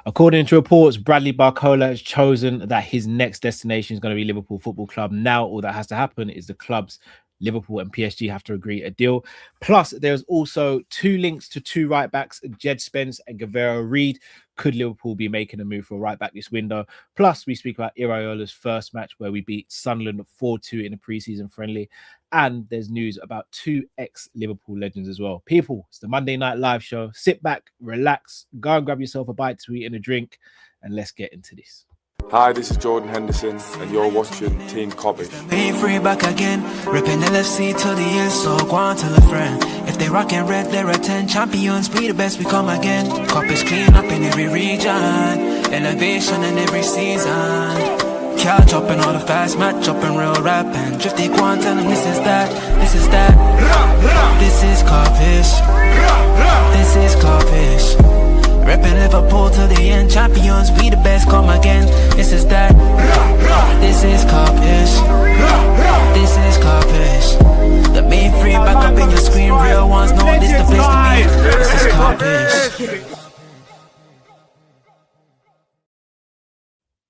According to reports, Bradley Barcola has chosen that his next destination is going to be Liverpool Football Club. Now, all that has to happen is the clubs, Liverpool and PSG, have to agree a deal. Plus, there's also two links to two right backs, Jed Spence and Gavero Reed. Could Liverpool be making a move for a right back this window? Plus, we speak about Iraola's first match where we beat Sunderland 4-2 in a preseason friendly. And there's news about two ex-Liverpool legends as well. People, it's the Monday Night Live show. Sit back, relax, go and grab yourself a bite to eat and a drink, and let's get into this. Hi, this is Jordan Henderson, and you're watching Team Kop-ish. Ain't free back again, ripping LFC till the end, so go on tell a friend. If they rockin' red, they're a 10 champions, we the best, we come again. Kop-ish clean up in every region, elevation in every season. Catch up in all the fast match up in real rap and drifty go on tell them this is that, this is that. This is Kopish, this is Kopish. Reppin' Liverpool till the end, champions, we the best, come again. This is that, this is Kopish, this is Kopish. The main free back up in your screen, real ones know this the place to be. This is Kopish.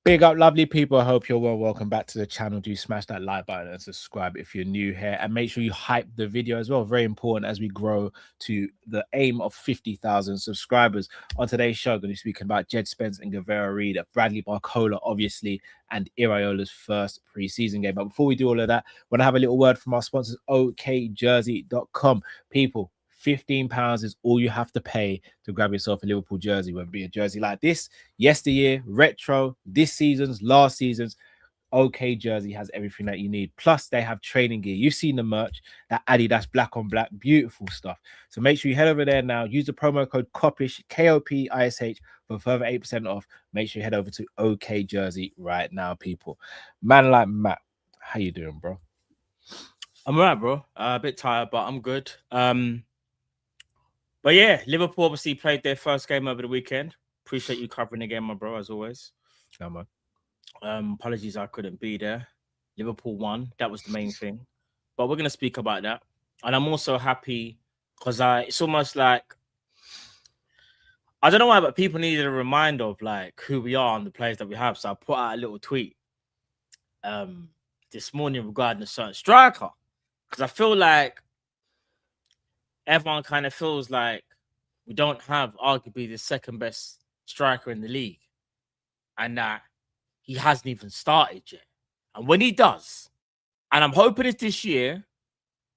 Big up, lovely people. I hope you're well. Welcome back to the channel. Do smash that like button and subscribe if you're new here. And make sure you hype the video as well. Very important as we grow to the aim of 50,000 subscribers. On today's show, I'm going to be speaking about Jed Spence and Gavero Reed, Bradley Barcola, obviously, and Iraola's first preseason game. But before we do all of that, I want to have a little word from our sponsors, okjersey.com. People, £15 is all you have to pay to grab yourself a Liverpool jersey, whether it be a jersey like this, yesteryear, retro, this season's, last season's. OK Jersey has everything that you need. Plus, they have training gear. You've seen the merch, that Adidas black on black, beautiful stuff. So make sure you head over there now. Use the promo code Kopish, Kopish, for further 8% off. Make sure you head over to OK Jersey right now, people. Man like Matt, how you doing, bro? I'm all right, bro. A bit tired, but I'm good. But yeah, Liverpool obviously played their first game over the weekend. Appreciate you covering the game, my bro, as always. Come on. Apologies I couldn't be there. Liverpool won. That was the main thing. But we're going to speak about that. And I'm also happy because it's almost like, I don't know why, but people needed a reminder of like who we are and the players that we have. So I put out a little tweet this morning regarding a certain striker. Because I feel like everyone kind of feels like we don't have arguably the second best striker in the league and that he hasn't even started yet. And when he does, and I'm hoping it's this year,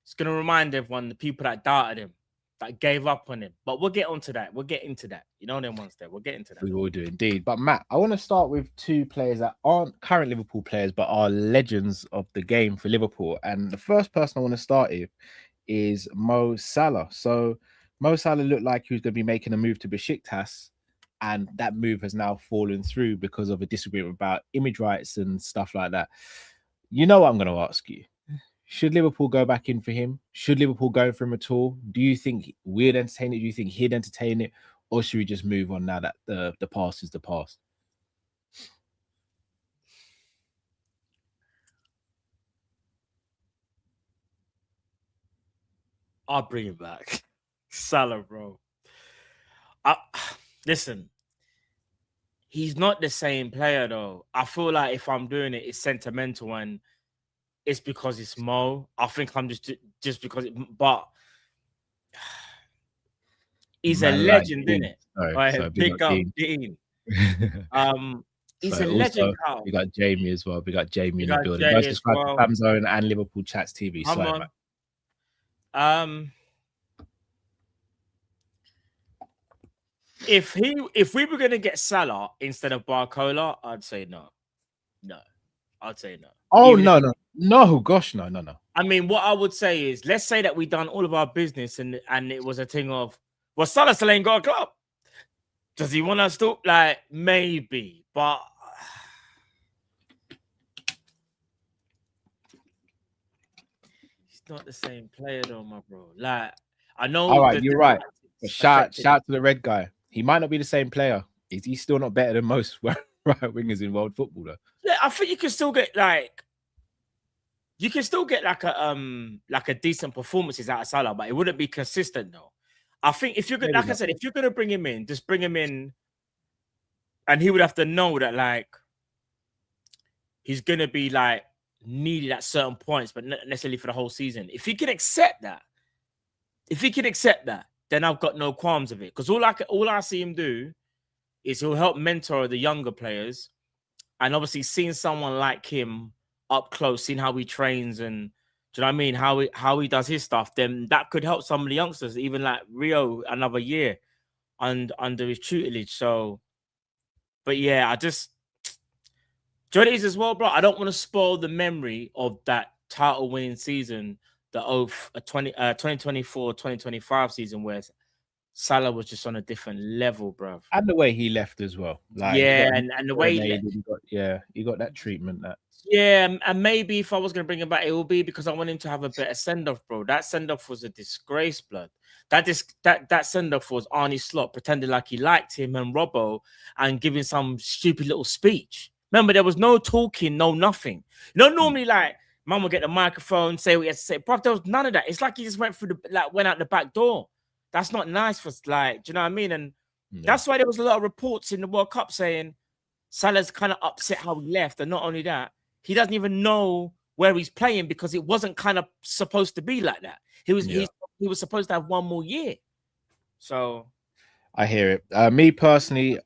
it's going to remind everyone, the people that doubted him, that gave up on him. But we'll get onto that. We'll get into that. You know them ones there. We'll get into that. We will do indeed. But Matt, I want to start with two players that aren't current Liverpool players, but are legends of the game for Liverpool. And the first person I want to start with is Mo Salah. So Mo Salah looked like he was going to be making a move to Besiktas, and that move has now fallen through because of a disagreement about image rights and stuff like that. You know what I'm going to ask you? Should Liverpool go back in for him? Should Liverpool go for him at all? Do you think we'd entertain it? Do you think he'd entertain it? Or should we just move on now that the past is the past? I'll bring it back. Salah, bro. Listen, he's not the same player, though. I feel like if I'm doing it, it's sentimental and it's because it's Mo. I think I'm just because but he's a legend, isn't it? Right, pick up Dean. He's a legend. We got Jamie as well. We got Jamie in the building. Both subscribe to Fam Zone and Liverpool Chats TV. Come on. If we were gonna get Salah instead of Barcola, I'd say no. I'd say no. Oh, no, gosh, no. I mean, what I would say is, let's say that we done all of our business and it was a thing of, well, Salah still ain't got a club. Does he want us to? Like, maybe, but he's not the same player though, my bro. Like, I know. All right, you're right. Shout to the red guy. He might not be the same player. He's still not better than most right wingers in world football, though. Yeah, I think you can still get like a decent performances out of Salah, but it wouldn't be consistent though. I think if you're gonna, like I said, if you're gonna bring him in, just bring him in And he would have to know that, like, he's gonna be like needed at certain points, but not necessarily for the whole season. If he can accept that, then I've got no qualms of it. Because all I see him do is he'll help mentor the younger players, and obviously seeing someone like him up close, seeing how he trains, and do you know what I mean? How he does his stuff, then that could help some of the youngsters, even like Rio, another year under his tutelage. So, but yeah, I just Johnny's as well, bro. I don't want to spoil the memory of that title winning season, the 2024-2025 season, where Salah was just on a different level, bro. And the way he left as well. Like, Yeah, and the way he got that treatment. That and maybe if I was gonna bring him back, it will be because I want him to have a better send off, bro. That send off was a disgrace, blood. That send off was Arnie Slot pretending like he liked him and Robbo and giving some stupid little speech. Remember, there was no talking, no nothing. You know, normally like man will get the microphone, say what he has to say. Bro, there was none of that. It's like he just went out the back door. That's not nice for, like, do you know what I mean? And that's why there was a lot of reports in the World Cup saying Salah's kind of upset how he left. And not only that, he doesn't even know where he's playing because it wasn't kind of supposed to be like that. He was supposed to have one more year. So I hear it. Me personally,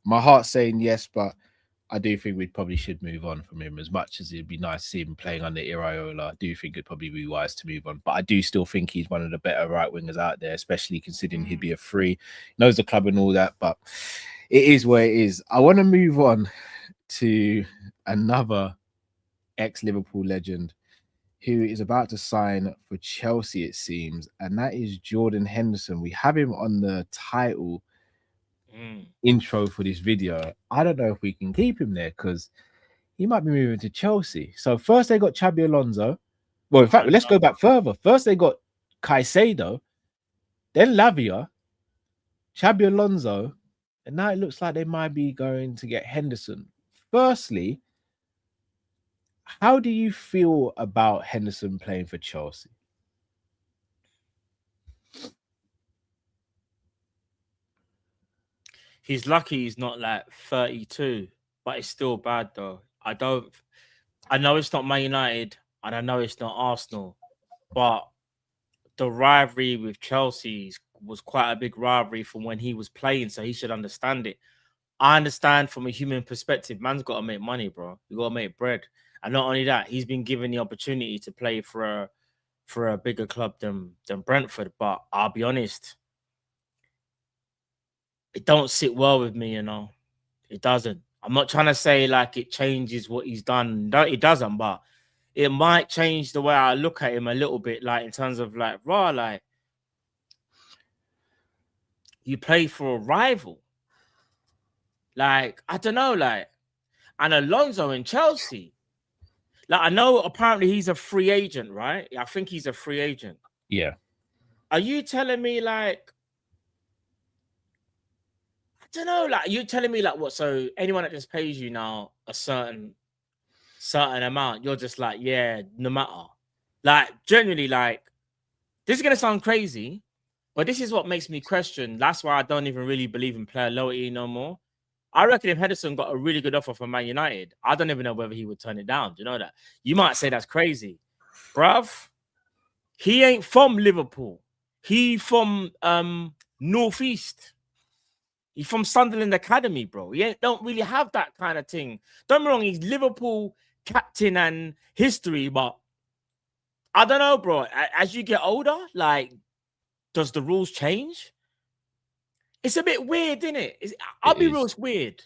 my heart's saying yes, but I do think we probably should move on from him. As much as it'd be nice to see him playing under Iraola, I do think it'd probably be wise to move on. But I do still think he's one of the better right wingers out there, especially considering he'd be a free, knows the club and all that. But it is where it is. I want to move on to another ex-Liverpool legend who is about to sign for Chelsea, it seems, and that is Jordan Henderson. We have him on the title intro for this video. I don't know if we can keep him there because he might be moving to Chelsea. So first they got Xabi Alonso. Well, in fact, let's go back further. First they got Caicedo, then Lavia, Xabi Alonso, and now it looks like they might be going to get Henderson. Firstly, how do you feel about Henderson playing for Chelsea? he's lucky he's not like 32, but it's still bad though. I know it's not Man United and I know it's not Arsenal, but the rivalry with Chelsea was quite a big rivalry from when he was playing, so he should understand it. I understand from a human perspective, man's got to make money, bro. You got to make bread. And not only that, he's been given the opportunity to play for a bigger club than Brentford. But I'll be honest, it don't sit well with me, you know. It doesn't. I'm not trying to say like it changes what he's done. No, it doesn't, but it might change the way I look at him a little bit, like in terms of like, raw, like you play for a rival. Like, I don't know, like, and Alonso in Chelsea. Like, I know apparently he's a free agent, right? I think he's a free agent. Yeah. Are you telling me like, I don't know, like, you telling me like what? So anyone that just pays you now a certain amount, you're just like, yeah, no matter. Like, generally, like, this is gonna sound crazy, but this is what makes me question. That's why I don't even really believe in player loyalty no more. I reckon if Henderson got a really good offer from Man United, I don't even know whether he would turn it down. Do you know that? You might say that's crazy. Bruv, he ain't from Liverpool. He from Northeast. He's from Sunderland Academy, bro. He don't really have that kind of thing. Don't get me wrong, he's Liverpool captain and history, but I don't know, bro. As you get older, like, does the rules change? It's a bit weird, isn't it? I'll be real, it's weird.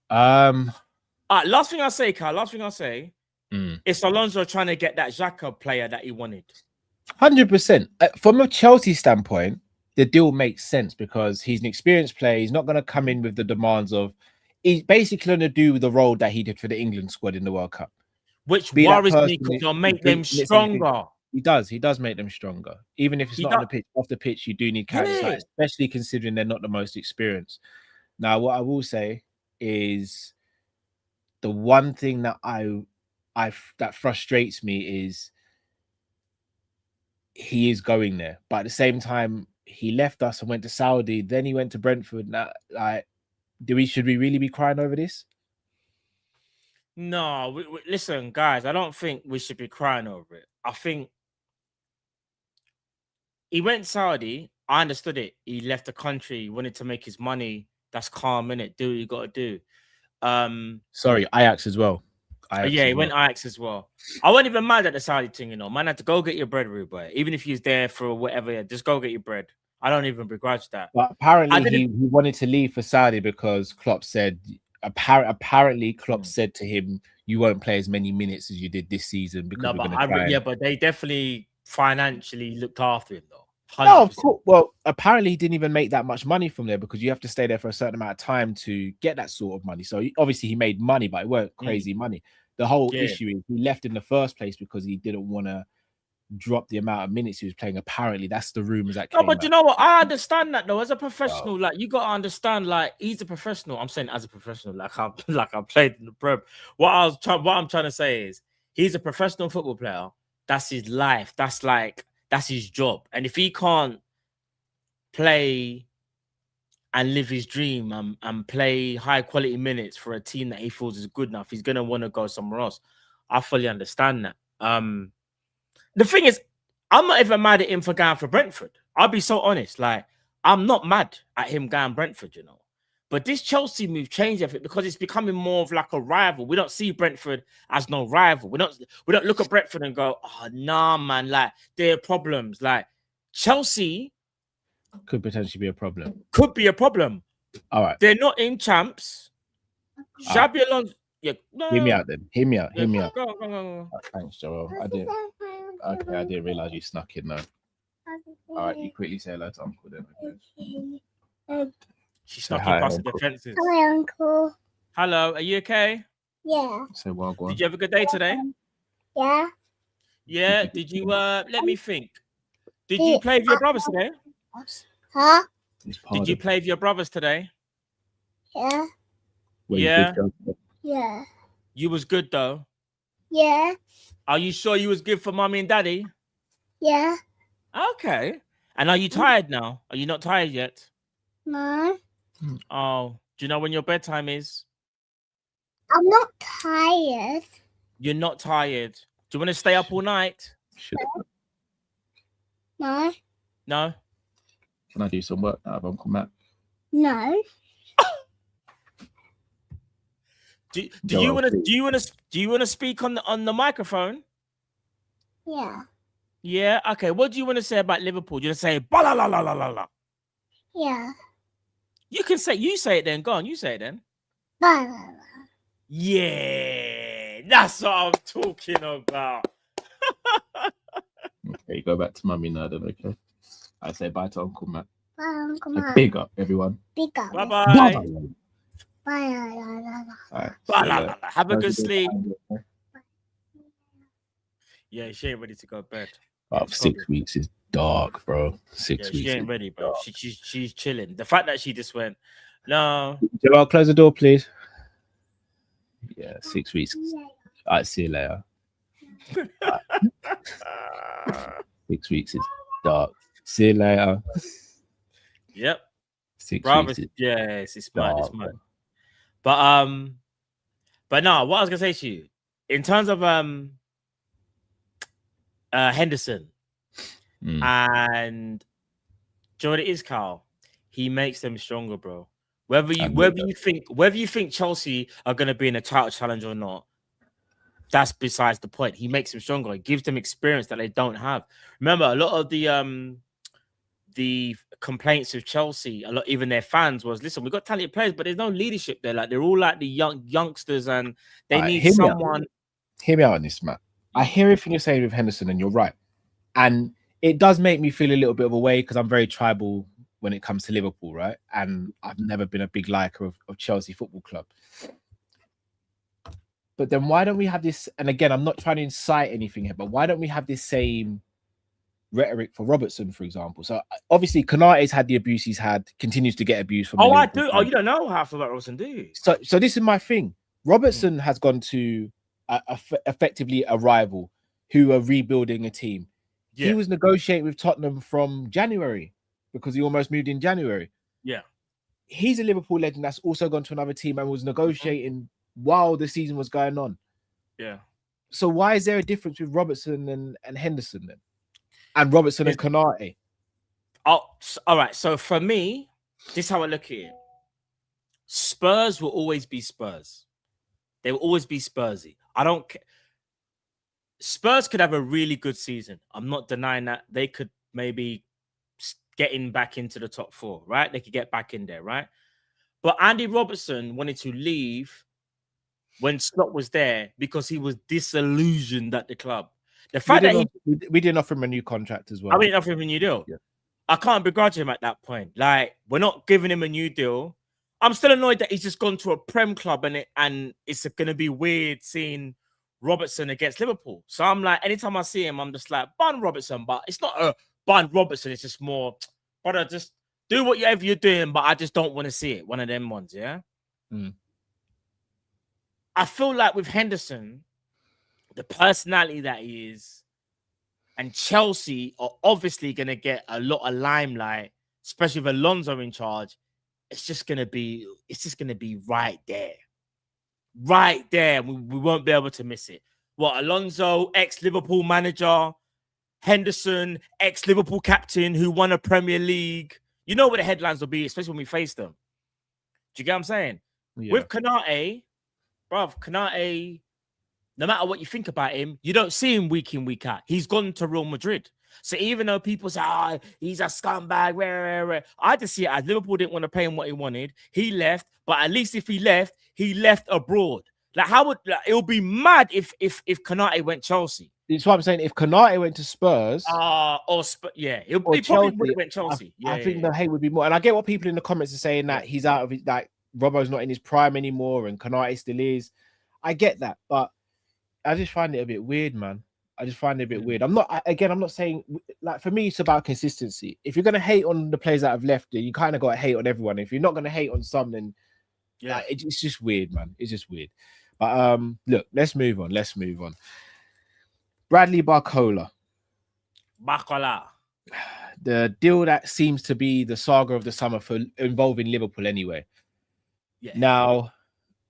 Last thing I'll say, Carl. Last thing I'll say. It's Alonso trying to get that Xhaka player that he wanted. 100%. From a Chelsea standpoint, the deal makes sense because he's an experienced player. He's not going to come in with the demands of. He's basically going to do the role that he did for the England squad in the World Cup, which worries me because it'll make them stronger. He does make them stronger. Even if it's not on the pitch, off the pitch, you do need characters, like, especially considering they're not the most experienced. Now, what I will say is the one thing that that frustrates me is he is going there, but at the same time, he left us and went to Saudi. Then he went to Brentford. Now, like, should we really be crying over this? No, listen, guys. I don't think we should be crying over it. I think he went Saudi. I understood it. He left the country. He wanted to make his money. That's calm, innit? Do what you got to do. Sorry, Ajax as well. He went Ajax as well. I wasn't even mad at the Saudi thing, Man had to go get your bread, rude boy. Even if he's there for whatever, yeah, just go get your bread. I don't even begrudge that. But apparently he wanted to leave for Saudi because Klopp said, apparently Klopp said to him, you won't play as many minutes as you did this season because but they definitely financially looked after him though. 100%. No, of course. Well, apparently he didn't even make that much money from there because you have to stay there for a certain amount of time to get that sort of money. So obviously he made money, but it weren't crazy money. The whole issue is he left in the first place because he didn't want to drop the amount of minutes he was playing. Apparently, that's the rumors that came out. You know what? I understand that though. As a professional, like you got to understand, like he's a professional. I'm saying as a professional, like I played in the Prem. What I'm trying to say is he's a professional football player. That's his life. That's his job. And if he can't play and live his dream and play high quality minutes for a team that he feels is good enough, he's gonna want to go somewhere else. I fully understand that. The thing is, I'm not even mad at him for going for Brentford. I'll be so honest. Like, I'm not mad at him going Brentford, But this Chelsea move changed everything because it's becoming more of like a rival. We don't see Brentford as no rival. We don't look at Brentford and go, oh, nah, man, like, there are problems. Like, Chelsea could potentially be a problem. Could be a problem. All right. They're not in champs. Xabi Alonso. Yeah, no. Hear me out then. Hear me out. Go. Oh, thanks, Joel. I didn't realize you snuck in though. All right, you quickly say hello to Uncle then. Okay. She snuck in past the defenses. Hello, Uncle. Hello, are you okay? Yeah. So well, go on. Did you have a good day today? Yeah. Yeah. Did you let me think. Did you play with your brothers today? Huh? Did you play with your brothers today? Yeah. Yeah. Yeah. You was good though. Yeah. Are you sure you was good for mommy and daddy? Yeah. Okay. And are you tired now? Are you not tired yet? No. Oh, do you know when your bedtime is? I'm not tired. You're not tired. Do you want to stay up all night? No. No. Can I do some work now, Uncle Matt? No. Do you want to speak on the microphone? Yeah. Yeah. Okay. What do you want to say about Liverpool? Do you want to say ba la la la la la la? Yeah. You say it then. Go on. You say it then. Bye. Yeah. That's what I'm talking about. Okay, go back to mummy now then. Okay. I say bye to Uncle Matt. Bye, Uncle Matt. Big up, everyone. Big up. Bye bye. Bye. Right, Bye. Have a good sleep. Yeah, she ain't ready to go to bed. 6 weeks is dark, bro. 6 weeks. She ain't ready, bro. She's chilling. The fact that she just went, no. Joel, close the door, please. Yeah, 6 weeks. All right, see you later. 6 weeks is dark. See you later. Yep. 6 weeks. Yes, it's mad. It's mad. But no, what I was gonna say to you, in terms of Henderson and Jordan is Carl, he makes them stronger, bro. Whether you think Chelsea are gonna be in a title challenge or not, that's besides the point. He makes them stronger. He gives them experience that they don't have. Remember, a lot of the complaints of Chelsea, even their fans, was, listen, we've got talented players, but there's no leadership there. Like, they're all like the youngsters, and they need someone. Hear me out on this, Matt. I hear everything you're saying with Henderson, and you're right. And it does make me feel a little bit of a way because I'm very tribal when it comes to Liverpool, right? And I've never been a big liker of Chelsea Football Club. But then why don't we have this? And again, I'm not trying to incite anything here, but why don't we have this same rhetoric for Robertson, for example? So obviously, Konate's had the abuse he's had, continues to get abuse from. I do. Oh, you don't know half about Robertson, do you? So this is my thing. Robertson has gone to effectively a rival who are rebuilding a team. Yeah. He was negotiating with Tottenham from January because he almost moved in January. Yeah. He's a Liverpool legend that's also gone to another team and was negotiating while the season was going on. Yeah. So why is there a difference with Robertson and Henderson then? And Robertson and Konate? Oh, all right. So for me, this is how I look at it. Spurs will always be Spurs. They will always be Spursy. I don't care. Spurs could have a really good season. I'm not denying that. They could maybe get in back into the top 4, right? They could get back in there, right? But Andy Robertson wanted to leave when Slot was there because he was disillusioned at the club. The fact that we didn't offer him a new contract as well. I didn't offer him a new deal. Yeah. I can't begrudge him at that point. Like, we're not giving him a new deal. I'm still annoyed that he's just gone to a Prem club and it's going to be weird seeing Robertson against Liverpool. So I'm like, anytime I see him, I'm just like, Bun Robertson, but it's not a Bun Robertson. It's just more, brother, just do whatever you're doing, but I just don't want to see it. One of them ones, yeah? I feel like with Henderson, the personality that he is, and Chelsea are obviously going to get a lot of limelight, especially with Alonso in charge. It's just going to be right there. Right there. We won't be able to miss it. What, Alonso, ex-Liverpool manager, Henderson, ex-Liverpool captain who won a Premier League. You know what the headlines will be, especially when we face them. Do you get what I'm saying? Yeah. With Konate, bruv, Konate, no matter what you think about him, you don't see him week in, week out. He's gone to Real Madrid. So even though people say, he's a scumbag, I just see it as Liverpool didn't want to pay him what he wanted. He left, but at least if he left abroad. Like, it would be mad if Konate went Chelsea. That's what I'm saying. If Konate went to Spurs, he probably would have went Chelsea. I think the hate would be more. And I get what people in the comments are saying that he's out of it, like Robbo's not in his prime anymore, and Konate still is. I get that, but I just find it a bit weird, man. I just find it a bit weird. I'm not saying, like, for me, it's about consistency. If you're going to hate on the players that have left, you kind of got to hate on everyone. If you're not going to hate on some, then it's just weird, man. It's just weird. But look, let's move on. Bradley Barcola. The deal that seems to be the saga of the summer for involving Liverpool anyway. Yeah. Now,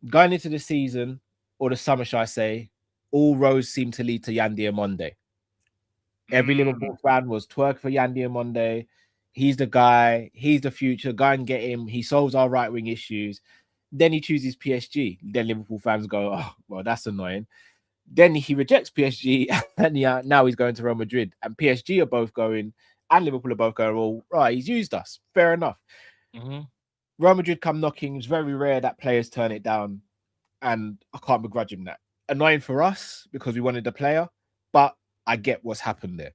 going into the season, or the summer, shall I say, all roads seem to lead to Yandy Amonde. Every Liverpool fan was twerk for Yandy Amonde. He's the guy. He's the future. Go and get him. He solves our right-wing issues. Then he chooses PSG. Then Liverpool fans go, oh, well, that's annoying. Then he rejects PSG, and now he's going to Real Madrid. And PSG are both going, and Liverpool are both going, well, right, he's used us. Fair enough. Real Madrid come knocking. It's very rare that players turn it down, and I can't begrudge him that. Annoying for us because we wanted the player, but I get what's happened there.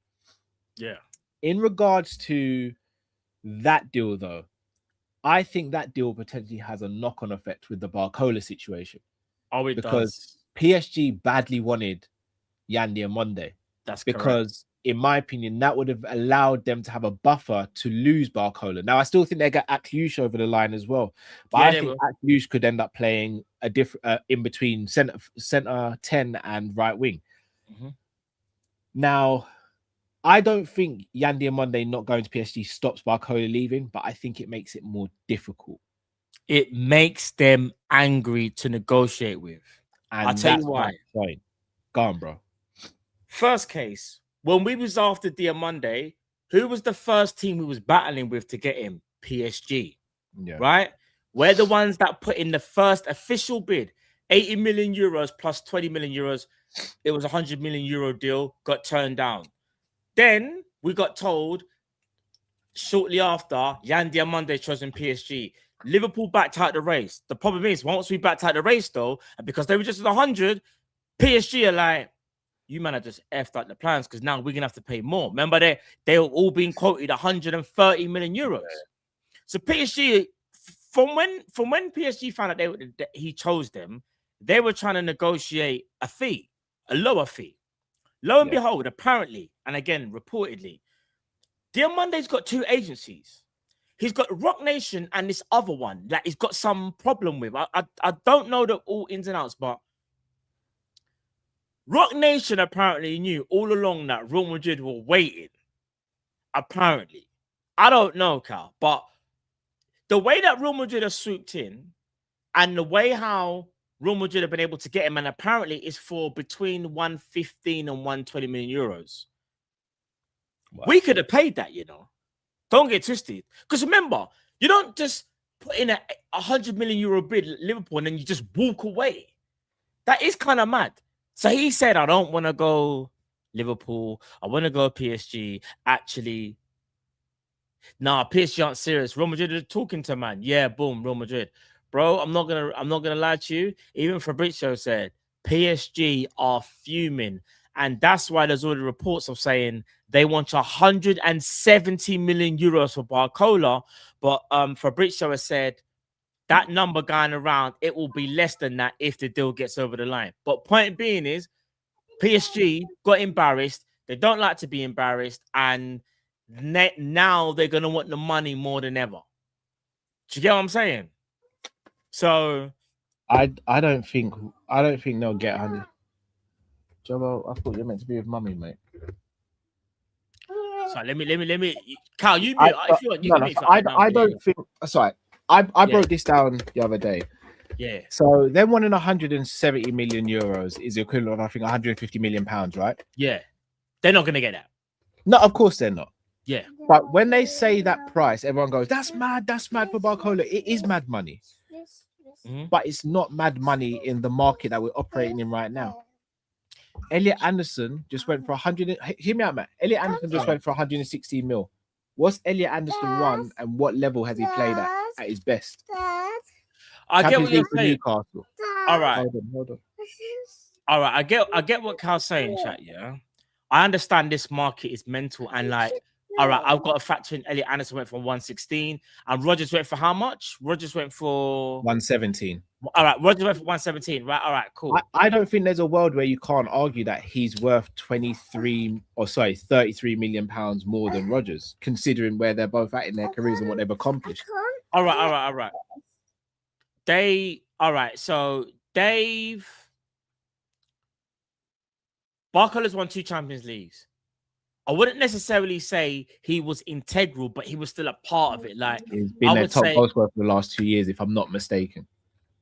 Yeah. In regards to that deal, though, I think that deal potentially has a knock-on effect with the Barcola situation. Oh, it because does. PSG badly wanted Yandy Amonde. That's because, in my opinion, that would have allowed them to have a buffer to lose Barcola. Now, I still think they got Akliouche over the line as well, but I think Akliouche could end up playing a different in between center 10 and right wing. Now, I don't think Yandy Amonde not going to PSG stops Barcola leaving, but I think it makes it more difficult. It makes them angry to negotiate with. And I'll tell you why. Go on, bro. First case, when we was after Diamande, who was the first team we was battling with to get him? PSG. Yeah. Right? We're the ones that put in the first official bid, 80 million euros plus 20 million euros. It was a 100 million euro deal, got turned down. Then we got told shortly after, Yandy Amonde chosen PSG. Liverpool backed out the race. The problem is, once we backed out the race, though, and because they were just at 100, PSG are like, you man are just effed out the plans because now we're gonna have to pay more. Remember, they were all being quoted 130 million euros. So PSG, from when PSG found out that he chose them, they were trying to negotiate a fee, a lower fee. Lo and behold, apparently, and again reportedly, Diamande's got two agencies. He's got Rock Nation and this other one that he's got some problem with. I don't know the all ins and outs, but Rock Nation apparently knew all along that Real Madrid were waiting. Apparently. I don't know, Cal, but the way that Real Madrid have swooped in and the way how Real Madrid have been able to get him, and apparently is for between 115 and 120 million euros. Wow. We could have paid that, you know. Don't get twisted. Because remember, you don't just put in a 100 million euro bid at Liverpool and then you just walk away. That is kind of mad. So he said, I don't want to go Liverpool. I want to go PSG. Actually, nah, PSG aren't serious. Real Madrid are talking to man. Yeah, boom, Real Madrid. Bro, I'm not gonna lie to you. Even Fabrizio said PSG are fuming. And that's why there's all the reports of saying they want 170 million euros for Barcola. But Fabrizio has said that number going around, it will be less than that if the deal gets over the line. But point being is, PSG got embarrassed. They don't like to be embarrassed. And now they're going to want the money more than ever. Do you get what I'm saying? So I don't think they'll get 100. Jobo, I thought you were meant to be with mummy, mate. So let me. Carl, you mute. If you want, you can mute. I don't think. Sorry, I broke this down the other day. Yeah. So them wanting 170 million euros is equivalent of, I think, 150 million pounds, right? Yeah. They're not going to get that. No, of course they're not. Yeah. But when they say that price, everyone goes, "That's mad. That's mad for Barcola." It is mad money, but it's not mad money in the market that we're operating in right now. Elliot Anderson just went for 100. Hear me out, man. Elliot Anderson just went for 116 mil. What's Elliot Anderson won, and what level has he played at his best? I get Champions what you're League for saying. Newcastle. All right. Hold on. All right. I get what Carl's saying, chat. Yeah. I understand this market is mental and like, all right, I've got to factor in Elliot Anderson went for 116 and Rogers went for how much? Rogers went for 117. All right, Rogers went for 117. Right. All right, cool. I don't think there's a world where you can't argue that he's worth 33 million pounds more than Rogers, considering where they're both at in their careers and what they've accomplished. All right. So Dave Barcola's won 2 Champions Leagues. I wouldn't necessarily say he was integral, but he was still a part of it. Like he's been their top goal scorer for the last 2 years, if I'm not mistaken.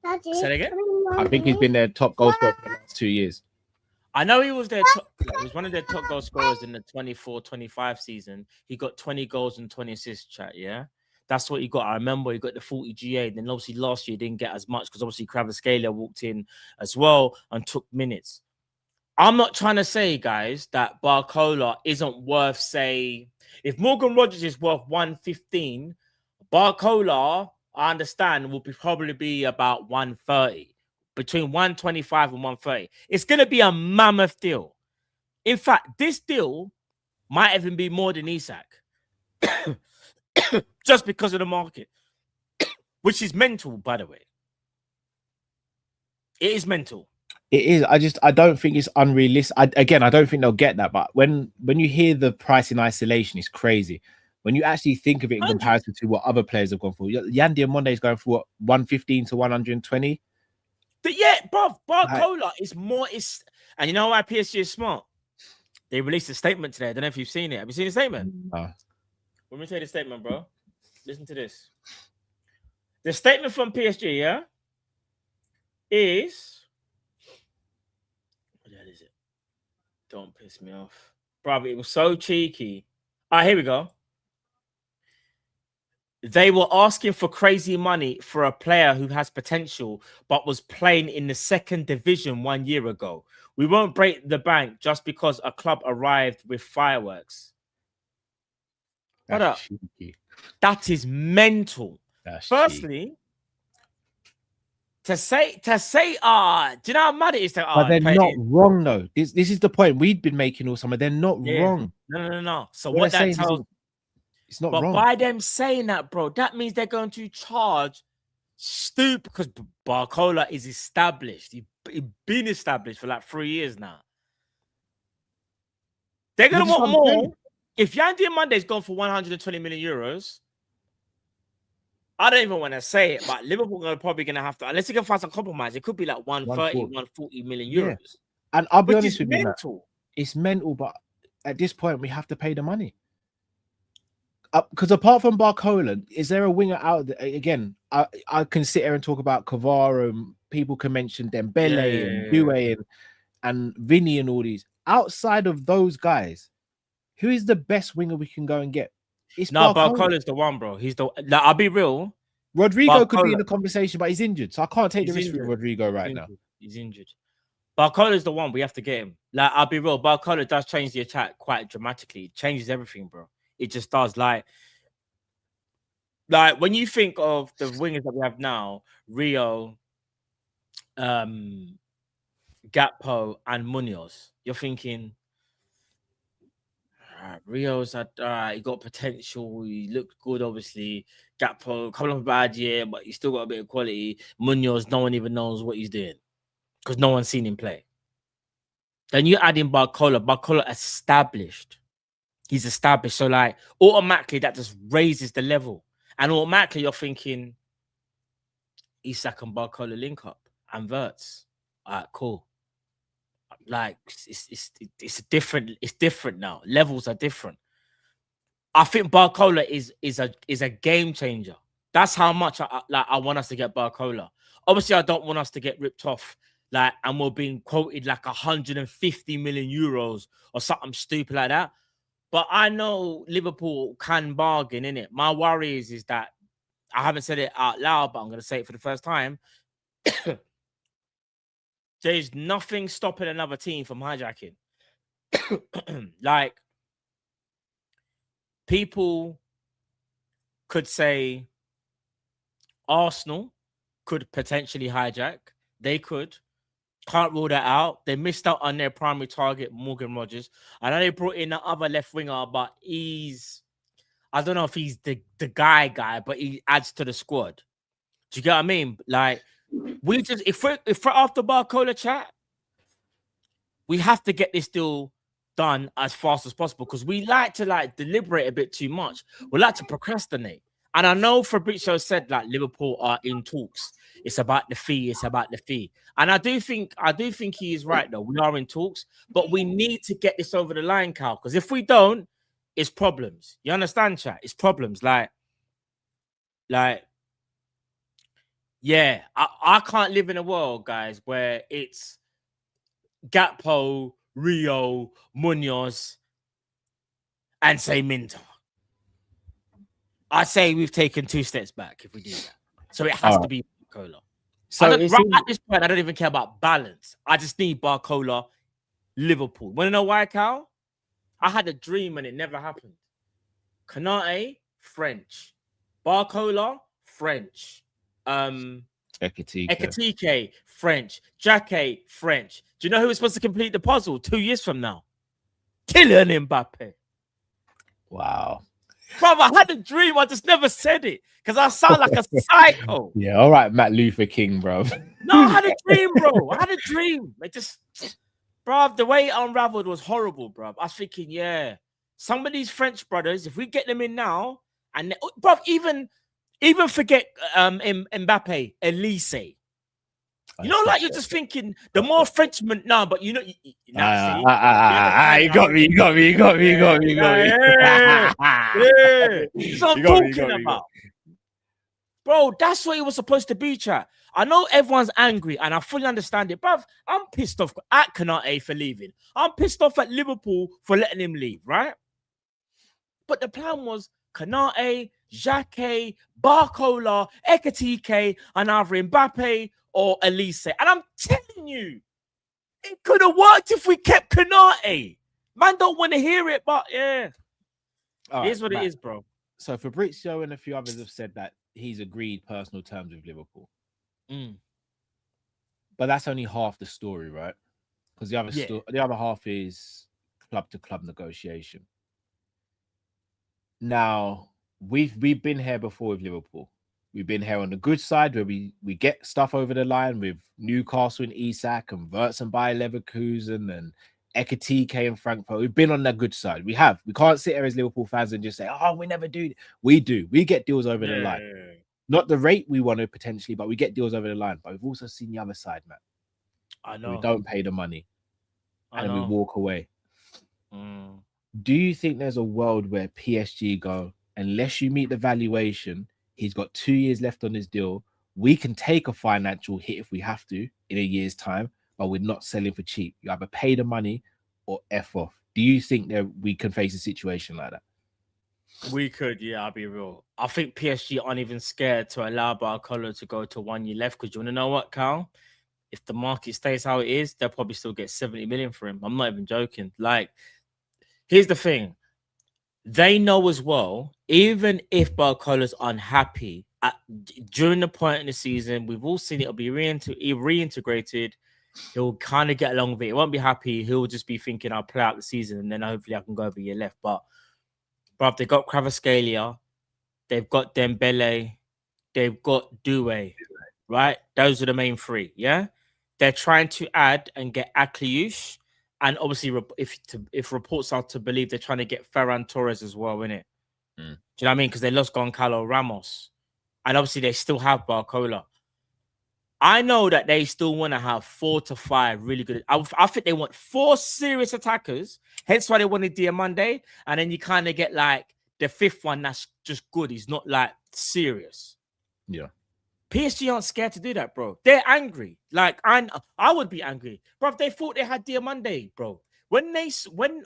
Say that again? I think he's been their top goal scorer for the last 2 years. I know he was their top, he was one of their top goal scorers in the 24-25 season. He got 20 goals and 20 assists, chat, yeah? That's what he got. I remember he got the 40 GA. Then obviously last year he didn't get as much because obviously Kvaratskhelia walked in as well and took minutes. I'm not trying to say, guys, that Barcola isn't worth, say, if Morgan Rogers is worth 115, Barcola, I understand, will probably be about 130, between 125 and 130. It's going to be a mammoth deal. In fact, this deal might even be more than Isak, just because of the market, which is mental, by the way. It is mental. It is. I don't think it's unrealistic. I don't think they'll get that. But when you hear the price in isolation, it's crazy. When you actually think of it in comparison to what other players have gone for, Yandy Amonde is going for what, 115 to 120. But yeah, bro, Barcola is more. And you know why PSG is smart? They released a statement today. I don't know if you've seen it. Have you seen the statement? Let me tell you the statement, bro. Listen to this. The statement from PSG, yeah, is. What the hell is it? Don't piss me off. Bro, it was so cheeky. All right, here we go. They were asking for crazy money for a player who has potential, but was playing in the 2nd division 1 year ago. We won't break the bank just because a club arrived with fireworks. What up? Cheeky. That is mental. That's Firstly, cheeky. to say, do you know how mad it is to? But they're not wrong though. This is the point we've been making all summer. They're not wrong. No. So what that tells. It's not but wrong. By them saying that, bro, that means they're going to charge stupid because Barcola is established. He's been established for like 3 years now. They're going to want more. If Yandy Monday's gone for 120 million euros, I don't even want to say it, but Liverpool are probably going to have to, unless you can find some compromise, it could be like 130, 140 million euros. Yeah. And I'll be honest with you, it's mental, but at this point, we have to pay the money. Because apart from Barcola, is there a winger out there? Again, I can sit here and talk about Kvara, and people can mention Dembele and Due and Vinny and all these. Outside of those guys, who is the best winger we can go and get? It's No, Barcola. Barcola's the one, bro. He's the. Like, I'll be real. Rodrigo could be in Barcola- the conversation, but he's injured, so I can't take the He's risk with injured. Rodrigo right now. He's injured. Barcola's the one. We have to get him. Like, I'll be real. Barcola does change the attack quite dramatically. It changes everything, bro. It just does. Like when you think of the wingers that we have now, Rio, Gakpo, and Munoz, you're thinking, Rio's had he got potential. He looked good, obviously. Gakpo, couple of bad year, but he still got a bit of quality. Munoz, no one even knows what he's doing because no one's seen him play. Then you add in Barcola. Barcola established. He's established. So like automatically that just raises the level. And automatically you're thinking Isak and Barcola link up and Verts. All right, cool. Like it's different. It's different now. Levels are different. I think Barcola is a game changer. That's how much I want us to get Barcola. Obviously, I don't want us to get ripped off. Like, and we're being quoted like 150 million euros or something stupid like that. But I know Liverpool can bargain, innit? My worry is that I haven't said it out loud, but I'm going to say it for the first time. There's nothing stopping another team from hijacking. Like, people could say Arsenal could potentially hijack. They could. Can't rule that out. They missed out on their primary target, Morgan Rogers. I know they brought in the other left winger, but I don't know if he's the guy, but he adds to the squad. Do you get what I mean? Like, we just if we're after Barcola chat, we have to get this deal done as fast as possible because we like to deliberate a bit too much. We like to procrastinate. And I know Fabrizio said like Liverpool are in talks. It's about the fee. It's about the fee. And I do think he is right though. We are in talks, but we need to get this over the line, Cal. Because if we don't, it's problems. You understand, chat? It's problems. Like, yeah, I can't live in a world, guys, where it's Gakpo, Rio, Munoz, and say Minter. I say we've taken 2 steps back if we do that. So it has to be Barcola. So at this point, I don't even care about balance. I just need Barcola, Liverpool. Want to know why, Cal? I had a dream and it never happened. Kanate, French. Barcola, French. Ekitike, French. Jacquet, French. Do you know who was supposed to complete the puzzle 2 years from now? Kylian Mbappe. Wow. Bro, I had a dream. I just never said it because I sound like a psycho. Yeah, all right, Matt Luther King, bro. No, I had a dream, bro. I had a dream. It just, bro, the way it unraveled was horrible, bro. I was thinking, yeah, some of these French brothers, if we get them in now, and bro, even forget Mbappe, Elise. You know, like you're just thinking the more Frenchmen now, but you know, you got me. Yeah. That's what I'm talking about. Bro, that's what it was supposed to be, chat. I know everyone's angry and I fully understand it, bruv. I'm pissed off at Kanate for leaving. I'm pissed off at Liverpool for letting him leave, right? But the plan was Kanate, Jacquet, Barcola, Ekitike, and either Mbappe or Elise. And I'm telling you, it could have worked if we kept Kanate. Man don't want to hear it, but yeah. Here's what it is, bro. So Fabrizio and a few others have said that he's agreed personal terms with Liverpool. But that's only half the story, right? Because the other half is club to club negotiation. Now, we've been here before with Liverpool. We've been here on the good side where we get stuff over the line with Newcastle and Isak and Verts and Bayer Leverkusen and Ekitike and Frankfurt. We've been on that good side. We have. We can't sit here as Liverpool fans and just say, oh, we never do. We do. We get deals over the line. Not the rate we want to potentially, but we get deals over the line. But we've also seen the other side, man. I know. We don't pay the money. And we walk away. Do you think there's a world where PSG go unless you meet the valuation, he's got 2 years left on his deal. We can take a financial hit if we have to in a year's time, but we're not selling for cheap. You either pay the money or F off. Do you think that we can face a situation like that? We could, yeah, I'll be real. I think PSG aren't even scared to allow Barcola to go to 1 year left because you want to know what, Cal? If the market stays how it is, they'll probably still get 70 million for him. I'm not even joking. Like, here's the thing. They know as well, even if Barcola's unhappy during the point in the season, we've all seen it'll be reintegrated. He'll kind of get along with it. He won't be happy. He'll just be thinking, I'll play out the season and then hopefully I can go over a year left. But, bruv, they've got Kvaratskhelia, they've got Dembele, they've got Doué, right? Those are the main three, yeah? They're trying to add and get Kop-ish. And obviously, if reports are to believe, they're trying to get Ferran Torres as well, innit? Do you know what I mean? Because they lost Goncalo Ramos. And obviously, they still have Barcola. I know that they still want to have 4 to 5 really good. I think they want 4 serious attackers. Hence why they wanted Diamande. And then you kind of get like the 5th one that's just good. He's not like serious. Yeah. PSG aren't scared to do that, bro. They're angry. Like, I would be angry. Bro, they thought they had Diamande, bro. When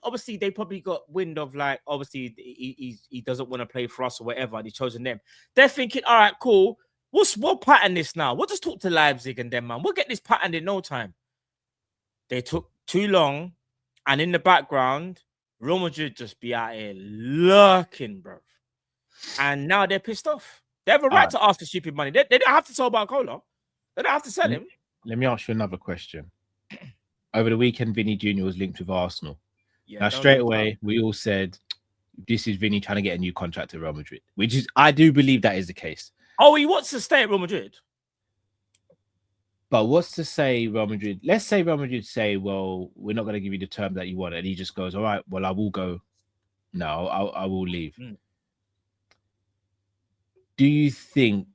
obviously they probably got wind of like, obviously he doesn't want to play for us or whatever, and he's chosen them. They're thinking, all right, cool. We'll pattern this now. We'll just talk to Leipzig and them, man. We'll get this patterned in no time. They took too long, and in the background, Real Madrid just be out here lurking, bro. And now they're pissed off. They have a right to ask for stupid money. They don't have to sell Barcola. They don't have to sell him. Let me ask you another question. Over the weekend, Vinny Jr. was linked with Arsenal. Yeah, now, straight away, we all said, this is Vinny trying to get a new contract at Real Madrid, which is, I do believe that is the case. Oh, he wants to stay at Real Madrid? But what's to say Real Madrid? Let's say Real Madrid say, well, we're not going to give you the term that you want. And he just goes, all right, well, I will go. No, I will leave. Do you think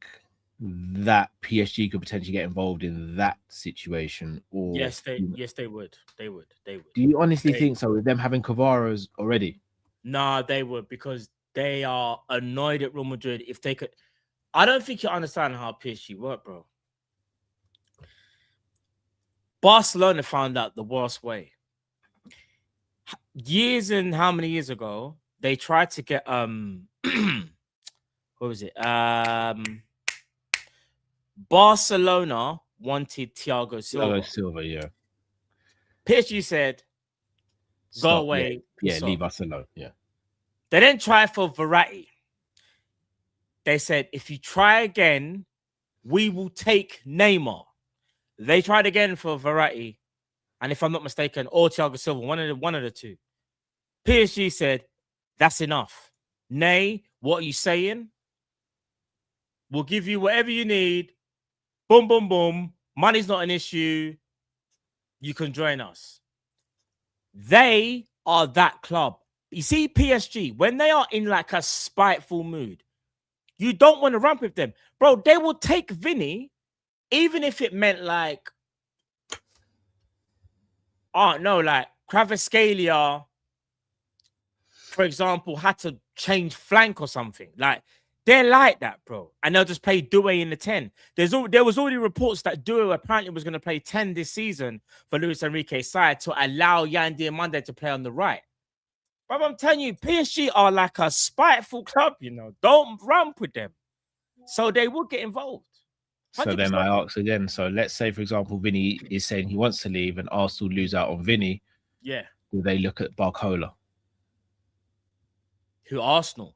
that PSG could potentially get involved in that situation? Or yes, they would. They would. Do you honestly think so with them having Kvara's already? Nah, they would, because they are annoyed at Real Madrid. If they could, I don't think you understand how PSG work, bro. Barcelona found out the worst way. Years and how many years ago, they tried to get what was it? Barcelona wanted Thiago Silva. Thiago Silva, yeah. PSG said, go away. Yeah, leave us alone. Yeah. They didn't try for Verratti. They said, if you try again, we will take Neymar. They tried again for Verratti, and if I'm not mistaken, or Thiago Silva, one of the two. PSG said, that's enough. Nay, what are you saying? We'll give you whatever you need. Boom, boom, boom. Money's not an issue. You can join us. They are that club. You see, PSG, when they are in like a spiteful mood, you don't want to ramp with them. Bro, they will take Vinny, even if it meant like, oh no, like Kvaratskhelia, for example, had to change flank or something. Like, they're like that, bro. And they'll just play Doué in the 10. There was already reports that Doué apparently was going to play 10 this season for Luis Enrique's side to allow Yan Diamande to play on the right. But I'm telling you, PSG are like a spiteful club, you know. Don't ramp with them. So they will get involved. 100%. So then I ask again. So let's say, for example, Vinny is saying he wants to leave and Arsenal lose out on Vinny. Yeah. Do they look at Barcola? Who, Arsenal?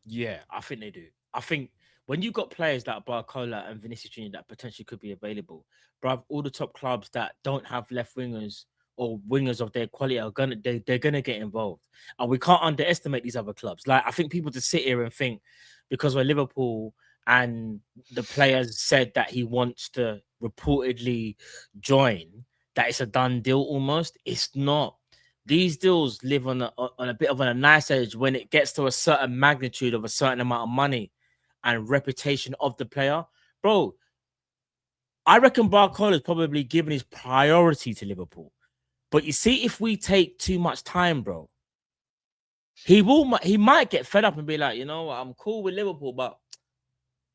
Yeah, I think they do. I think when you got players like Barcola and Vinicius Jr. that potentially could be available, bruv, all the top clubs that don't have left wingers or wingers of their quality are they're gonna get involved. And we can't underestimate these other clubs. Like, I think people just sit here and think because we're Liverpool and the players said that he wants to reportedly join, that it's a done deal almost. It's not. These deals live on a bit of a nice edge when it gets to a certain magnitude of a certain amount of money and reputation of the player. Bro, I reckon Barcola is probably given his priority to Liverpool. But you see, if we take too much time, bro, He might get fed up and be like, you know what, I'm cool with Liverpool, but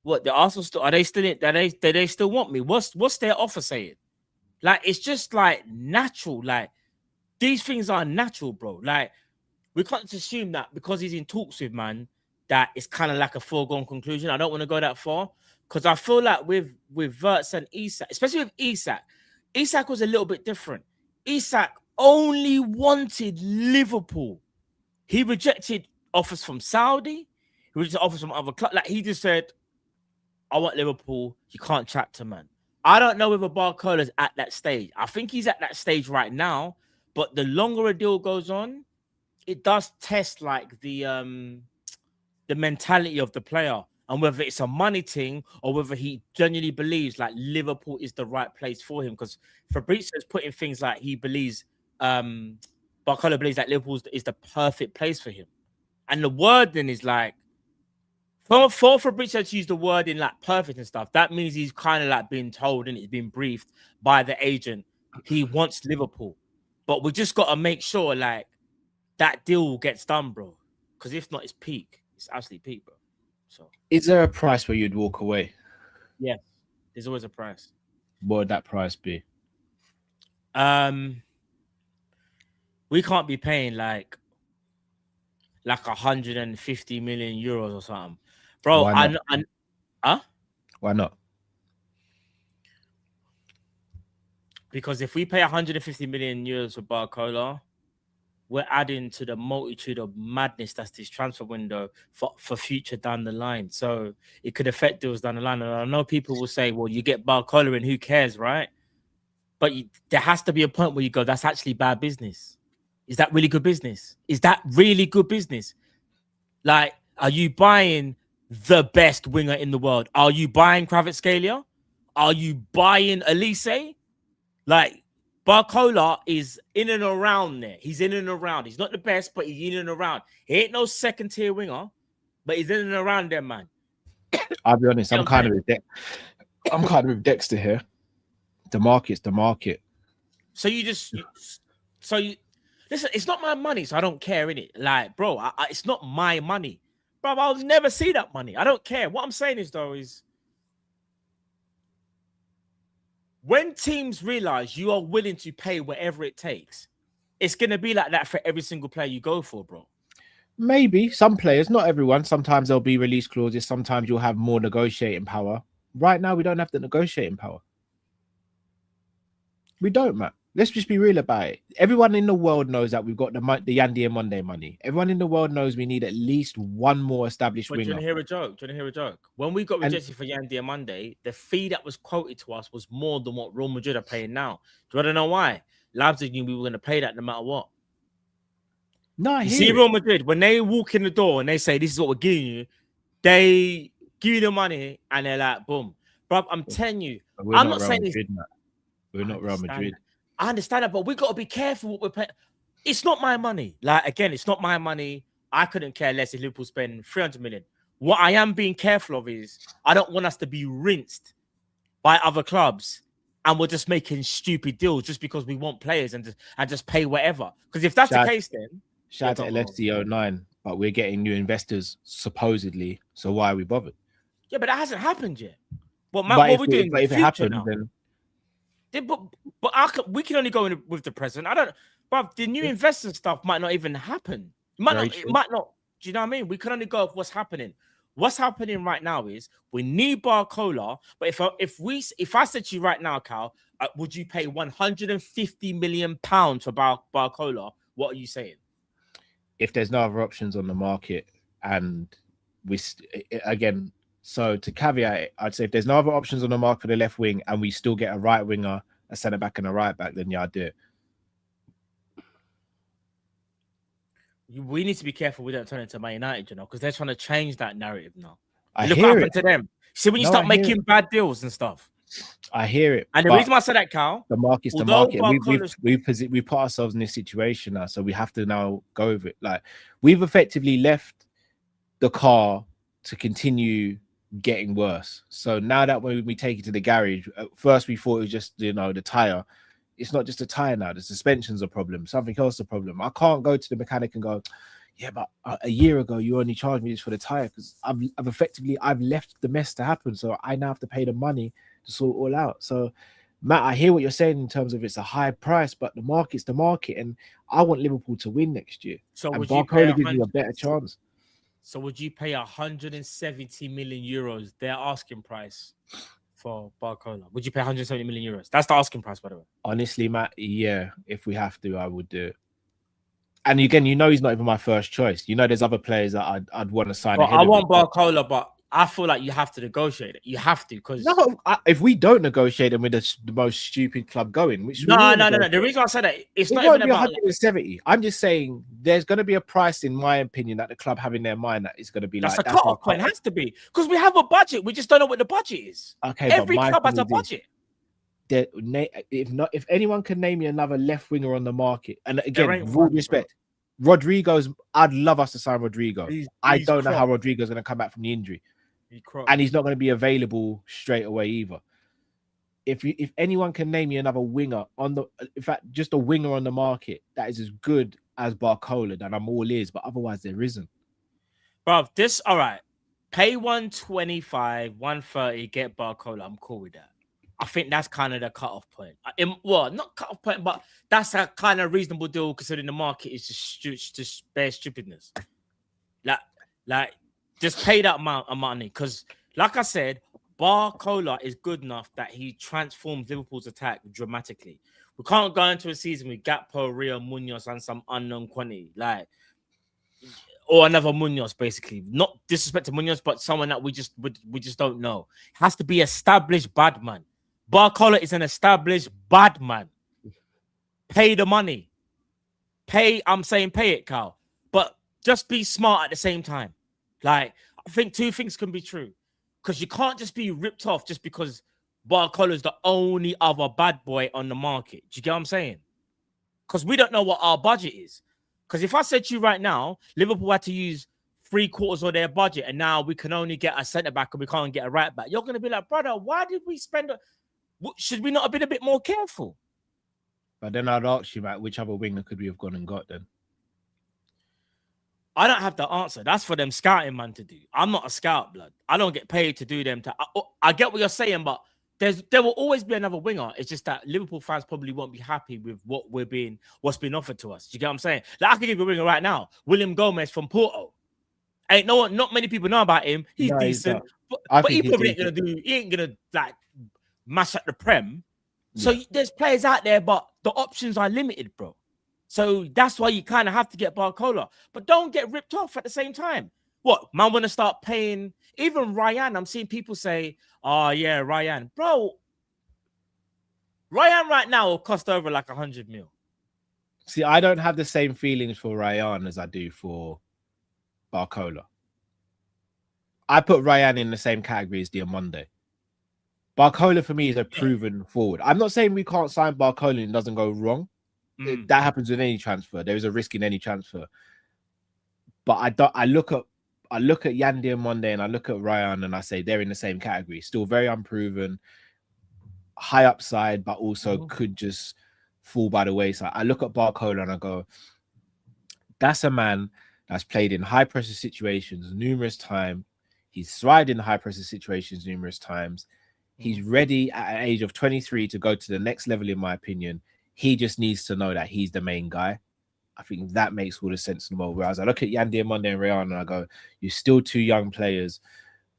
what the Arsenal still are they still in, they still want me? What's their offer saying? Like, it's just like natural. Like, these things are natural, bro. Like, we can't just assume that because he's in talks with man that it's kind of like a foregone conclusion. I don't want to go that far because I feel like with Verts and Isak, especially with Isak was a little bit different. Isak only wanted Liverpool. He rejected offers from Saudi. He rejected offers from other clubs. Like, he just said, I want Liverpool. You can't chat to man. I don't know whether Barcola's at that stage. I think he's at that stage right now. But the longer a deal goes on, it does test like the mentality of the player and whether it's a money thing or whether he genuinely believes like Liverpool is the right place for him. Because Fabrizio's putting things like he believes Barcola believes that Liverpool is the perfect place for him. And the wording is like for Fabrizio to use the word in like perfect and stuff, that means he's kind of like being told and he's been briefed by the agent he wants Liverpool. But we just got to make sure like that deal gets done, bro. Because if not, it's peak. It's absolutely peak, bro. So, is there a price where you'd walk away? Yeah, there's always a price. What would that price be? We can't be paying like 150 million euros or something, bro. Why not? Why not? Because if we pay 150 million euros for Barcola, we're adding to the multitude of madness that's this transfer window for future down the line. So it could affect deals down the line. And I know people will say, well, you get Barcola and who cares, right? But there has to be a point where you go, that's actually bad business. Is that really good business? Is that really good business? Like, are you buying the best winger in the world? Are you buying Kvaratskhelia? Are you buying Elise? Like, Barcola is in and around there. He's in and around. He's not the best, but he's in and around. He ain't no second-tier winger, but he's in and around there, man. I'll be honest, I'm kind of with Dexter here. The market's the market. So you listen, it's not my money, so I don't care, innit? Like, bro, it's not my money. Bro, I'll never see that money. I don't care. What I'm saying is, though, is when teams realize you are willing to pay whatever it takes, it's going to be like that for every single player you go for, bro. Maybe some players, not everyone. Sometimes there'll be release clauses. Sometimes you'll have more negotiating power. Right now, we don't have the negotiating power. We don't, man. Let's just be real about it. Everyone in the world knows that we've got the Yandy and Monday money. Everyone in the world knows we need at least one more established winger. Do you want to hear a joke? Do you want to hear a joke? When we got rejected for Yandy and Monday, the fee that was quoted to us was more than what Real Madrid are paying now. Do you want to know why? Leipzig knew we were going to pay that no matter what. No, you see Real Madrid, when they walk in the door and they say, this is what we're giving you, they give you the money and they're like, boom. Bro, I'm telling you, I'm not saying this. We're not Real Madrid. I understand that, but we got to be careful what we're paying. It's not my money. Like, again, it's not my money. I couldn't care less if Liverpool spend 300 million. What I am being careful of is I don't want us to be rinsed by other clubs and we're just making stupid deals just because we want players and just pay whatever. Because if that's the case, then shout out to LFC09, but we're getting new investors supposedly. So why are we bothered? Yeah, but that hasn't happened yet. What are we doing? But if it happened, then. But we can only go in with the present. But the new investor stuff might not even happen. It might not. Do you know what I mean? We can only go with what's happening. What's happening right now is we need Barcola. But if I said to you right now, Cal, would you pay 150 million pounds for Barcola? What are you saying? If there's no other options on the market, and again. So to caveat it, I'd say if there's no other options on the market for the left wing and we still get a right winger, a centre back and a right back, then yeah, I'd do it. We need to be careful we don't turn into Man United, you know, because they're trying to change that narrative now. Look what happened to them. See, when you start making bad deals and stuff. I hear it. And the reason why I said that, Cal, the market's the market. We put ourselves in this situation now, so we have to now go with it. Like, we've effectively left the car to continue getting worse. So now that when we take it to the garage, at first we thought it was just, the tire. It's not just a tire now. The suspension's a problem. Something else is a problem. I can't go to the mechanic and go, Yeah, but a year ago you only charged me this for the tire because I've effectively left the mess to happen, so I now have to pay the money to sort it all out. So, Matt, I hear what you're saying in terms of it's a high price, but the market's the market, and I want Liverpool to win next year. So And would you pay Barcola gives me a 100? better chance. So would you pay 170 million euros, their asking price, for Barcola? Would you pay 170 million euros? That's the asking price, by the way. Honestly, Matt, yeah, if we have to, I would do it. And again, he's not even my first choice. There's other players that I'd want to sign. Well, ahead I of want him. Barcola, but I feel like you have to negotiate it. You have to, because No, if we don't negotiate them with the most stupid club going, which no. The reason I said that it's not even be about 170. I'm just saying there's going to be a price, in my opinion, that the club have in their mind that is going to be that's like a cut-off point. Has to be, because we have a budget. We just don't know what the budget is. Okay, every club has a budget. If anyone can name me another left winger on the market, and again, ain't with all one, respect, Rodrigo's. I'd love us to sign Rodrigo. I don't know crap. how Rodrigo's going to come back from the injury, and he's not going to be available straight away either. If anyone can name me another winger in fact, just a winger on the market that is as good as Barcola, then I'm all ears. But otherwise, there isn't. Bro, all right. Pay 125, 130, get Barcola. I'm cool with that. I think that's kind of the cutoff point. Well, not cutoff point, but that's a kind of reasonable deal considering the market is just bare stupidness. Like, just pay that amount of money, because, like I said, Barcola is good enough that he transforms Liverpool's attack dramatically. We can't go into a season with Gakpo, Rio, Munoz, and some unknown quantity, or another Munoz, basically. Not disrespect to Munoz, but someone that we just don't know. It has to be established bad man. Barcola is an established bad man. Pay the money. I'm saying pay it, Carl. But just be smart at the same time. I think two things can be true. Because you can't just be ripped off just because Barcola is the only other bad boy on the market. Do you get what I'm saying? Because we don't know what our budget is. Because if I said to you right now, Liverpool had to use 3/4 of their budget, and now we can only get a centre back and we can't get a right back, you're going to be like, brother, why did we spend? Should we not have been a bit more careful? But then I'd ask you, Matt, which other winger could we have gone and got then? I don't have the answer. That's for them scouting man to do. I'm not a scout, blood. I don't get paid to do them. I get what you're saying, but there will always be another winger. It's just that Liverpool fans probably won't be happy with what's been offered to us. Do you get what I'm saying? I can give you a winger right now, William Gomez from Porto. Not many people know about him. He's decent, but he probably ain't gonna do. He ain't gonna mash up the Prem. So there's players out there, but the options are limited, bro. So that's why you kind of have to get Barcola, but don't get ripped off at the same time. What, man, want to start paying? Even Ryan, I'm seeing people say, "Oh yeah, Ryan, bro. Ryan right now will cost over 100 mil." See, I don't have the same feelings for Ryan as I do for Barcola. I put Ryan in the same category as Diamonde. Barcola for me is a proven forward. I'm not saying we can't sign Barcola and it doesn't go wrong. That happens with any transfer. There is a risk in any transfer. But I look at Yan Diamonde and I look at Ryan and I say they're in the same category. Still very unproven, high upside, but also could just fall by the wayside. I look at Barcola and I go, that's a man that's played in high pressure situations numerous times. He's thrived in high pressure situations numerous times. He's ready at an age of 23 to go to the next level, in my opinion. He just needs to know that he's the main guy. I think that makes all the sense in the world. Whereas I look at Yan Diamonde and Ryan and I go, you're still two young players.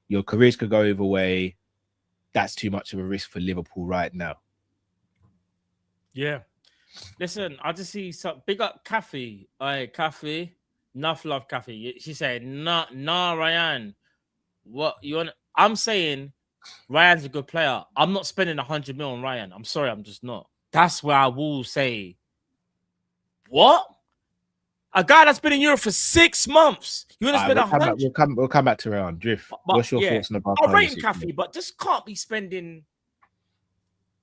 Your careers could go either way. That's too much of a risk for Liverpool right now. Yeah. Listen, I just see some big up Kathy. Kathy. Enough love, Kathy. She said, nah, Ryan. What you want? I'm saying Ryan's a good player. I'm not spending 100 mil on Ryan. I'm sorry, I'm just not. That's where I will say, what? A guy that's been in Europe for 6 months. You want to spend 100? We'll come back to Ryan. Drift. What's your thoughts on the Barcola? I'll rate him, Kathy, but just can't be spending.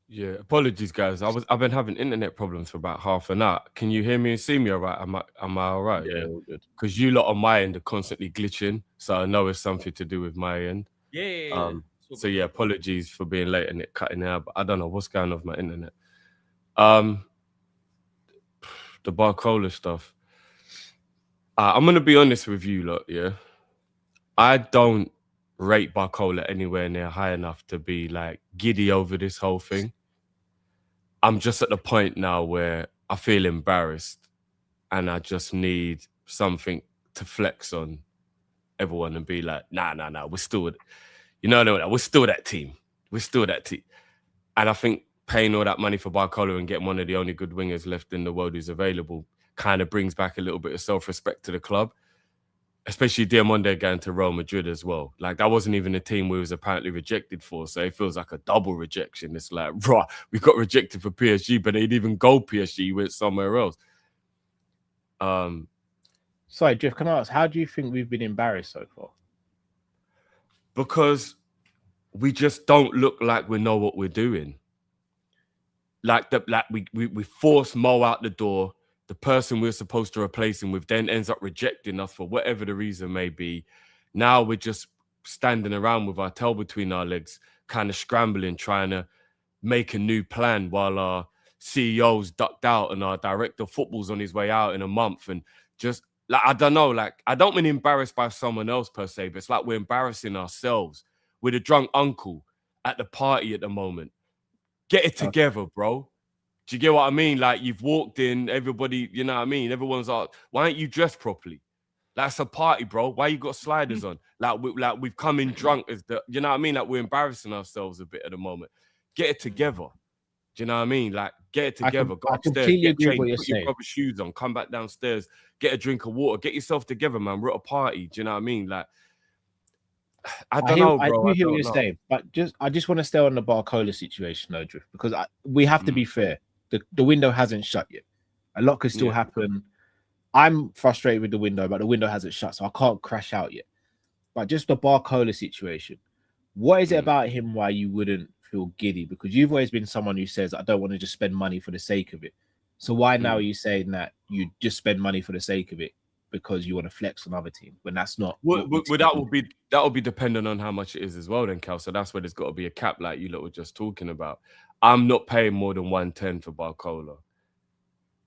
Yeah, apologies, guys. I've been having internet problems for about half an hour. Can you hear me and see me all right? Am I all right? Yeah, all good. Because you lot on my end are constantly glitching, so I know it's something to do with my end. Yeah. So yeah, apologies for being late and it cutting out, but I don't know what's going on with my internet. The Barcola stuff. I'm gonna be honest with you, lot. Yeah, I don't rate Barcola anywhere near high enough to be like giddy over this whole thing. I'm just at the point now where I feel embarrassed, and I just need something to flex on everyone and be like, nah, we're still, we're still that team. We're still that team. And I think paying all that money for Barcola and getting one of the only good wingers left in the world who's available kind of brings back a little bit of self-respect to the club, especially Diamonde going to Real Madrid as well. Like, that wasn't even a team we was apparently rejected for, so it feels like a double rejection. It's like, rah, we got rejected for PSG, but they didn't even go PSG, he went somewhere else. Sorry, Jeff, can I ask, how do you think we've been embarrassed so far? Because we just don't look like we know what we're doing. We force Mo out the door. The person we're supposed to replace him with then ends up rejecting us for whatever the reason may be. Now we're just standing around with our tail between our legs, kind of scrambling, trying to make a new plan while our CEO's ducked out and our director of football's on his way out in a month. And just, like, I don't know, like, I don't mean embarrassed by someone else per se, but it's like we're embarrassing ourselves. We're the drunk uncle at the party at the moment. Get it together, bro. Do you get what I mean? Like, you've walked in, everybody, you know what I mean? Everyone's like, why aren't you dressed properly? That's a party, bro. Why you got sliders on? We've come in drunk as the, you know what I mean? Like, we're embarrassing ourselves a bit at the moment. Get it together. Do you know what I mean? Like, get it together. Go upstairs, get changed, put your proper shoes on, come back downstairs, get a drink of water, get yourself together, man. We're at a party. Do you know what I mean? Like, I don't know, bro. I do hear what you're saying, but I just want to stay on the Barcola situation, though, Drift, because we have to be fair. The window hasn't shut yet. A lot could still happen. I'm frustrated with the window, but the window hasn't shut, so I can't crash out yet. But just the Barcola situation, what is it about him why you wouldn't feel giddy? Because you've always been someone who says, I don't want to just spend money for the sake of it. So why now are you saying that you just spend money for the sake of it because you want to flex on other teams when that's not? That will be dependent on how much it is as well, then, Cal. So that's where there's got to be a cap, like you lot were just talking about. I'm not paying more than 110 for Barcola.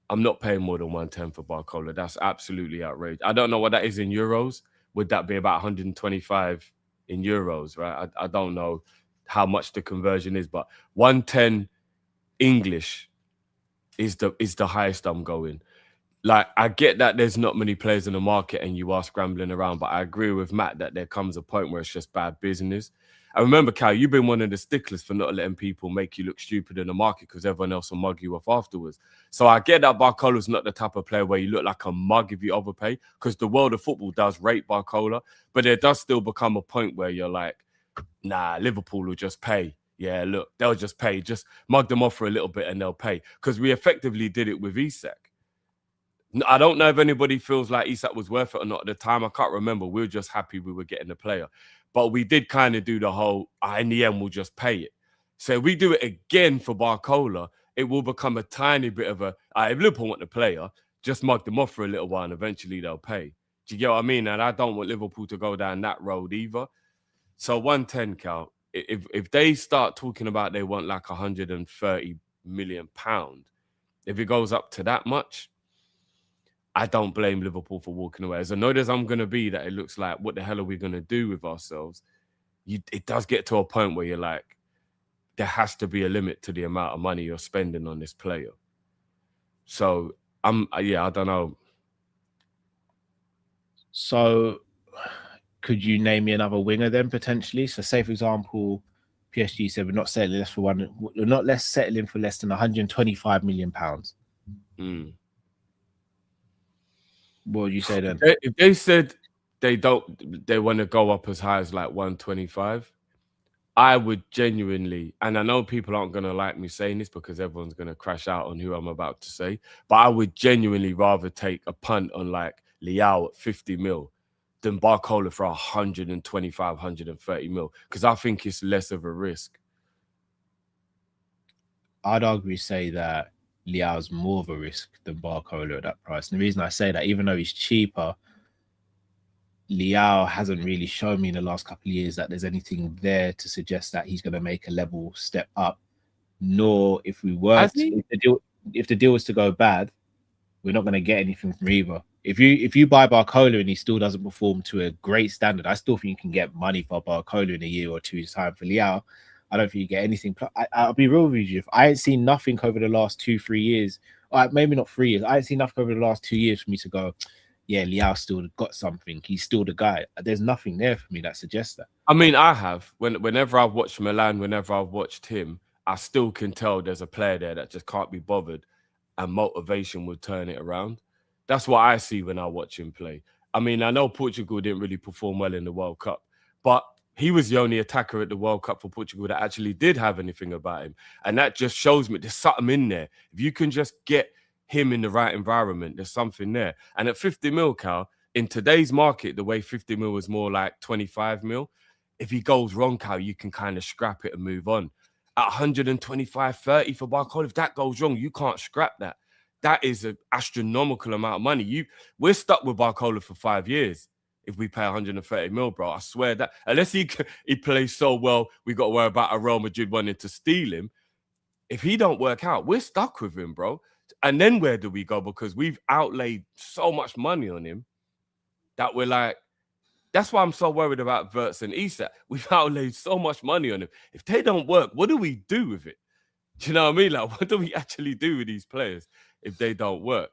I'm not paying more than 110 for Barcola. That's absolutely outrageous. I don't know what that is in euros. Would that be about 125 in euros, right? I don't know how much the conversion is, but 110 English is the highest I'm going. Like, I get that there's not many players in the market and you are scrambling around, but I agree with Matt that there comes a point where it's just bad business. I remember, Cal, you've been one of the sticklers for not letting people make you look stupid in the market because everyone else will mug you off afterwards. So I get that Barcola's not the type of player where you look like a mug if you overpay, because the world of football does rate Barcola, but there does still become a point where you're like, nah, Liverpool will just pay. Yeah, look, they'll just pay. Just mug them off for a little bit and they'll pay. Because we effectively did it with Isak. I don't know if anybody feels like Isak was worth it or not at the time. I can't remember. We were just happy we were getting the player. But we did kind of do the whole, in the end, we'll just pay it. So if we do it again for Barcola, it will become a tiny bit of a, if Liverpool want the player, just mug them off for a little while and eventually they'll pay. Do you get what I mean? And I don't want Liverpool to go down that road either. So 110, Cal, if they start talking about they want like 130 million pounds, if it goes up to that much, I don't blame Liverpool for walking away. As annoyed as I'm going to be that it looks like, what the hell are we going to do with ourselves? It does get to a point where you're like, there has to be a limit to the amount of money you're spending on this player. So, I don't know. So, could you name me another winger then potentially? So, say for example, PSG said we're not settling for less than 125 million pounds. What would you say then? If they said they want to go up as high as like 125, I would genuinely, and I know people aren't going to like me saying this because everyone's going to crash out on who I'm about to say, but I would genuinely rather take a punt on like Liao at 50 mil than Barcola for 125, 130 mil, because I think it's less of a risk. I'd argue say that Liao's more of a risk than Barcola at that price. And the reason I say that, even though he's cheaper, Liao hasn't really shown me in the last couple of years that there's anything there to suggest that he's going to make a level step up. Nor if we were, if the deal was to go bad, we're not going to get anything from either. If you buy Barcola and he still doesn't perform to a great standard, I still think you can get money for Barcola in a year or two's time. For Liao, I don't think you get anything. I'll be real with you. If I ain't seen nothing over the last 2-3 years, maybe not 3 years, I ain't seen nothing over the last 2 years for me to go, yeah, Liao still got something. He's still the guy. There's nothing there for me that suggests that. I mean, I have. Whenever I've watched Milan, whenever I've watched him, I still can tell there's a player there that just can't be bothered, and motivation would turn it around. That's what I see when I watch him play. I mean, I know Portugal didn't really perform well in the World Cup, but he was the only attacker at the World Cup for Portugal that actually did have anything about him. And that just shows me there's something in there. If you can just get him in the right environment, there's something there. And at 50 mil, Cal, in today's market, the way 50 mil is more like 25 mil, if he goes wrong, Cal, you can kind of scrap it and move on. At 125, 30 for Barcola, if that goes wrong, you can't scrap that. That is an astronomical amount of money. We're stuck with Barcola for 5 years if we pay 130 mil, bro. I swear that unless he plays so well, we got to worry about a Real Madrid wanting to steal him. If he don't work out, we're stuck with him, bro. And then where do we go? Because we've outlaid so much money on him that we're like, that's why I'm so worried about Wirtz and Isak. We've outlaid so much money on him. If they don't work, what do we do with it? Do you know what I mean? Like, what do we actually do with these players if they don't work?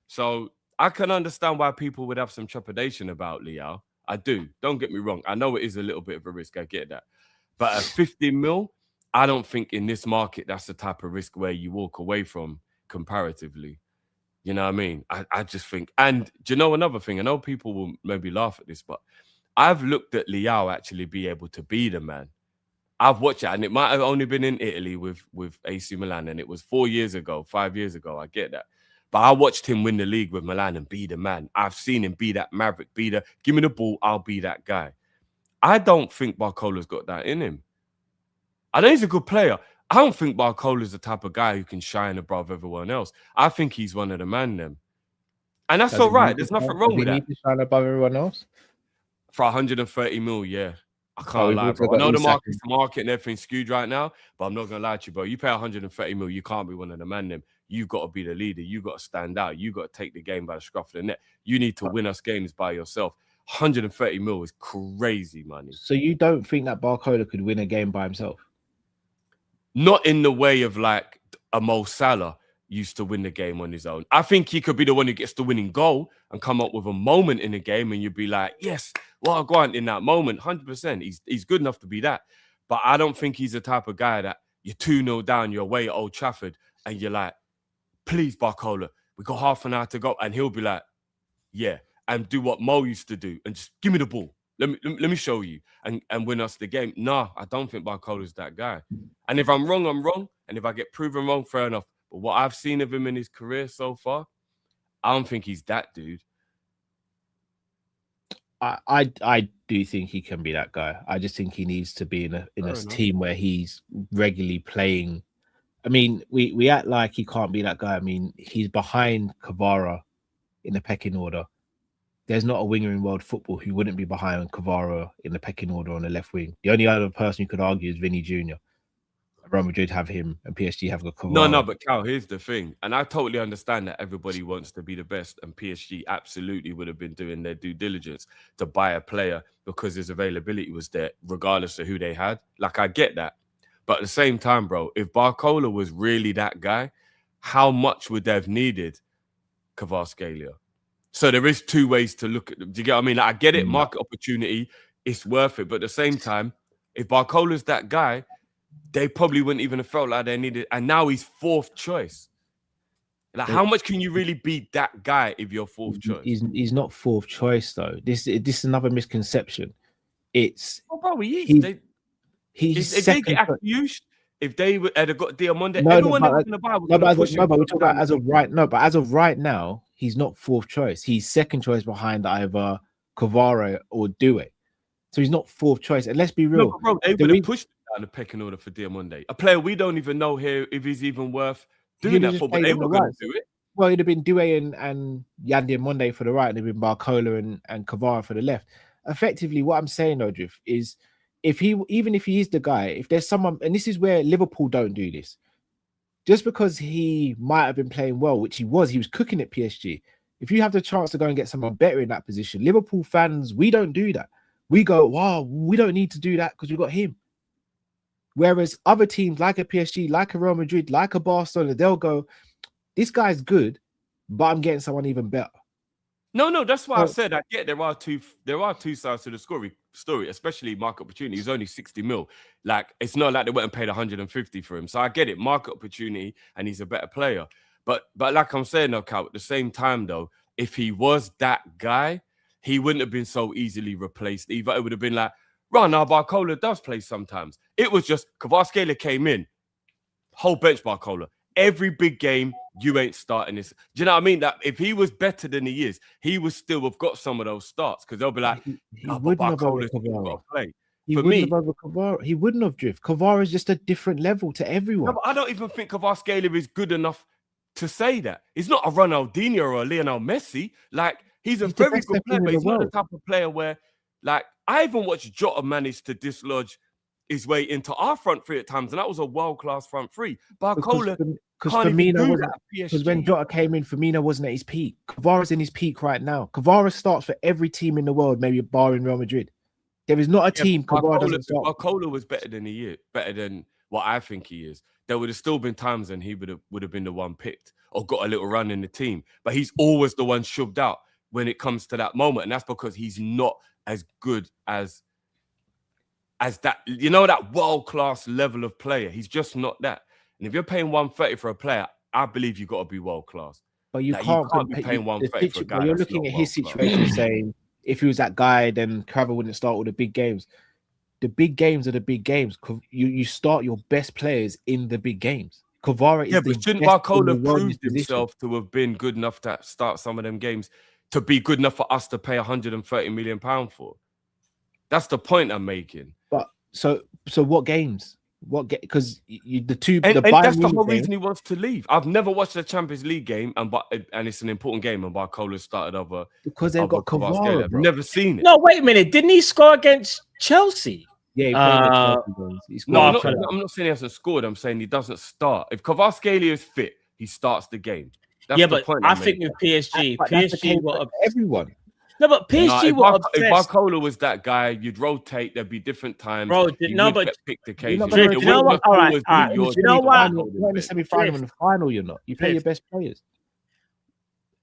So I can understand why people would have some trepidation about Liao. I do. Don't get me wrong. I know it is a little bit of a risk. I get that. But at 50 mil, I don't think in this market that's the type of risk where you walk away from comparatively. You know what I mean? I just think, and do you know another thing? I know people will maybe laugh at this, but I've looked at Liao actually be able to be the man. I've watched it, and it might have only been in Italy with AC Milan, and it was 4 years ago, 5 years ago. I get that. But I watched him win the league with Milan and be the man. I've seen him be that maverick, give me the ball, I'll be that guy. I don't think Barcola's got that in him. I know he's a good player. I don't think Barcola's the type of guy who can shine above everyone else. I think he's one of the man them. And that's all right. There's nothing wrong with that. Does he need to shine above everyone else? For 130 mil, yeah. I can't lie, bro. I know the market and everything's skewed right now, but I'm not going to lie to you, bro. You pay 130 mil, you can't be one of the man them. You've got to be the leader. You've got to stand out. You've got to take the game by the scruff of the neck. You need to win us games by yourself. 130 mil is crazy money. So you don't think that Barcola could win a game by himself? Not in the way of like a Mo Salah used to win the game on his own. I think he could be the one who gets the winning goal and come up with a moment in the game and you'd be like, yes, well, go on in that moment, 100%. He's good enough to be that. But I don't think he's the type of guy that you're 2-0 down, you're away at Old Trafford and you're like, please, Barcola, we got half an hour to go. And he'll be like, yeah, and do what Mo used to do and just give me the ball. Let me show you and win us the game. Nah, I don't think Barcola's that guy. And if I'm wrong, I'm wrong. And if I get proven wrong, fair enough. But what I've seen of him in his career so far, I don't think he's that dude. I do think he can be that guy. I just think he needs to be in a team where he's regularly playing. I mean, we act like he can't be that guy. I mean, he's behind Kvara in the pecking order. There's not a winger in world football who wouldn't be behind Kvara in the pecking order on the left wing. The only other person you could argue is Vinny Jr. Real Madrid have him and PSG have got Kvara. No, but Cal, here's the thing. And I totally understand that everybody wants to be the best and PSG absolutely would have been doing their due diligence to buy a player because his availability was there, regardless of who they had. Like, I get that. But at the same time, bro, if Barcola was really that guy, how much would they have needed Kvaratskhelia? So there is two ways to look at them. Do you get what I mean? Like, I get it, market opportunity, it's worth it. But at the same time, if Barcola's that guy, they probably wouldn't even have felt like they needed. And now he's fourth choice. Like, how much can you really be that guy if you're fourth choice? He's not fourth choice, though. This is another misconception. It's... Oh, bro, he is. If they get accused, if they had got Diamonde, everyone that was in the bar was but we're talking about as of right. No, but as of right now, he's not fourth choice. He's second choice behind either Kvara or Due. So he's not fourth choice. And let's be real. No, bro, they would have pushed down the pecking order for Diamonde. A player we don't even know here if he's even worth doing that for, but they were going to do it. Well, it'd have been Due and Yan Diamonde for the right, and it'd been Barcola and Kvara for the left. Effectively, what I'm saying, Odrif, is even if he is the guy, if there's someone, and this is where Liverpool don't do this, just because he might have been playing well, which he was cooking at PSG, If you have the chance to go and get someone better in that position, Liverpool fans, we don't do that. We go, wow, we don't need to do that because we got him. Whereas other teams like a PSG, like a Real Madrid, like a Barcelona, they'll go, this guy's good, but I'm getting someone even better. No, that's why I said I get there are two sides to the story, especially market opportunity. He's only 60 mil. Like, it's not like they went and paid 150 for him. So I get it, market opportunity, and he's a better player. But like I'm saying, though, Cal, at the same time, though, if he was that guy, he wouldn't have been so easily replaced either. It would have been like, right now, Barcola does play sometimes. It was just Kvaratskhelia came in, whole bench Barcola. Every big game, you ain't starting this. Do you know what I mean? That if he was better than he is, he would still have got some of those starts because they'll be like, he wouldn't have over Kvara. Play. He wouldn't have over Kvara. He wouldn't have Drift. Kvara is just a different level to everyone. No, but I don't even think Kvaratskhelia is good enough to say that. He's not a Ronaldinho or a Lionel Messi. Like, he's a very good player, but he's not the type of player where, like, I even watched Jota manage to dislodge his way into our front three at times, and that was a world-class front three. Barcola because Firmino wasn't, because when Jota came in, Firmino wasn't at his peak. Kvara's in his peak right now. Kvara starts for every team in the world, maybe barring Real Madrid. There is not a team Kvara doesn't start. Barcola was better than what I think he is. There would have still been times when he would have been the one picked or got a little run in the team, but he's always the one shoved out when it comes to that moment, and that's because he's not as good as that, you know, that world-class level of player. He's just not that. And if you're paying 130 for a player, I believe you've got to be world-class. But you can't be paying 130 for a guy. You're looking at his situation saying, if he was that guy, then Crowder wouldn't start all the big games. The big games are the big games. You start your best players in the big games. Kvara is but shouldn't Barcola prove himself to have been good enough to start some of them games, to be good enough for us to pay £130 million for? That's the point I'm making. But so what games? Because that's the whole reason he wants to leave. I've never watched a Champions League game, and it's an important game, and Barcola started over because they've got Kvara. I've never seen it. No, wait a minute. Didn't he score against Chelsea? Yeah, he played against Chelsea. I'm not saying he hasn't scored. I'm saying he doesn't start. If Kvaratskhelia is fit, he starts the game. That's the but point I think with PSG, everyone. No, but PSG if Barcola was that guy, you'd rotate. There'd be different times. Bro, picked occasion. You know what? All right. You know what? You're in the semi-final and the final. You're not. You play your best players.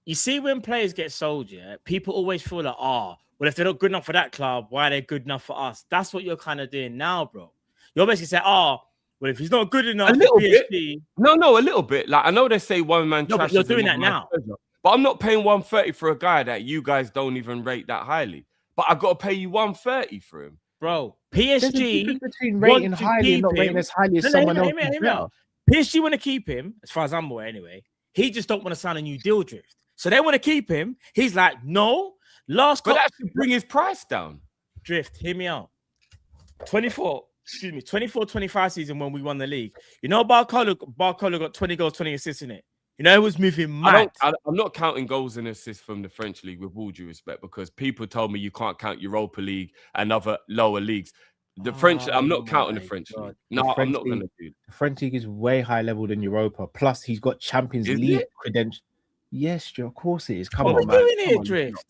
You see, when players get sold, yeah, people always feel like, well, if they're not good enough for that club, why are they good enough for us? That's what you're kind of doing now, bro. You're basically saying, well, if he's not good enough for PSG, no, a little bit. Like, I know they say one man. No, but you're doing that now. But I'm not paying 130 for a guy that you guys don't even rate that highly. But I got to pay you 130 for him, bro. PSG between rating highly and not rating as highly as someone else. PSG want to keep him, as far as I'm aware, anyway. He just don't want to sign a new deal, Drift. So they want to keep him. He's like, no. But that should bring his price down. Drift, hear me out. 24-25 season when we won the league. You know, Barcola got 20 goals, 20 assists in it. You know, it was moving mad. I'm not counting goals and assists from the French league, with all due respect, because people told me you can't count Europa League and other lower leagues. The French, I'm not counting the French league. No, I'm not going to do it. The French league is way high level than Europa. Plus, he's got Champions League credentials. Yes, Joe, of course it is. Come on, man. What are we doing here, Drift?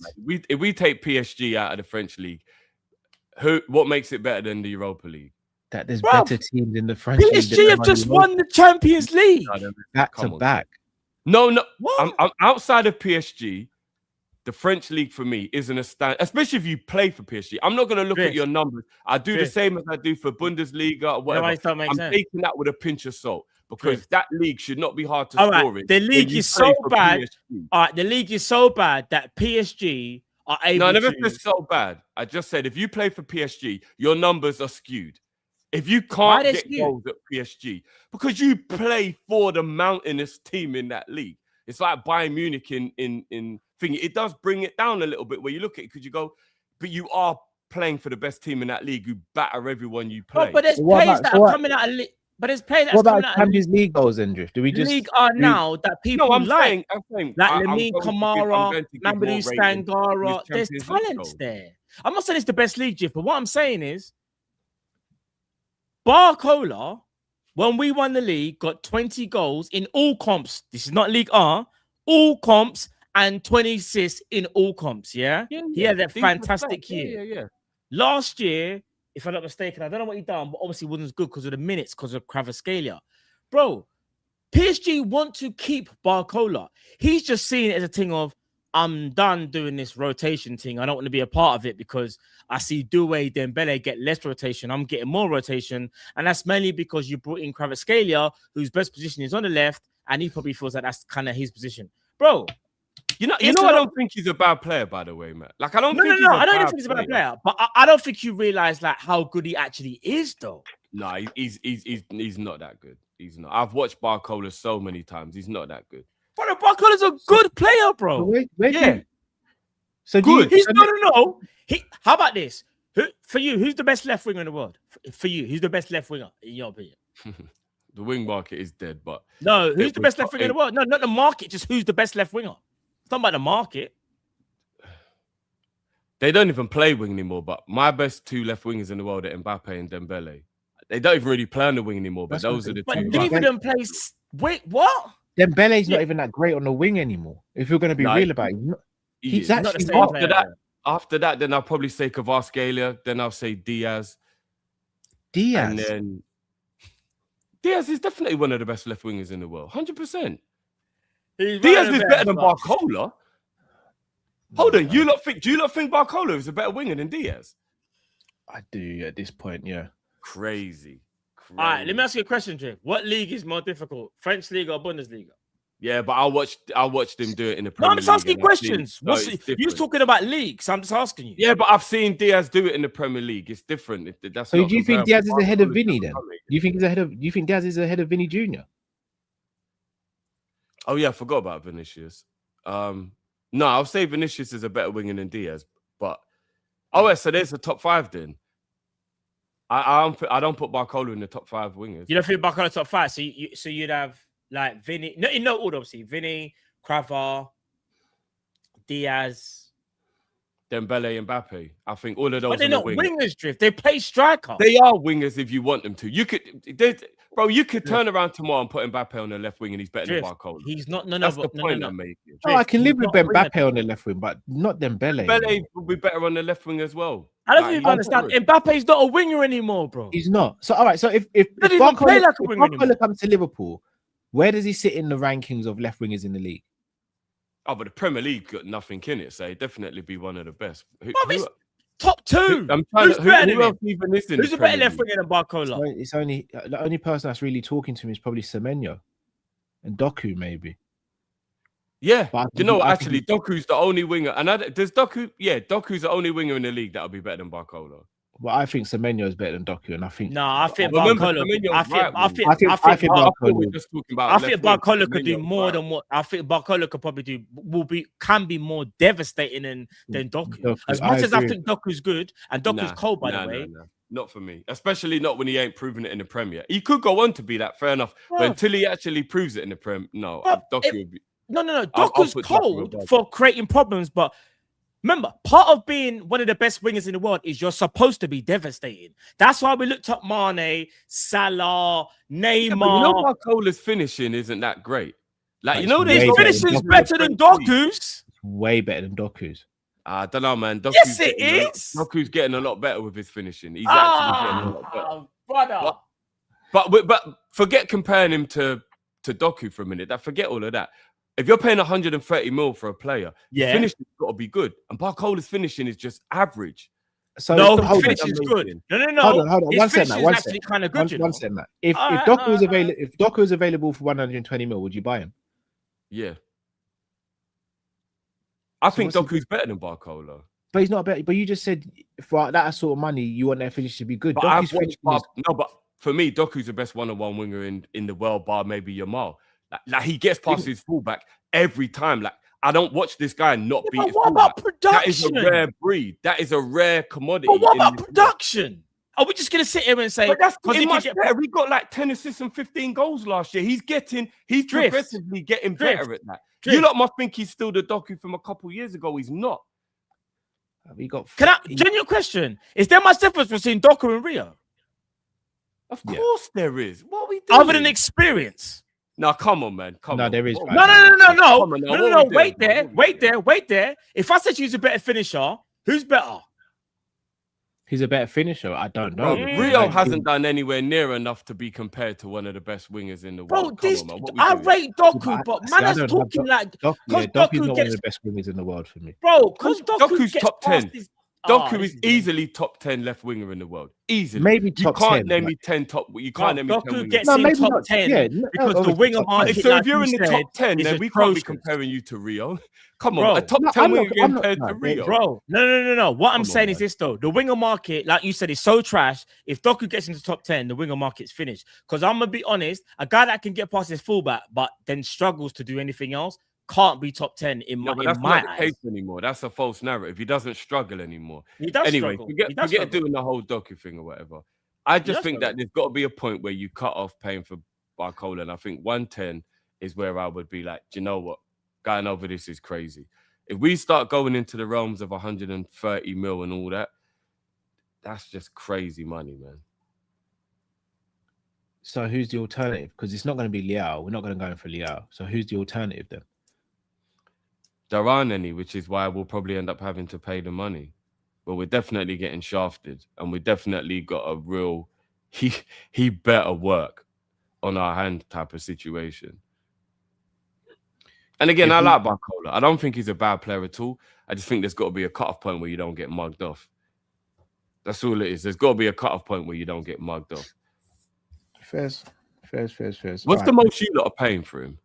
If we take PSG out of the French league, what makes it better than the Europa League? That there's better teams in the French league. PSG have just won the Champions League. Back to back. No. I'm outside of PSG. The French league for me isn't a stand, especially if you play for PSG. I'm not going to look at your numbers. I do the same as I do for Bundesliga or whatever. I'm taking that with a pinch of salt because that league should not be hard to score in. The league is so bad. All right, the league is so bad that PSG are able to... No, I never said so bad. I just said if you play for PSG, your numbers are skewed. If you can't get goals at PSG, because you play for the mountainous team in that league. It's like Bayern Munich in thing. It does bring it down a little bit where you look at it because you go, but you are playing for the best team in that league who batter everyone you play. But there's players that are coming out of league. But there's players that are coming out of Champions League goals, Andrew. Do we just league are now that people I'm like saying, like Lamine Kamara, Mamadou Stangara. There's talents there. I'm not saying it's the best league, Jiff, but what I'm saying is Barcola, when we won the league, got 20 goals in all comps. This is not League R, all comps and 20 assists in all comps. Yeah, he had that fantastic year. Yeah. Last year, if I'm not mistaken, I don't know what he done, but obviously wasn't as good because of the minutes, because of Kvaratskhelia. Bro, PSG want to keep Barcola. He's just seeing it as a thing of, I'm done doing this rotation thing. I don't want to be a part of it because I see Doué, Dembele get less rotation. I'm getting more rotation. And that's mainly because you brought in Kvaratskhelia, whose best position is on the left, and he probably feels like that's kind of his position. Bro, I don't think he's a bad player, by the way, man. Like, I don't think I don't think he's a bad player, but I don't think you realize like how good he actually is, though. No, he's not that good. He's not. I've watched Barcola so many times. He's not that good. Bro, Barcola's a good player, bro. So good. No. How about this? For you, who's the best left winger in the world? For you, who's the best left winger in your opinion? The wing market is dead, but no, who's the best left winger in the world? No, not the market, just who's the best left winger. It's not about the market. They don't even play wing anymore, but my best two left wingers in the world are Mbappe and Dembele. They don't even really play on the wing anymore, but those are the two. But neither of them plays. Wait, what? Dembele's not even that great on the wing anymore. If you're going to be real about it, he's actually not after that, then I'll probably say Kvaratskhelia. Then I'll say Diaz. And then Diaz is definitely one of the best left wingers in the world. 100%. Diaz is better than Barcola. Hold on, do you not think Barcola is a better winger than Diaz? I do at this point, yeah. Crazy. All right, let me ask you a question, Jay. What league is more difficult, French league or Bundesliga? Yeah, but I watched him do it in the No, Premier I'm just asking League questions. You're talking about leagues. I'm just asking you. Yeah, but I've seen Diaz do it in the Premier League. It's different. So do you think Diaz is ahead of Vinny then? Do you think he's ahead of? Do you think Diaz is ahead of Vinny Jr.? Oh yeah, I forgot about Vinicius. No, I'll say Vinicius is a better winger than Diaz. But so there's the top 5 then. I don't put Barcola in the top 5 wingers. You don't think Barcola top 5? So you'd have like Vinny, no, in no order, obviously. Vinny, Cravar, Diaz, Dembele, Mbappe. I think all of those. But they're not wingers, Drift. They play striker. They are wingers if you want them to. You could turn around tomorrow and put Mbappe on the left wing and he's better than Barcola. He's not. That's the point I'm making. No, I can live with Mbappe on the left wing, but not Dembele. Dembele will be better on the left wing as well. I don't think you understand. Mbappe's not a winger anymore, bro. He's not. So all right. So if Barcola comes to Liverpool, where does he sit in the rankings of left wingers in the league? Oh, but the Premier League got nothing in it, so he'd definitely be one of the best. Top 2. Who's better than him? Who's a better left winger than Barcola? So it's only the only person that's really talking to me is probably Semenyo and Doku, maybe. Yeah, actually, Doku's the only winger, and does Doku? Yeah, Doku's the only winger in the league that'll be better than Barcola. Well, I think Semenyo is better than Doku, and I think I think Barcola. I think Barcola could do more than what I think Barcola could probably do. Can be more devastating than Doku. As much as I think Doku's good, and Doku's cold, by the way. No. Not for me, especially not when he ain't proven it in the Premier. He could go on to be that, fair enough, but until he actually proves it in the Prem, Doku would be. No. Doku's cold for creating problems, but remember, part of being one of the best wingers in the world is you're supposed to be devastating. That's why we looked at Mane, Salah, Neymar. Barcola's finishing isn't that great. Like, his finishing's better than Doku's. Way better than Doku's. I don't know, man. Yes, it is. Doku's getting a lot better with his finishing. He's actually getting a lot better. Brother. But forget comparing him to Doku for a minute. Forget all of that. If you're paying 130 mil for a player, finishing's got to be good. And Barcola's finishing is just average. So his finishing's good. No. Hold on. His finishing's actually kind of good. One second. If Doku was available for 120 mil, would you buy him? Yeah. I think Doku's better than Barcola. But he's not better. But you just said for that sort of money, you want their finish to be good. But for me, Doku's the best one-on-one winger in the world, bar maybe Yamal. Like he gets past his fullback every time. Like, I don't watch this guy not beat his fullback. About production? That is a rare breed. That is a rare commodity. But what about production? Are we just going to sit here and say... But that's much better. He got like 10 assists and 15 goals last year. He's progressively getting better at that. You lot must think he's still the Doku from a couple years ago. He's not. Genuine question. Is there much difference between Doku and Rio? Of course there is. What are we doing? Other than experience. No, come on, man. Come No, on. there is What- five. No. Come on now, what we doing, Wait man? there. What we Wait doing? there. Wait there. If I said she's a better finisher, who's better? He's a better finisher. I don't Bro, know. Rio hasn't done anywhere near enough to be compared to one of the best wingers in the Bro, world. Come this on, man. What we I doing? rate Doku, but See, I man is don't have talking like Doku, because Doku's Doku not one of gets the best wingers in the world for me. bro, because Doku's gets top 10. past his- Doku this is is easily top 10 left winger in the world. Easily. Maybe You top can't 10. name me 10 top. You can't name me 10 Doku wingers. gets No, in maybe top not. 10 Yeah, no, because the obviously winger top 10. market, So like if you're you in the said, top 10, is then we can't be atrocious. comparing you to Rio. Come Bro, on, a top no, 10 I'm winger not- I'm not- compared no, to Rio. Bro, no. What I'm Come on, saying is man. this though: the winger market, like you said, is so trash. If Doku gets into top 10, the winger market's finished. Because I'm gonna be honest, a guy that can get past his fullback but then struggles to do anything else can't be top 10 in No, but in that's my not the eyes. case anymore. That's a false narrative. He doesn't struggle anymore. He does Anyway, struggle. forget He does struggle. doing the whole Doku thing or whatever. I just does think struggle. that there's got to be a point where you cut off paying for Barcola. And I think 110 is where I would be like, do you know what? Going over this is crazy. If we start going into the realms of 130 mil and all that, that's just crazy money, man. So who's the alternative? Because it's not going to be Liao. We're not going to go in for Liao. So who's the alternative then? There aren't any, which is why we'll probably end up having to pay the money. But we're definitely getting shafted, and we definitely got a real he better work on our hand type of situation. And again, I like Barcola. I don't think he's a bad player at all. I just think there's got to be a cut-off point where you don't get mugged off. That's all it is. There's got to be a cut-off point where you don't get mugged off. Fairs. What's the most you lot are paying for him?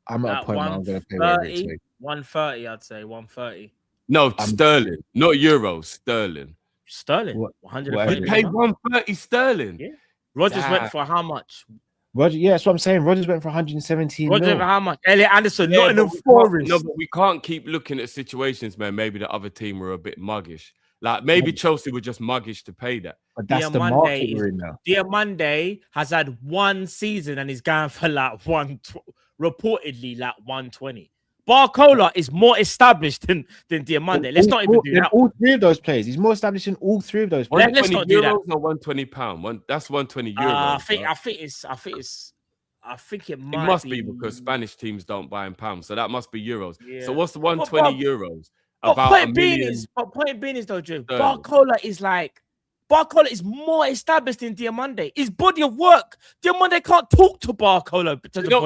I'm at a At point where I'm going to pay whatever it 130, takes. 130, I'd say 130. No, sterling, not euros, sterling. Sterling, What- 130. We paid 130 sterling. Yeah. Rogers Damn. went for how much? Roger, yeah, that's what I'm saying. Rogers went for 117 Rogers mil. for how much? Elliot Anderson, Yeah, not in but the we can't- forest. No, but we can't keep looking at situations, man. Maybe the other team were a bit muggish. Like maybe Chelsea were just muggish to pay that. But that's the Diamande market is- we're in now. Diamande has had one season and he's going for like reportedly like 120. Barcola is more established than Diamande. Let's not even do that. All three of those players. He's more established in all three of those Let- players. let's 120 not do that. euros or 120 pound. That's 120 euros. I think it it might must be because Spanish teams don't buy in pounds, so that must be euros. Yeah. So what's the 120 But- euros? But About point a being million. is though, Drew, sterling. Barcola is more established than Diamande. His body of work. Diamande can't talk to Barcola. Do you know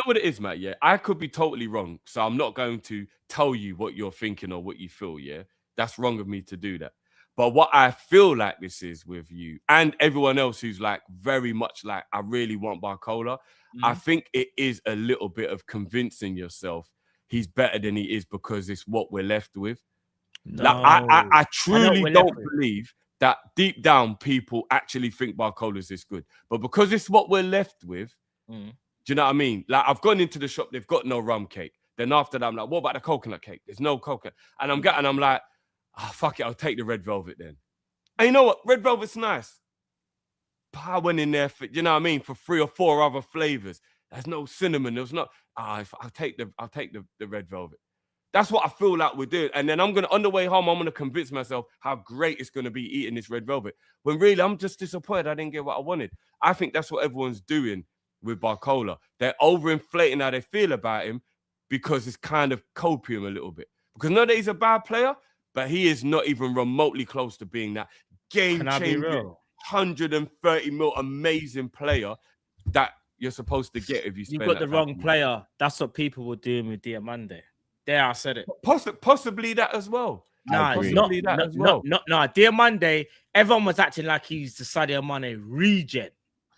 what it is, Matt? Yeah, I could be totally wrong, so I'm not going to tell you what you're thinking or what you feel. Yeah, that's wrong of me to do that. But what I feel like this is with you and everyone else who's like very much like, I really want Barcola. I think it is a little bit of convincing yourself he's better than he is because it's what we're left with. No. Like, I truly we're don't left with. believe that deep down people actually think Barcola's this good. But because it's what we're left with, do you know what I mean? Like, I've gone into the shop, they've got no rum cake. Then after that, I'm like, what about the coconut cake? There's no coconut. And I'm like, fuck it, I'll take the red velvet then. And you know what? Red velvet's nice. But I went in there for, you know what I mean, for 3 or 4 other flavors. There's no cinnamon. There's not. I'll take the red velvet. That's what I feel like we're doing. And then on the way home, I'm gonna convince myself how great it's gonna be eating this red velvet. When really I'm just disappointed I didn't get what I wanted. I think that's what everyone's doing with Barcola. They're overinflating how they feel about him because it's kind of copium a little bit. Because not that he's a bad player, but he is not even remotely close to being that game-changing 130 mil amazing player that you're supposed to get if you spend. You got the that wrong type of money. player. That's what people were doing with Diamande. There, I said it. Possibly that as well. Nah, agree. Possibly that as well. Diamande, everyone was acting like he's the Sadio Mane regen.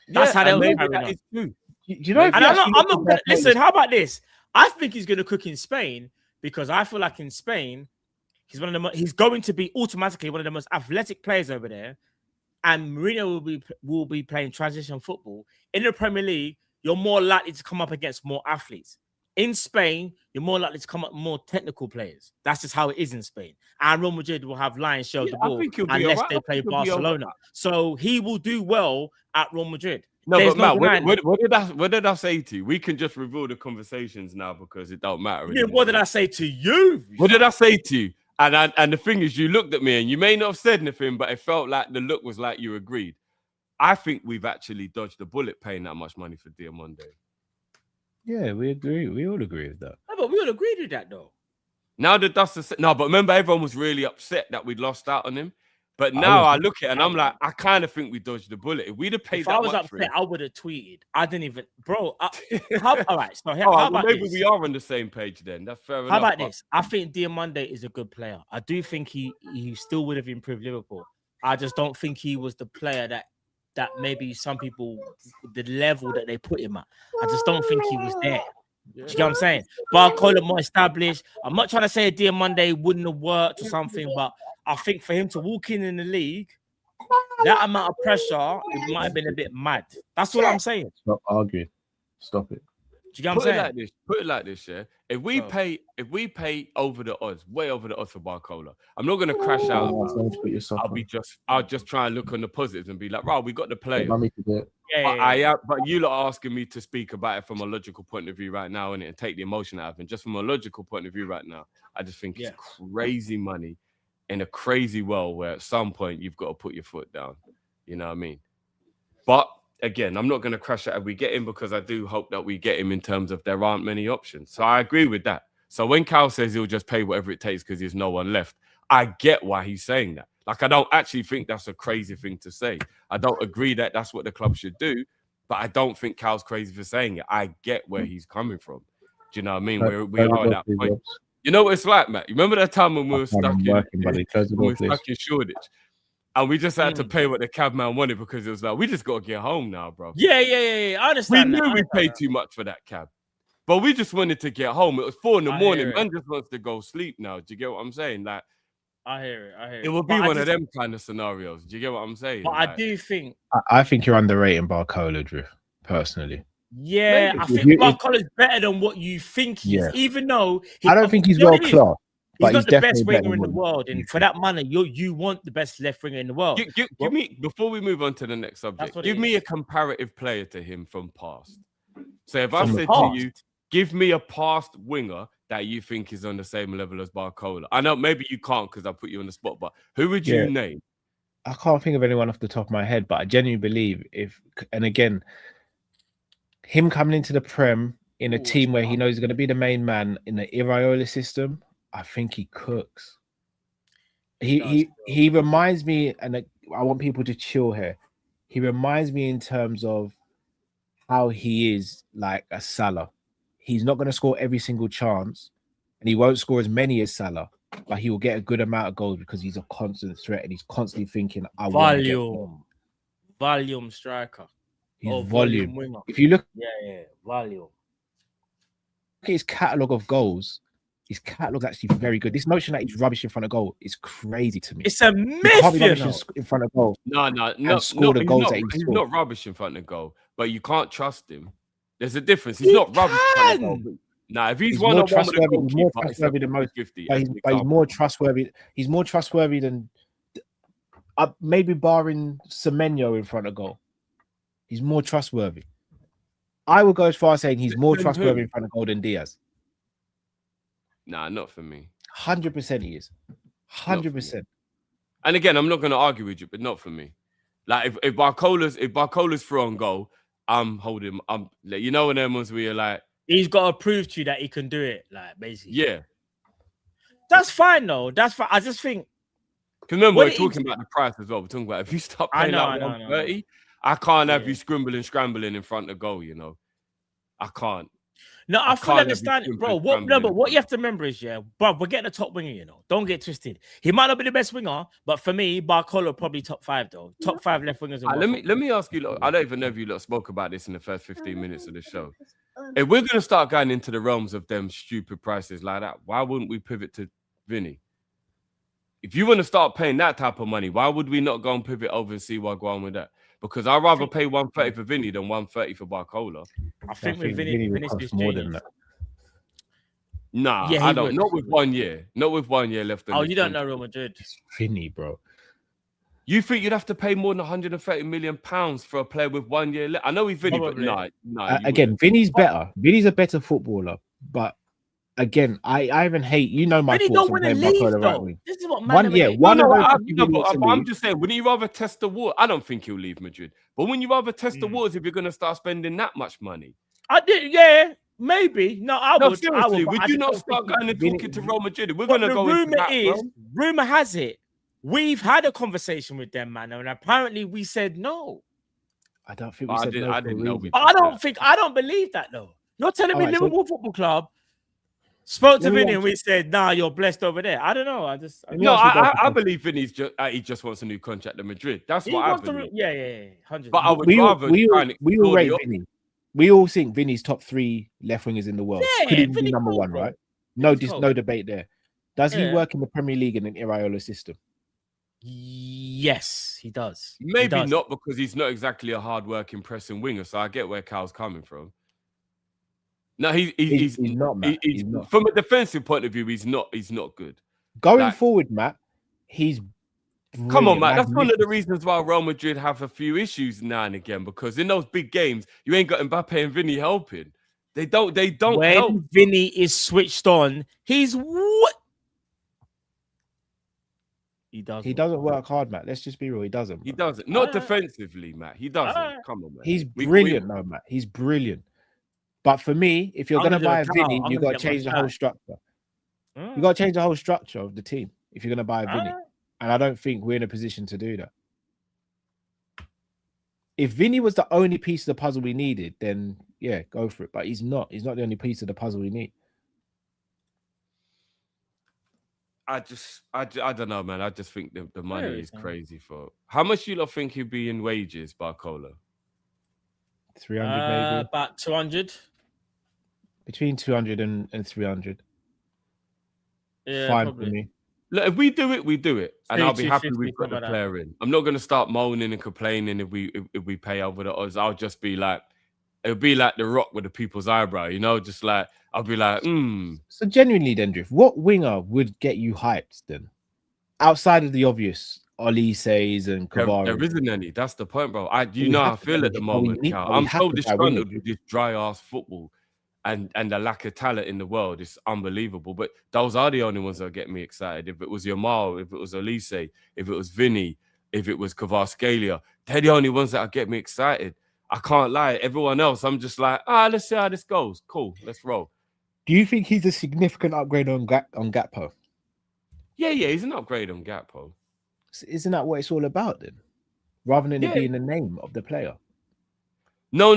That's how they and were maybe carrying that on. is true. Do you know? if And you I'm actually not look gonna, at that listen, how about this? I think he's gonna cook in Spain because I feel like in Spain, he's going to be automatically one of the most athletic players over there. And Mourinho will be playing transition football. In the Premier League, you're more likely to come up against more athletes. In Spain, you're more likely to come up more technical players. That's just how it is in Spain. And Real Madrid will have lion's share of the I ball think he'll be unless alright. they I play think he'll be alright. Barcelona. So he will do well at Real Madrid. No, There's but Matt, denying it. what did I say to you? We can just reveal the conversations now because it don't matter. Yeah, what did I say to you? What did I say to you? And the thing is, you looked at me and you may not have said anything, but it felt like the look was like you agreed. I think we've actually dodged the bullet paying that much money for Diamonde. Yeah, we agree. We all agree with that. No, but we all agreed with that though. Now the dust is no, but remember everyone was really upset that we'd lost out on him. But now I look at it and I'm like, I kind of think we dodged the bullet. If we'd have paid If that I was much for upset, him, I would have tweeted. I didn't even, bro. All right, so all how right, about maybe this? we are on the same page then. That's fair enough. How about but- this? I think Diamonde is a good player. I do think he still would have improved Liverpool. I just don't think he was the player that maybe some people, the level that they put him at. I just don't think he was there. Do you get what I'm saying? Barcola more established. I'm not trying to say Diamonde wouldn't have worked or something, but I think for him to walk in the league, that amount of pressure, it might have been a bit mad. That's what I'm saying. Stop arguing. Stop it. Do you get what I'm saying? Put it like this, yeah. If we pay over the odds, way over the odds for Barcola, I'm not gonna crash out. I'll just try and look on the positives and be like, right, we got the player. But you lot are asking me to speak about it from a logical point of view right now, and take the emotion out of it. Just from a logical point of view right now, I just think it's crazy money in a crazy world where at some point you've got to put your foot down. You know what I mean? But again, I'm not going to crash it if we get him, because I do hope that we get him in terms of there aren't many options. So I agree with that. So when Cal says he'll just pay whatever it takes because there's no one left, I get why he's saying that. Like, I don't actually think that's a crazy thing to say. I don't agree that that's what the club should do, but I don't think Cal's crazy for saying it. I get where he's coming from. Do you know what I mean? We are at that point. You know what it's like, Matt? You remember that time when we were stuck in Shoreditch? And we just had to pay what the cabman wanted because it was like, we just got to get home now, bro. Yeah. I understand. We knew we paid too much for that cab, but we just wanted to get home. It was 4 in the morning. Man just wants to go sleep now. Do you get what I'm saying? Like, I hear it. It would be one of them kind of scenarios. Do you get what I'm saying? But like, I do think. I think you're underrating Barcola, Drew, personally. Yeah, I think Barcola's better than what you think he is, even though I don't think he's world class. He's not the best winger in the world, and for that money, you want the best left winger in the world. Give me, before we move on to the next subject, give me a comparative player to him from past. So if I said to you, give me a past winger that you think is on the same level as Barcola. I know maybe you can't because I put you on the spot, but who would you name? I can't think of anyone off the top of my head, but I genuinely believe and again, him coming into the Prem in a team where he knows he's going to be the main man in the Iraola system, I think he cooks. He reminds me, and I want people to chill here. He reminds me in terms of how he is like a Salah. He's not going to score every single chance, and he won't score as many as Salah, but he will get a good amount of goals because he's a constant threat and he's constantly thinking, volume striker. He's volume winger. If you look, volume. Look at his catalogue of goals. His catalogue's actually very good. This notion that he's rubbish in front of goal is crazy to me. It's a myth, in front of goal. No. Score the goals that he's not rubbish in front of goal, but you can't trust him. There's a difference. He's not rubbish in front of goal. Nah, if he's one on one with the goalkeeper, he's more trustworthy than most. 50. But he's more trustworthy. He's more trustworthy than maybe barring Semenyo in front of goal. He's more trustworthy. I would go as far as saying he's more trustworthy in front of goal than Diaz. Nah, not for me. 100% he is. 100%. And again, I'm not going to argue with you, but not for me. Like if Barcola's through on goal, I'm holding. You know when them ones where you're like, he's got to prove to you that he can do it. Like basically, yeah. That's fine though. That's fine. I just think. Because remember, we're talking about the price as well. We're talking about if you start paying like 130, I can't have you scrambling in front of goal. You know, I can't. No, I fully understand it, bro. But what you have to remember is, bro, we're getting a top winger, you know. Don't get twisted. He might not be the best winger, but for me, Barcola probably top 5, though. Top 5 left wingers. Let me ask you, I don't even know if you lot spoke about this in the first 15 minutes of the show. If we're going to start going into the realms of them stupid prices like that, why wouldn't we pivot to Vinny? If you want to start paying that type of money, why would we not go and pivot over and see what go on with that? Because I'd rather pay 130 for Vinny than 130 for Barcola. I think with Vinny costs more than that. Nah, I don't. Not with 1 year. Not with 1 year left. Oh, you don't know Real Madrid. It's Vinny, bro. You think you'd have to pay more than 130 million pounds for a player with 1 year left? I know he's Vinny, but no. Again, Vinny's better. Vinny's a better footballer, but again, I even hate, you know, my Vinny thoughts don't on want to playing leave Barcola right though. wing. This is what One man. of No, those no, if he wants to I'm leave, just saying, wouldn't you rather test the water? I don't think he'll leave Madrid. But when you rather test the waters if you're going to start spending that much money? I did, yeah, maybe. No, I No, would. seriously, but would I you just not don't start think going and Vinny- talking to Real Madrid? We're But going to the go into rumor that, is, bro. rumor has it, we've had a conversation with them, man, and apparently we said no. I don't think we I said didn't- no I for a didn't know reason. we- I don't believe that though. You're telling me Alright, so- Liverpool Football Club spoke to Let me Vinny ask and we said, nah, you're blessed over there. I don't know. Let me No, ask you both a I question. believe Vinny's just he just wants a new contract at Madrid. That's He what I wants to, believe. yeah, 100. But I would we all, rather we try all, and we all explore rate the Vinny. We all think Vinny's top 3 left wingers in the world. Yeah, Could even be Vinny number cold, 1, bro. right? Vinny's cold. No debate there. Does he Yeah. work in the Premier League in an Iraola system? Yes, he does. He Maybe does. not, because he's not exactly a hard-working pressing winger. So I get where Cal's coming from. No, he's not, Matt. He's He's not. From a defensive point of view, he's not good. Going Like- forward, Matt, he's Come on, brilliant, Matt. That's one of the magnificent. reasons why Real Madrid have a few issues now and again, because in those big games, you ain't got Mbappe and Vinny helping. They don't When help. Vinny is switched on, he's what? He does. He doesn't work hard, Matt. Let's just be real. He doesn't. He bro. doesn't. Not Alright. defensively, Matt. He doesn't. Alright. Come on, man. He's We- brilliant, no, Matt. He's brilliant. But for me, if you're I'm going to gonna buy do a Vinny, towel. I'm you gonna got to get my change the whole towel. structure. You got to change the whole structure of the team if you're going to buy Vinny. Alright. And I don't think we're in a position to do that. If Vinny was the only piece of the puzzle we needed, then yeah, go for it. But he's not. He's not the only piece of the puzzle we need. I don't know, man. I just think the money Yeah, is man. crazy for. How much you lot think he'd be in wages, Barcola? 300 maybe. About 200. Between 200 and 300. Yeah, Fine probably. for me. Look, if we do it, we do it, and I'll be happy 250, we've got the something like that. player in. I'm not going to start moaning and complaining if we pay over the odds. I'll just be like, it'll be like The Rock with the people's eyebrow, you know, just like I'll be like, So genuinely, then, Drift, what winger would get you hyped then? Outside of the obvious Olise's and there Cavani. isn't any. That's the point, bro. You We know how I have to feel buy at the it, but we moment, need- Cal. but we I'm have so to buy disgruntled winners. with this dry ass football and the lack of talent in the world. It's unbelievable. But those are the only ones that get me excited. If it was Yamal, if it was Olise, if it was Vinny, if it was Kvaratskhelia, they're the only ones that get me excited. I can't lie. Everyone else, I'm just like, let's see how this goes. Cool, let's roll. Do you think he's a significant upgrade on Gakpo? Yeah, he's an upgrade on Gakpo. Isn't that what it's all about then? Rather than Yeah. it being the name of the player. No,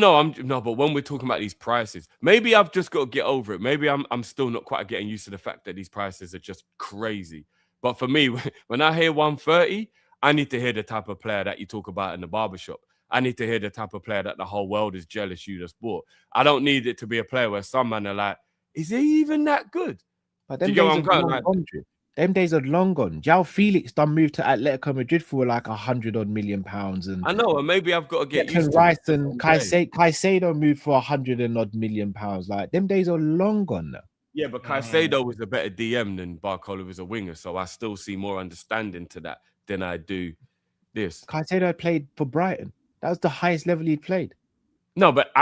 but when we're talking about these prices, maybe I've just got to get over it. Maybe I'm still not quite getting used to the fact that these prices are just crazy. But for me, when I hear 130, I need to hear the type of player that you talk about in the barbershop. I need to hear the type of player that the whole world is jealous you just bought. I don't need it to be a player where some man are like, is he even that good? But Do them you get days what I'm are going? long Like, gone, Drift. Them days are long gone. João Felix done moved to Atletico Madrid for like £100 million, and I know, and maybe I've got to get Declan used to Rice it. and Caicedo moved for £100 million. Like them days are long gone now. Yeah, but Caicedo was a better DM than Barcola was a winger, so I still see more understanding to that than I do this. Caicedo played for Brighton. That was the highest level he'd played. No, but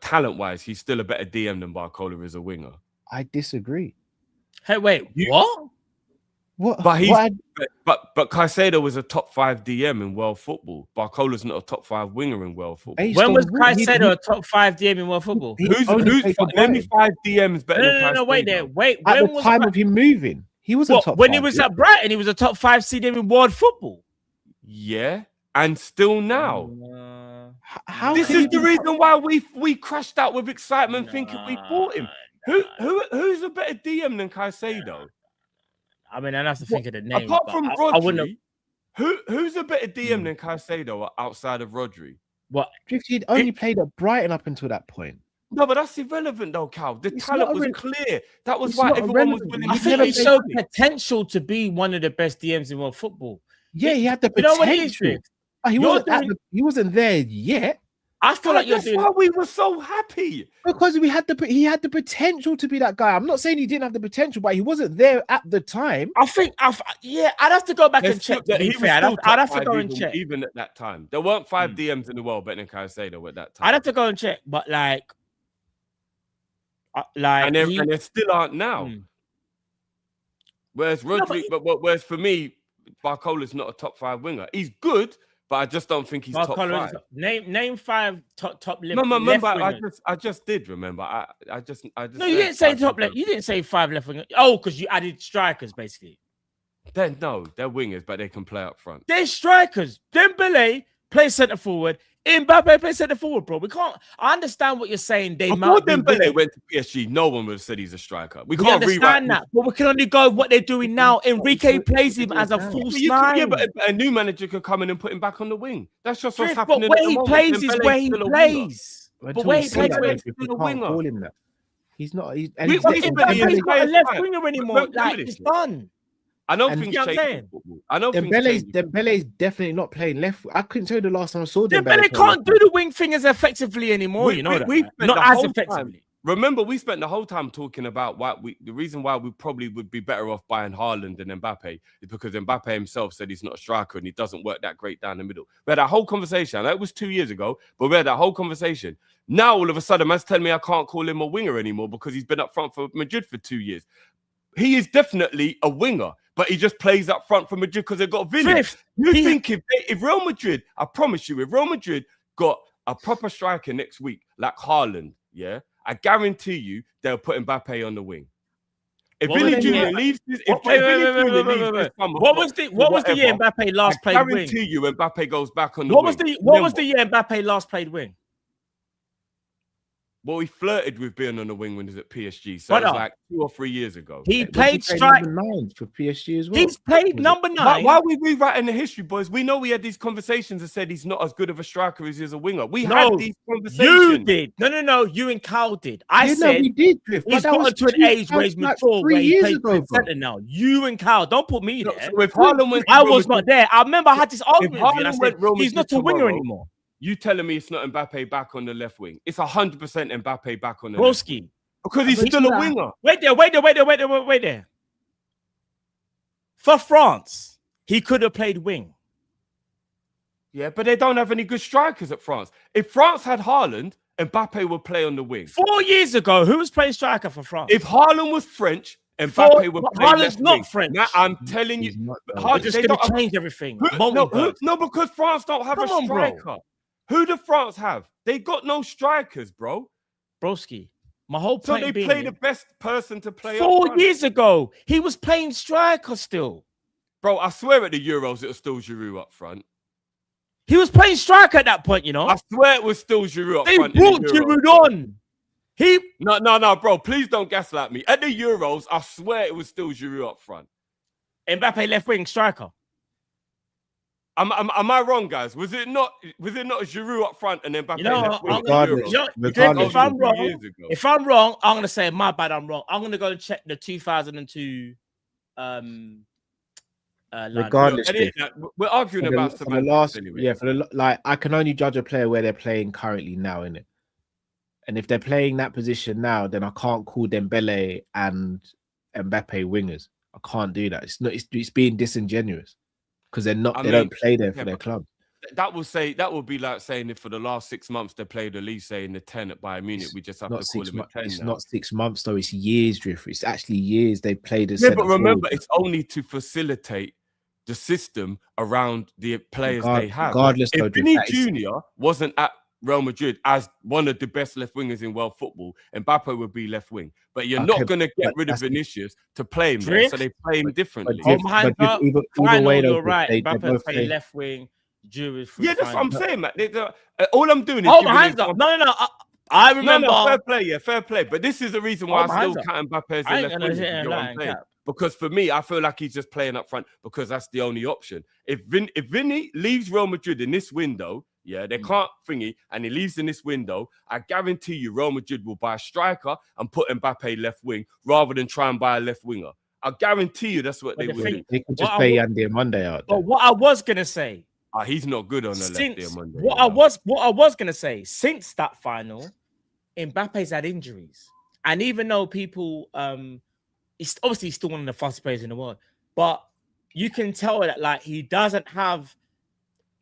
talent-wise, he's still a better DM than Barcola is a winger. I disagree. Hey, wait, what? What? But he's what but Caicedo was a top 5 DM in world football. Barcola's not a top 5 winger in world football. based When on was what he- Caicedo a top 5 DM in world football? he Who's only played for let me Brighton. 5 DMs better than Caicedo? No, wait there. Wait, At when the was time of him moving, he was a top when he 5, was yeah. at Brighton, he was a top 5 CDM in world football. Yeah, and still now. How This can is you the be- reason why we crashed out with excitement thinking we bought him. Who's a better DM than Caicedo? I mean, I'd have to think of the name. Apart but from I wouldn't have. Rodri, who's a better DM than Caicedo outside of Rodri? What? Drift, he'd only played at Brighton up until that point. No, but that's irrelevant though, Cal. The It's talent not was irre- clear. That was it's why not everyone was irrelevant. willing I to He's think never pay he played showed money. potential to be one of the best DMs in world football. Yeah, he had the You know what it is, potential. Drift? But he You're wasn't doing- he wasn't there yet. I feel like you're That's doing. why we were so happy. Because he had the potential to be that guy. I'm not saying he didn't have the potential, but he wasn't there at the time. I think, I'd have to go back and check. To be fair, I'd have to go and check. Even at that time, there weren't 5 DMs in the world better than Caicedo at that time. I'd have to go and check, but like, Like and they still aren't now. Whereas Rodri, whereas for me, Barcola's not a top 5 winger. He's good, but I just don't think he's top 5. Name 5 top left. No, remember, wingers. I just did remember. I just. No, you didn't say top left. You didn't say 5 left wingers. Oh, because you added strikers basically. They're wingers, but they can play up front. They're strikers. Dembele plays centre forward. Mbappe plays centre forward, bro. We can't. I understand what you're saying. Before Dembele went to PSG, no one would have said he's a striker. We can't understand that, but we can only go with what they're doing now. Enrique plays him as a false 9. Yeah, but a new manager could come in and put him back on the wing. That's just what's happening. But where he plays is where he plays. But where he plays, he's still a winger. He's not. He's not a left winger anymore. Like it's done. I know things change. I know Dembele's definitely not playing left. I couldn't tell you the last time I saw Dembele. Dembele can't do the wing thing as effectively anymore. Not as effectively. Remember, we spent the whole time talking about the reason why we probably would be better off buying Haaland than Mbappe is because Mbappe himself said he's not a striker and he doesn't work that great down the middle. We had that whole conversation. I know it was 2 years ago, but we had that whole conversation. Now, all of a sudden, man's telling me I can't call him a winger anymore because he's been up front for Madrid for 2 years. He is definitely a winger, but he just plays up front for Madrid because they've got Vinny. You think if Real Madrid, I promise you, if Real Madrid got a proper striker next week, like Haaland, yeah, I guarantee you they'll put Mbappe on the wing. If Vinny Jr. leaves this, what was the year Mbappe last played wing? I guarantee you Mbappe goes back on the wing. What was the year Mbappe last played wing? Well, he flirted with being on the wing when he was at PSG. So it was like 2 or 3 years ago. He played strike number 9 for PSG as well. He's played number 9. Why are we rewriting the history, boys? We know we had these conversations and said he's not as good of a striker as he is a winger. We had these conversations. You did. No. You and Carl did. I said we did. He's gotten to an age where he's mature, where he plays centre now. You and Carl, don't put me there. So if Haaland went I was not there. I remember I had this argument with you and I said, he's not a winger anymore. You telling me it's not Mbappe back on the left wing? It's 100% Mbappe back on the left wing. Because he's still a winger. Wait there. For France, he could have played wing. Yeah, but they don't have any good strikers at France. If France had Haaland, Mbappe would play on the wing. 4 years ago, who was playing striker for France? If Haaland was French, Mbappe would play Haaland's not French. Now, I'm telling you, Haaland's just going to change everything. No, because France don't have a striker. Who do France have? They got no strikers, bro. Broski. My whole point So they play the best person to play 4 years ago, he was playing striker still. Bro, I swear at the Euros, it was still Giroud up front. He was playing striker at that point, you know. I swear it was still Giroud up front. They brought Giroud on. No, bro. Please don't gaslight me. At the Euros, I swear it was still Giroud up front. Mbappe left wing striker. Am I wrong, guys? Was it not Giroud up front and then Mbappe left wing? If I'm wrong, I'm gonna say my bad. I'm wrong. I'm gonna go and check the 2002. Regardless, we're arguing about the last. Anyway. Yeah, I can only judge a player where they're playing currently now, innit? And if they're playing that position now, then I can't call Dembele and Mbappe wingers. I can't do that. It's being disingenuous. Because they're not, they don't play there for their club. That would be like saying if for the last 6 months they played Elise in the 10 at Bayern Munich, we just have to call him a 10. It's not 6 months though, it's years, Drift. It's actually years they played as but remember, it's only to facilitate the system around the players they have. Regardless, if Vinny Jr. wasn't at Real Madrid as one of the best left wingers in world football, Mbappe would be left wing. But you're not going to get rid of Vinicius to play him there, so they play him differently. Either way, you're right. Mbappe play left wing. Yeah, that's what I'm saying, man. All I'm doing is hold my hands up. No. I remember. No, fair play. But this is the reason why I still count Mbappe as a left winger. Because for me, I feel like he's just playing up front because that's the only option. If Vinny leaves Real Madrid in this window, yeah, they can't thingy, and he leaves in this window, I guarantee you Real Madrid will buy a striker and put Mbappe left wing rather than try and buy a left winger. I guarantee you that's what they will do. They could just play Andy Monday out there. But what I was going to say... he's not good on the left Monday. What I was going to say, since that final, Mbappe's had injuries. And even though people... he's obviously still one of the fastest players in the world, but you can tell that like he doesn't have...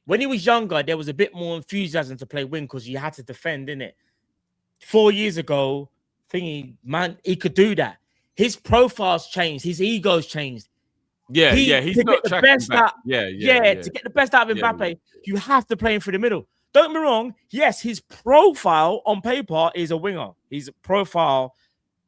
When he was younger, there was a bit more enthusiasm to play wing because you had to defend, innit? 4 years ago, thingy, man, he could do that. His profile's changed, his ego's changed. Yeah, he's to not get the tracking best back. out. Yeah. To get the best out of Yeah, Mbappe, you have to play him through the middle. Don't get me wrong. Yes, his profile on paper is a winger. He's a profile,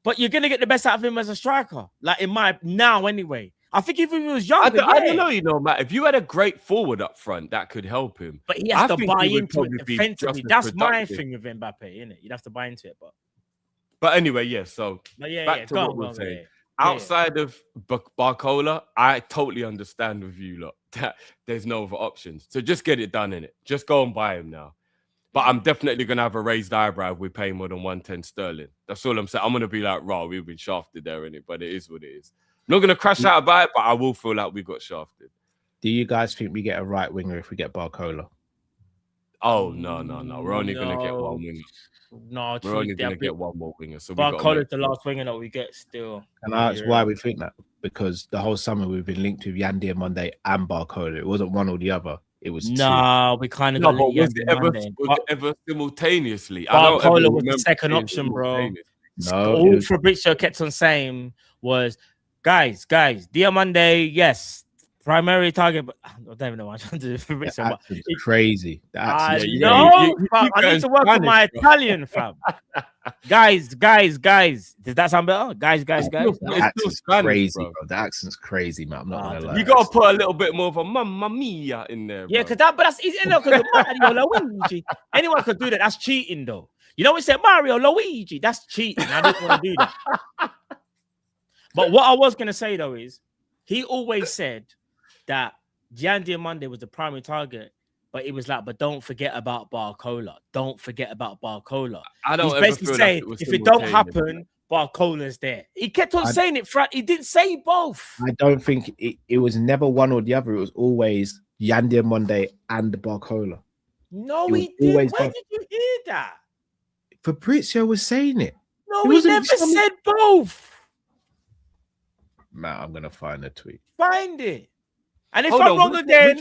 but you're gonna get the best out of him as a striker. Like in my now, anyway. I think if he was younger, I don't know, Matt. If you had a great forward up front, that could help him. But he has to think buy he would into it probably be defensively. just as That's my productive. thing with Mbappe, isn't it? You'd have to buy into it, But anyway, yeah. So back to go what on, we're go on, saying. yeah. Outside of Barcola, I totally understand with you lot that there's no other options. So just get it done in it. Just go and buy him now. But I'm definitely gonna have a raised eyebrow if we pay more than 110 sterling. That's all I'm saying. I'm gonna be like, raw, we've been shafted there, innit? But it is what it is. I'm not gonna crash out about it, but I will feel like we got shafted. Do you guys think we get a right winger if we get Barcola? Oh no. We're only gonna get one winger. No, We're only gonna get one more winger. So Barcola's the last winger that we get still. And that's why we think that, because the whole summer we've been linked with Yandy and Monday and Barcola. It wasn't one or the other. It was two. We kind of no, got but was it ever simultaneously? Barcola was the second option, bro. No, All Fabrizio kept on saying was, guys, Diamande, yes, primary target, but I don't even know what I'm trying to do. Fabrizio, but it's crazy. I you need to work on my Italian, fam. guys. Does that sound better? Guys. The accent's crazy, bro. The accent's crazy, man. I'm not gonna lie. You gotta put a little bit more of a mamma mia in there. Yeah, bro. but that's easy. Mario Luigi. Anyone could do that. That's cheating, though. You know, we said Mario Luigi. That's cheating. I didn't want to do that. But what I was gonna say though is, he always said that Gian Diamande was the primary target, but it was like, but don't forget about Barcola. Don't forget about Barcola. I don't He's basically saying, if it don't happen, Barcola's there. He kept on saying it, Frat. He didn't say both. I don't think it was never one or the other. It was always Yandy Diamande and Barcola. No, he didn't. Where did you hear that? Fabrizio was saying it. No, he never said both. Man, I'm gonna find the tweet. Find it. And if I'm wrong again,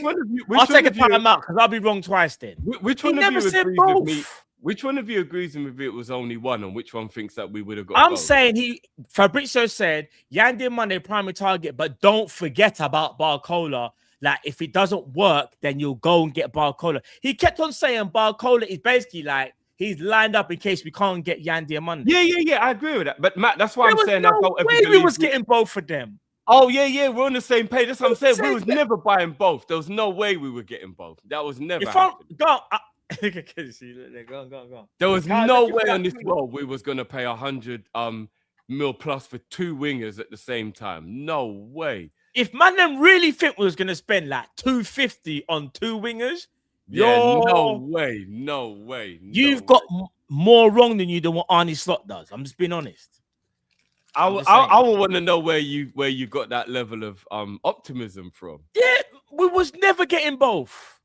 I'll take a time out because I'll be wrong twice then. Which one of you agrees with me? Which one of you agrees with me it was only one, and which one thinks that we would have got? I'm saying Fabrizio said Yandy Diamande primary target, but don't forget about Barcola. Like if it doesn't work, then you'll go and get Barcola. He kept on saying Barcola is basically like he's lined up in case we can't get Yandy Diamande. Yeah, I agree with that. But Matt, that's why I'm saying no way we was getting both of them. Oh, yeah, we're on the same page. That's what I'm saying. We was never buying both. There was no way we were getting both. That was never happening. Go on. There was no way on this world we was going to pay 100 mil plus for two wingers at the same time. No way. If man them really think we was going to spend like 250 on two wingers, no way. You've got more wrong than you than what Arnie Slot does. I'm just being honest. I would want to know where you got that level of optimism from. Yeah, we was never getting both.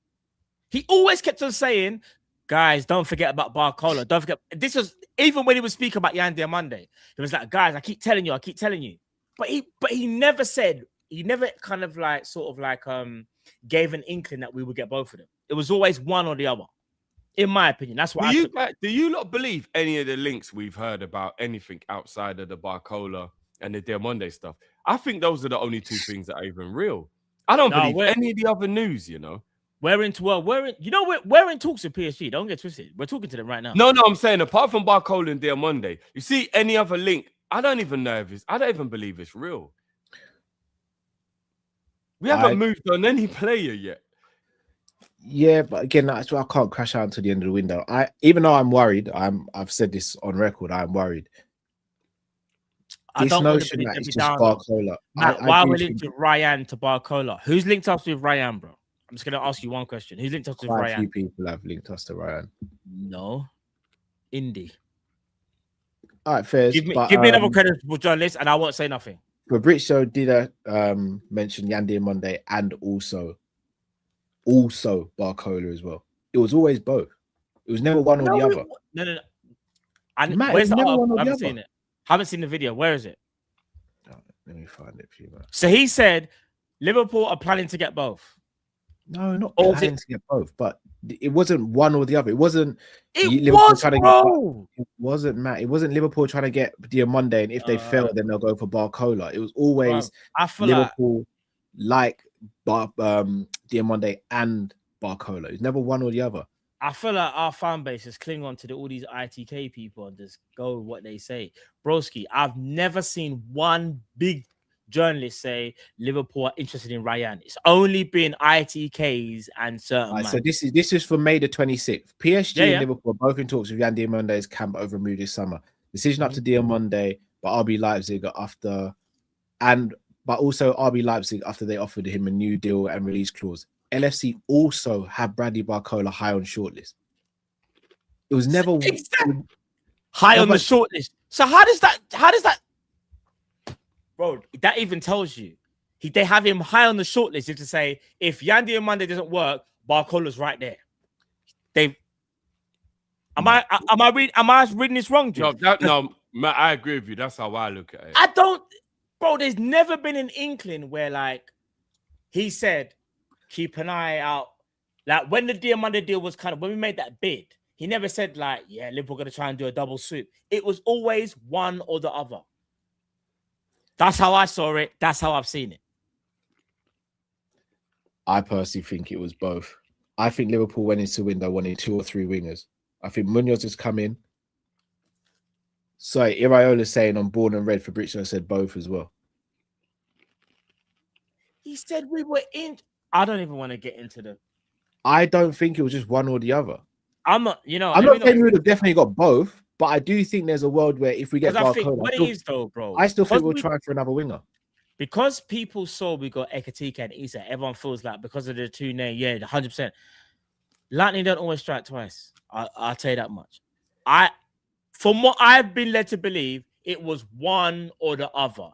He always kept on saying, guys, don't forget about Barcola. Don't forget. This was even when he was speaking about Yandy Diamande. He was like, guys, I keep telling you. But he never said, he never kind of like sort of like gave an inkling that we would get both of them. It was always one or the other. In my opinion, that's what do you not believe any of the links we've heard about anything outside of the Barcola and the Diamande stuff? I think those are the only two things that are even real. I don't believe any of the other news, you know. We're in talks with PSG. Don't get twisted. We're talking to them right now. No, I'm saying apart from Barcola and Diamande, you see any other link, I don't even believe it's real. We haven't moved on any player yet. Yeah, but again, that's why I can't crash out until the end of the window. Even though I'm worried, I've said this on record, I'm worried. This notion that it's just Barcola. Why we linked with Ryan to Barcola? Who's linked us with Ryan, bro? I'm just gonna ask you one question. Who's linked us with Ryan? Quite a few people have linked us to Ryan. No, Indy. All right, fair. Give me another credible journalist, and I won't say nothing. Fabrizio did mention Yandy and Monday, and also Barcola as well. It was always both. It was never one or the other. No. And Matt, where's the one I haven't seen it. Haven't seen the video. Where is it? Oh, let me find it for you, man. So he said Liverpool are planning to get both. No, not planning to get both, but it wasn't one or the other. It wasn't. It was, bro. wasn't Matt. It wasn't Liverpool trying to get Diamonde, and if they fail, then they'll go for Barcola. It was always I feel Liverpool like Diamonde and Barcola. It's never one or the other. I feel like our fan base is cling on to all these ITK people and just go with what they say. Broski, I've never seen one big journalist say Liverpool are interested in Ryan. It's only been ITKs and certain. Right, so this is for May the 26th. PSG Yeah. and Liverpool are both in talks with Jan Diamonde's camp over a move this summer. Decision up to Diamonde, but RB Leipzig after, but also RB Leipzig after they offered him a new deal and release clause. LFC also have Bradley Barcola high on shortlist. It was never high on the shortlist. So how does that, bro? That even tells you they have him high on the shortlist. If to say if Jan Diamonde doesn't work, Barcola's right there. Am I reading this wrong, dude? No, Matt, I agree with you. That's how I look at it. I don't, bro. There's never been an inkling where like he said, keep an eye out. Like when the Diamande deal was when we made that bid, he never said like, yeah, Liverpool gonna try and do a double swoop. It was always one or the other. That's how I saw it. That's how I've seen it. I personally think it was both. I think Liverpool went into window wanting 2 or 3 wingers. I think Munoz has come in. Sorry, Iraola saying on Born and Red, Fabrizio said both as well. He said we were in. I don't even want to get into the. I don't think it was just one or the other. I'm not saying we would have definitely got both, but I do think there's a world where if we get Barcola, bro, I still think we'll try for another winger. Because people saw we got Ekatika and Issa, everyone feels like because of the 2 names, 100%. Lightning don't always strike twice. I'll tell you that much. From what I've been led to believe, it was one or the other.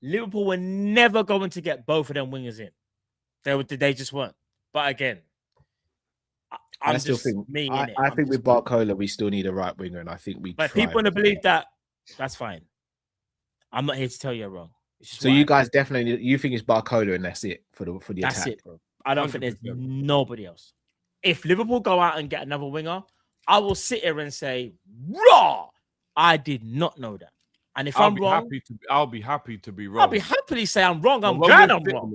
Liverpool were never going to get both of them wingers in. They just weren't. But again, I still think with Barcola we still need a right winger, and I think we. But people want to believe that. That's fine. I'm not here to tell you wrong. So you guys definitely think it's Barcola and that's it for the attack. That's it, bro. I don't think there's nobody else. If Liverpool go out and get another winger, I will sit here and say, raw, I did not know that. And if I'm wrong, I'll be happy to be wrong. I'll be happily say I'm wrong. I'm glad I'm wrong.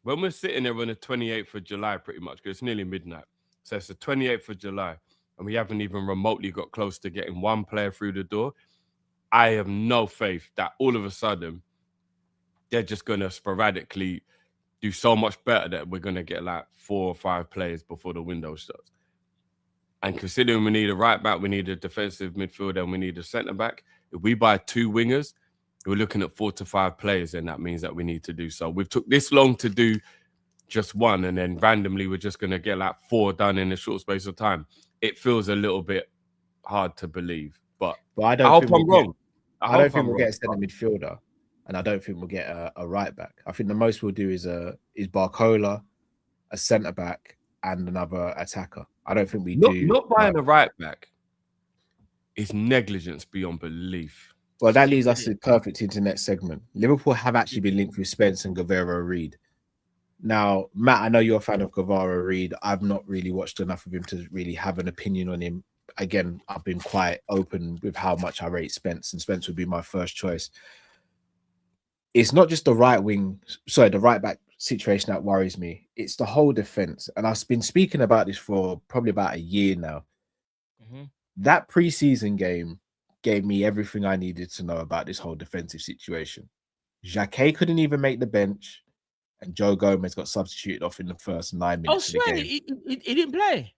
When we're sitting there on the 28th of July, pretty much, because it's nearly midnight. So it's the 28th of July, and we haven't even remotely got close to getting one player through the door. I have no faith that all of a sudden they're just going to sporadically do so much better that we're going to get like 4 or 5 players before the window starts. And considering we need a right back, we need a defensive midfielder, and we need a centre back. If we buy 2 wingers, we're looking at 4 to 5 players, and that means that we need to do so. We've took this long to do just one, and then randomly we're just going to get like 4 done in a short space of time. It feels a little bit hard to believe, but I hope I'm wrong. I don't think we'll get a centre midfielder, and I don't think we'll get a right back. I think the most we'll do is Barcola, a centre back, and another attacker. I don't think not buying a right back is negligence beyond belief. Well, that leads us to perfect into the next segment. Liverpool have actually been linked with Spence and Guevara-Reid. Now, Matt, I know you're a fan of Guevara-Reid. I've not really watched enough of him to really have an opinion on him. Again, I've been quite open with how much I rate Spence, and Spence would be my first choice. It's not just the right back situation that worries me. It's the whole defense. And I've been speaking about this for probably about a year now. Mm-hmm. That preseason game gave me everything I needed to know about this whole defensive situation. Xhaka couldn't even make the bench, and Joe Gomez got substituted off in the first 9 minutes. Oh, swear, he didn't play.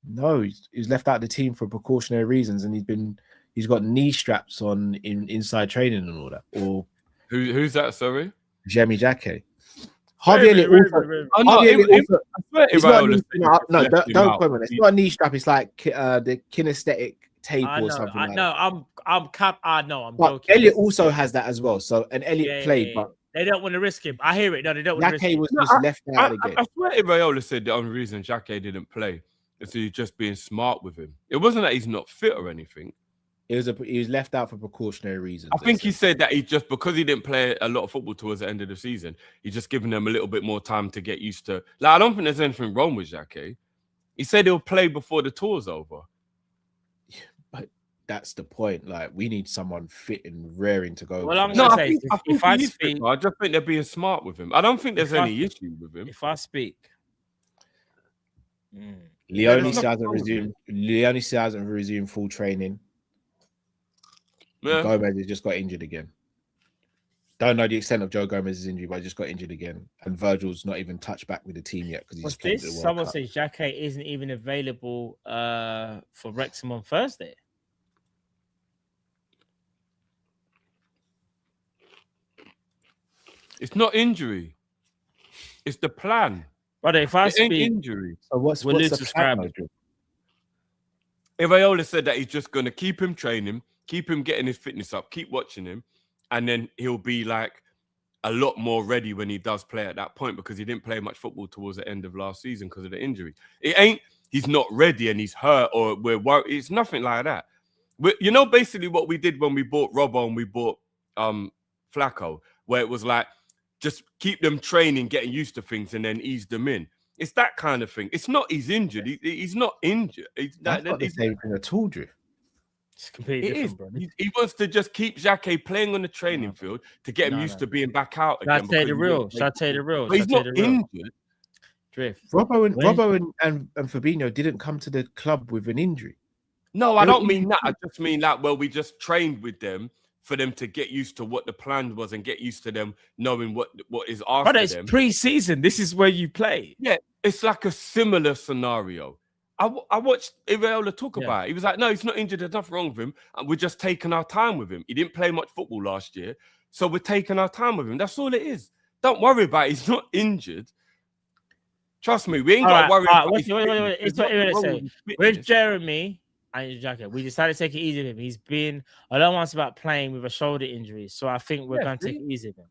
No, he was left out of the team for precautionary reasons, and he's got knee straps on in inside training and all that. Or who's that? Sorry, Jamie Xhaka. Harvey Elliott also. It's not a knee strap. It's like the kinesthetic tape or something. I'm joking. Elliott also has that as well. So, and Elliott played, but they don't want to risk him. I hear it. No, they don't want to risk him. Was just left out again. I swear Iraola said the only reason Xhaka didn't play is he's just being smart with him. It wasn't that he's not fit or anything. He was left out for precautionary reasons. I think he said that because he didn't play a lot of football towards the end of the season, he's just giving them a little bit more time to get used to. Like, I don't think there's anything wrong with Xhaka. He said he'll play before the tour's over. But that's the point. Like, we need someone fit and raring to go. Well, I'm No, gonna I say think, I think if I he is fit, speak, though. I just think they're being smart with him. I don't think there's If I- any issue with him. if I speak, Leone there's still nothing hasn't wrong with resumed. Leone still hasn't resumed full training. Yeah. Gomez has just got injured again. Don't know the extent of Joe Gomez's injury, but just got injured again. And Virgil's not even touched back with the team yet because he's what's just played this? the World Someone Cup. says Jacquet isn't even available for Wrexham on Thursday. It's not injury. It's the plan. Brother, if I It ain't speak, injury. So what's we'll lose the plan? subscribers. Iraola said that he's just going to keep him training, keep him getting his fitness up, keep watching him, and then he'll be like a lot more ready when he does play at that point because he didn't play much football towards the end of last season because of the injury. It ain't he's not ready and he's hurt or we're worried. It's nothing like that. You know, basically what we did when we bought Robbo and we bought Flacco, where it was like just keep them training, getting used to things, and then ease them in. It's that kind of thing. It's not he's injured. He's not injured. That's not the same thing at all, Drew. It's completely It is. different, brother. He wants to just keep Jacquet playing on the training field to get him used to being back out Shall I again. tell you the because he real? won't Shall I play tell you the football. real? But he's Shall I not tell you the real? injured. Drift. Robbo and Fabinho didn't come to the club with an injury. No, I They were don't mean that. I just mean that, well, we just trained with them for them to get used to what the plan was and get used to them knowing what is asked Brother, of it's them. pre-season. This is where you play. Yeah, it's like a similar scenario. I watched Iraola talk about it. He was like, no, he's not injured. There's nothing wrong with him. And we're just taking our time with him. He didn't play much football last year. So we're taking our time with him. That's all it is. Don't worry about it. He's not injured. Trust me, we ain't got to worry about his fitness. There's nothing wrong with his With fitness. Jeremy and Jacquet, we decided to take it easy with him. He's been a lot once about playing with a shoulder injury. So I think we're going to take it easy with him.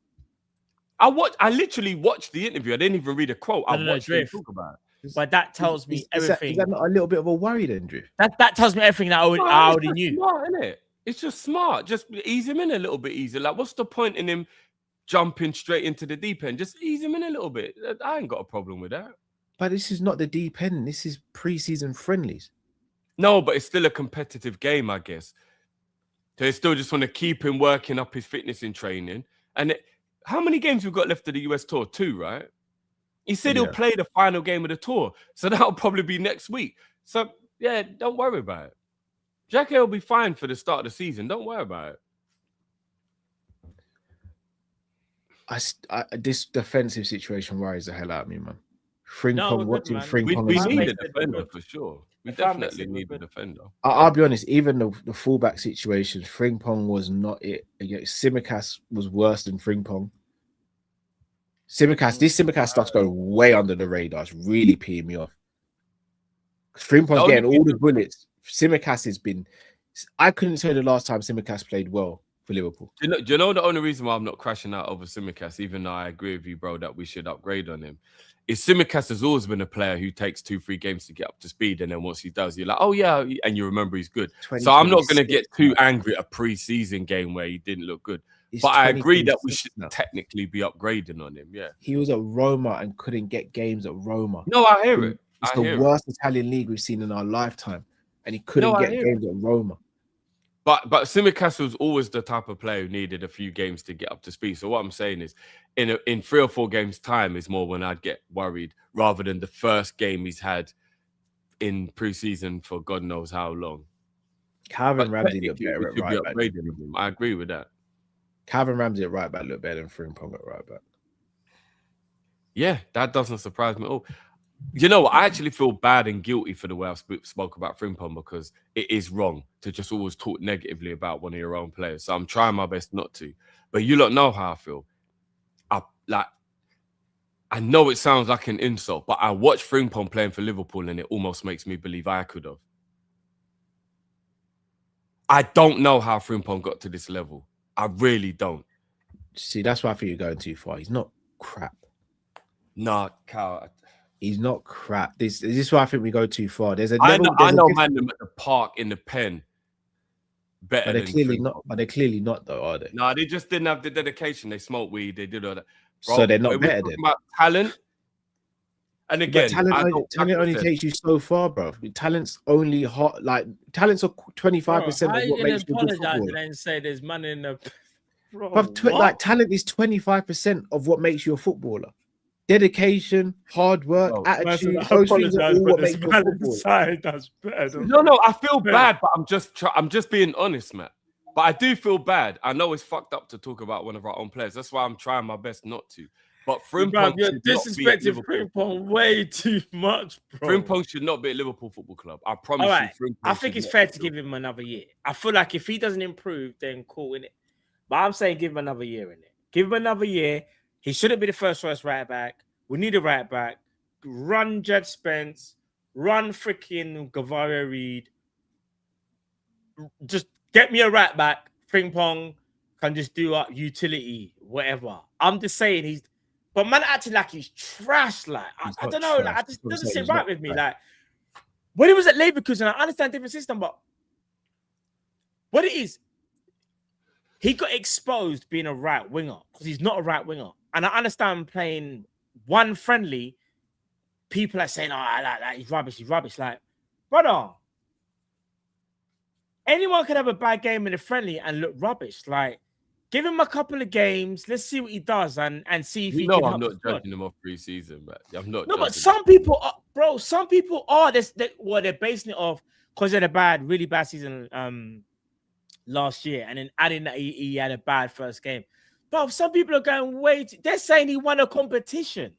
I literally watched the interview. I didn't even read a quote. I watched him talk about it. But that tells me everything. Is that not a little bit of a worry then, Drew? That tells me everything that I already knew. Smart, isn't it? It's just smart. Just ease him in a little bit easier. Like, what's the point in him jumping straight into the deep end? Just ease him in a little bit. I ain't got a problem with that. But this is not the deep end. This is pre-season friendlies. No, but it's still a competitive game, I guess. So they still just want to keep him working up his fitness in training. And how many games we've got left of the US tour? 2, right? He said he'll play the final game of the tour. So that'll probably be next week. So, yeah, don't worry about it. Jacquet will be fine for the start of the season. Don't worry about it. This defensive situation worries the hell out of me, man. Frimpong, watching Frimpong. We need a defender for sure. We definitely need a defender. I'll be honest, even the fullback situation, Frimpong was not it. Tsimikas was worse than Frimpong. This Tsimikas stuff's going way under the radar. It's really peeing me off. Frimpong's getting all the bullets. Tsimikas has been... I couldn't say the last time Tsimikas played well for Liverpool. Do you know the only reason why I'm not crashing out over Tsimikas, even though I agree with you, bro, that we should upgrade on him, is Tsimikas has always been a player who takes 2-3 games to get up to speed, and then once he does, you're like, oh yeah, and you remember he's good. So I'm not going to get too angry at a pre-season game where he didn't look good. But I agree that we should technically be upgrading on him. Yeah, he was at Roma and couldn't get games at Roma. No, I hear it. It's the worst Italian league we've seen in our lifetime, and he couldn't get games at Roma. But Tsimikas was always the type of player who needed a few games to get up to speed. So what I'm saying is, in 3 or 4 games' time is more when I'd get worried, rather than the first game he's had in pre-season for God knows how long. Calvin Ramsey looked better at right back. I agree with that. Calvin Ramsey at right back looked better than Frimpong at right back. Yeah, that doesn't surprise me at all. You know, I actually feel bad and guilty for the way I spoke about Frimpong, because it is wrong to just always talk negatively about one of your own players. So I'm trying my best not to. But you lot know how I feel. I know it sounds like an insult, but I watched Frimpong playing for Liverpool and it almost makes me believe I could have. I don't know how Frimpong got to this level. I really don't. See, that's why I think you're going too far. He's not crap. Nah, Cal. He's not crap. This is why I think we go too far. There's a I level. know man them at the park in the pen. Better but they're than clearly Frimpong. not. But they're clearly not, though, are they? No, they just didn't have the dedication. They smoked weed. They did all that. Bro, So they're not we're better talking then. about talent. And But again, talent only takes you so far, bro. Talent's only hot. Like talent's 25% How of are you what gonna makes you a good apologize and footballer. then say there's money in the bro? Like talent is 25% of what makes you a footballer. Dedication, hard work, Bro, attitude, I those things are apologize, all but what there's makes you a man footballer. inside that's better than No, I feel bad, but I'm just being honest, Matt. But I do feel bad. I know it's fucked up to talk about one of our own players. That's why I'm trying my best not to. But Bruv, Frimpong you're should not be at disrespecting Liverpool. Frimpong way too much, bro. Frimpong should not be at Liverpool Football Club. I promise All right, you, Frimpong I think should it's not fair be to at give him another year. I feel like if he doesn't improve, then cool, innit? But I'm saying give him another year in it. Give him another year. He shouldn't be the first choice right back. We need a right back. Run Jed Spence. Run freaking Gavaria Reed. Just get me a right back. Frimpong can just do up utility, whatever. I'm just saying he's. But man acting like he's trash. Like I don't know. Like I just doesn't sit right with me. Like when he was at Leverkusen, I understand different system, but what it is, he got exposed being a right winger because he's not a right winger. And I understand playing one friendly. People are saying, "Oh, he's rubbish. He's rubbish." Like, brother, anyone could have a bad game in a friendly and look rubbish. Like, give him a couple of games. Let's see what he does and see if he can. I'm not judging him off pre-season, but I'm not. No, but some people are, bro. Some people are. They're basing it off because they had a really bad season last year, and then adding that he had a bad first game. But some people are going they're saying he won a competition.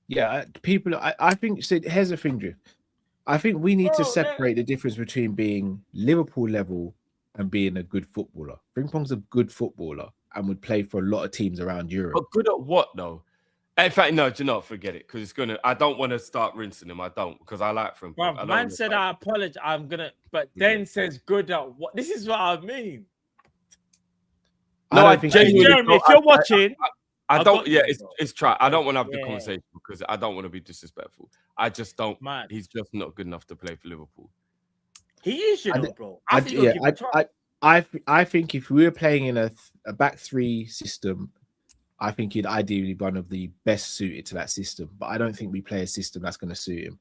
Yeah, people. I think. So here's the thing, Drew. I think we need to separate the difference between being Liverpool level and being a good footballer. Frimpong's a good footballer and would play for a lot of teams around Europe. But good at what though? In fact, no, do you not forget it because it's gonna. I don't want to start rinsing him. I don't because I like Frimpong. Bro, man said I apologize. I'm gonna, but then says good at what? This is what I mean. No, I genuinely. Jeremy, if you're watching. I don't. Yeah, it's try. I don't want to have the conversation because I don't want to be disrespectful. I just don't. Man. He's just not good enough to play for Liverpool. He is, bro. I think if we were playing in a back three system, I think he'd ideally be one of the best suited to that system. But I don't think we play a system that's going to suit him.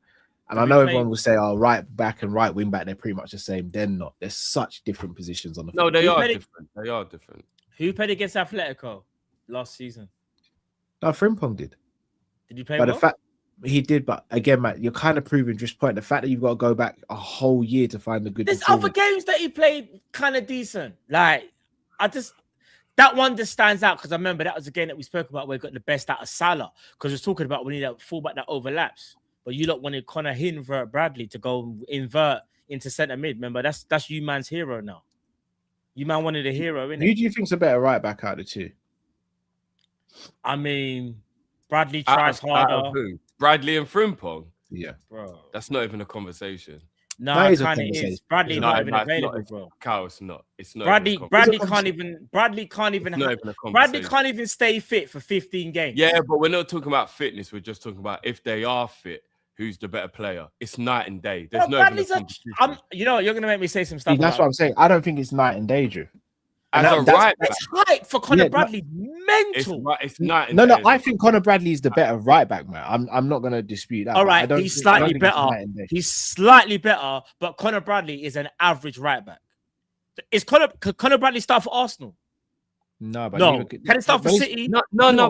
And I know everyone will say, "Oh, right back and right wing back, they're pretty much the same." They're not. There's such different positions on the field. No, they are different. They are different. Who played against Atletico last season? No, Frimpong did. Did you play? But the fact he did, but again, Matt, you're kind of proving just point. The fact that you've got to go back a whole year to find the good. There's other games that he played kind of decent. Like that one just stands out because I remember that was a game that we spoke about where we got the best out of Salah because we're talking about we need a fullback that overlaps. But you lot wanted Connor invert Bradley to go invert into centre mid. Remember, that's you man's hero now. You man wanted a hero, innit? Who do you think's a better right back out of the two? I mean, Bradley tries harder. Bradley and Frimpong. Yeah, bro, that's not even a conversation. No, it kind of is. Bradley's not even available, bro. Kyle, it's not. It's not. Bradley can't even. Bradley can't even stay fit for 15 games. Yeah, but we're not talking about fitness. We're just talking about if they are fit, who's the better player. It's night and day. There's no competition. You know, you're gonna make me say some stuff. That's what I'm saying. I don't think it's night and day, Drew. It's height for Connor Bradley. Mental. It's not. No. I think Connor Bradley is the better right back, man. I'm not going to dispute that. All right, he's slightly better. He's slightly better, but Connor Bradley is an average right back. Can Connor Bradley start for Arsenal? No. Can he start for City? No.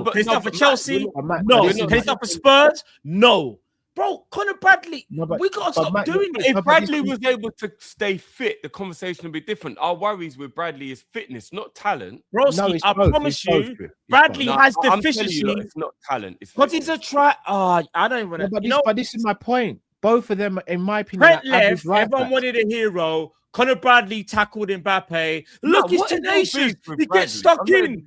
Can he start for Chelsea? No. Can he start for Spurs? No. Bro, Connor Bradley, we got to stop doing this. If Bradley was able to stay fit, the conversation would be different. Our worries with Bradley is fitness, not talent. Broski, I promise you, Bradley has deficiency. It's not talent. It's but he's a try. I don't even know. But this is my point. Both of them, in my opinion, Trent left. Everyone wanted a hero. Connor Bradley tackled Mbappe. Look, he's tenacious. He gets stuck in.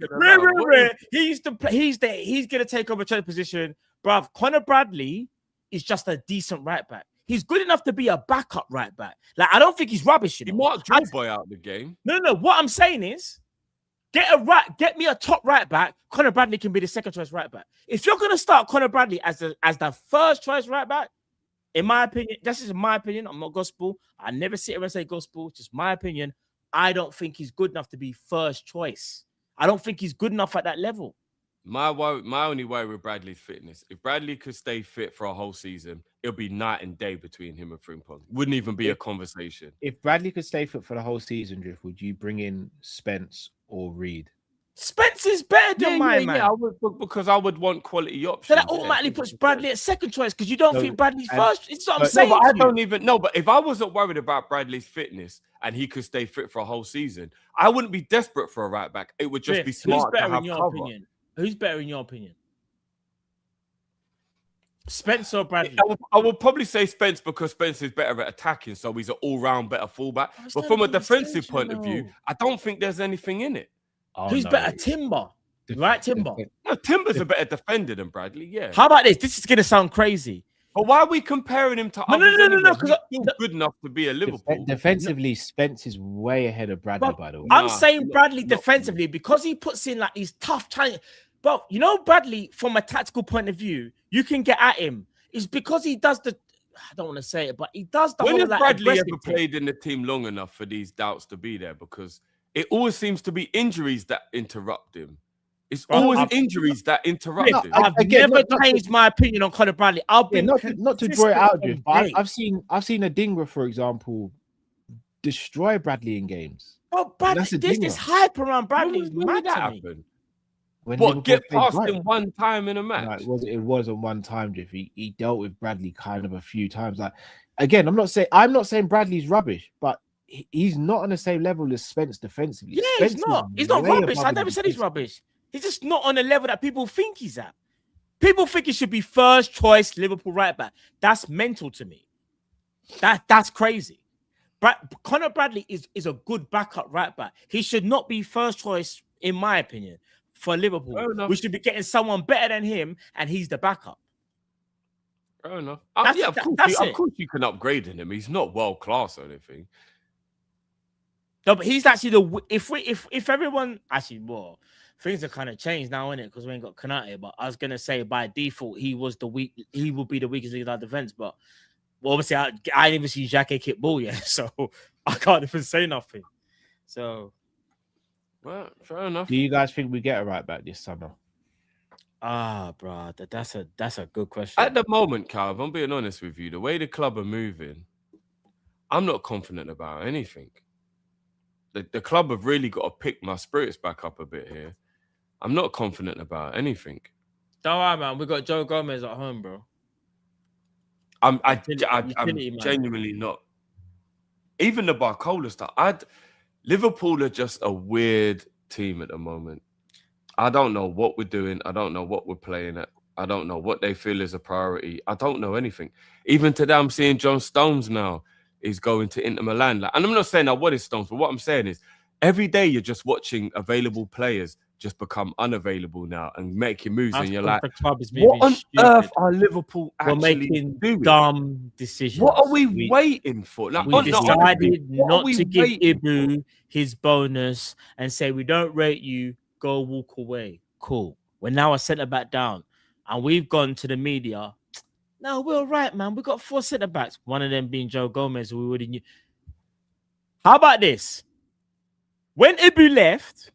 He's gonna take over Trent's position, bruv. Connor Bradley is just a decent right back. He's good enough to be a backup right back. Like, I don't think he's rubbish. He marked your boy out of the game. No. What I'm saying is, get me a top right back. Connor Bradley can be the second choice right back. If you're gonna start Connor Bradley as the first choice right back, in my opinion, this is my opinion. I'm not gospel. I never sit here and say gospel. Just my opinion. I don't think he's good enough to be first choice. I don't think he's good enough at that level. My only worry with Bradley's fitness. If Bradley could stay fit for a whole season, it'll be night and day between him and Frimpong. Wouldn't even be a conversation. If Bradley could stay fit for the whole season, Drift, would you bring in Spence or Reed? Spence is better than man. I would, because I would want quality options. So that automatically puts Bradley at second choice because you don't think Bradley's first. It's what I'm saying. No, but I don't even know. But if I wasn't worried about Bradley's fitness and he could stay fit for a whole season, I wouldn't be desperate for a right back. It would just be smart to have cover. Opinion? Who's better in your opinion? Spence or Bradley? I would probably say Spence because Spence is better at attacking, so he's an all-round better fullback. But from a defensive point of view, I don't think there's anything in it. Who's better? Timber. Right, Timber? No, Timber's a better defender than Bradley, yeah. How about this? This is going to sound crazy. But why are we comparing him to others? No, because he's still good enough to be a Liverpool. Defensively, Spence is way ahead of Bradley, by the way. I'm saying Bradley defensively because he puts in like these tough challenges. But you know, Bradley, from a tactical point of view, you can get at him. It's because he does the. I don't want to say it, but he does the. When whole, has Bradley ever played in the team long enough for these doubts to be there? Because it always seems to be injuries that interrupt him. It's always injuries that interrupt him. I've never changed my opinion on Conor Bradley. I've been not to draw it out, dude, but I've seen Adingra, for example, destroy Bradley in games. Well, Bradley, there's this hype around Bradley. When did that happen? What, get past him one time in a match? No, it wasn't one time, Jeff. He dealt with Bradley kind of a few times. Like, again, I'm not saying Bradley's rubbish, but he's not on the same level as Spence defensively. Yeah, Spence he's not rubbish. I never said he's rubbish. He's just not on the level that people think he's at. People think he should be first choice Liverpool right back. That's mental to me. That's crazy. Conor Bradley is a good backup right back. He should not be first choice, in my opinion, for Liverpool. We should be getting someone better than him, and he's the backup. Fair enough. Of course you can upgrade him. He's not world class or anything. No, but he's actually if everyone actually things have kind of changed now, innit? Because we ain't got Konate. But I was gonna say by default he will be the weakest link in our defense. But obviously I didn't even see Xhaka kick ball yet, so I can't even say nothing. So, well, fair enough. Do you guys think we get a right back this summer? Bro, that's a good question. At the moment, Cal, if I'm being honest with you, the way the club are moving, I'm not confident about anything. The club have really got to pick my spirits back up a bit here. I'm not confident about anything. Don't worry, man. We got Joe Gomez at home, bro. I'm genuinely not. Even the Barcola stuff. Liverpool are just a weird team at the moment. I don't know what we're doing. I don't know what we're playing at. I don't know what they feel is a priority. I don't know anything. Even today, I'm seeing John Stones now is going to Inter Milan. And I'm not saying I want his Stones, but what I'm saying is every day you're just watching available players just become unavailable now and making moves. And you're like, what on earth are Liverpool actually doing? Dumb decisions. What are we waiting for? Like, we decided not to give Ibu his bonus and say, we don't rate you, go walk away. Cool. We're now a centre-back down. And we've gone to the media. No, we're all right, man. We got 4 centre-backs. One of them being Joe Gomez, who we already knew. How about this? When Ibu left,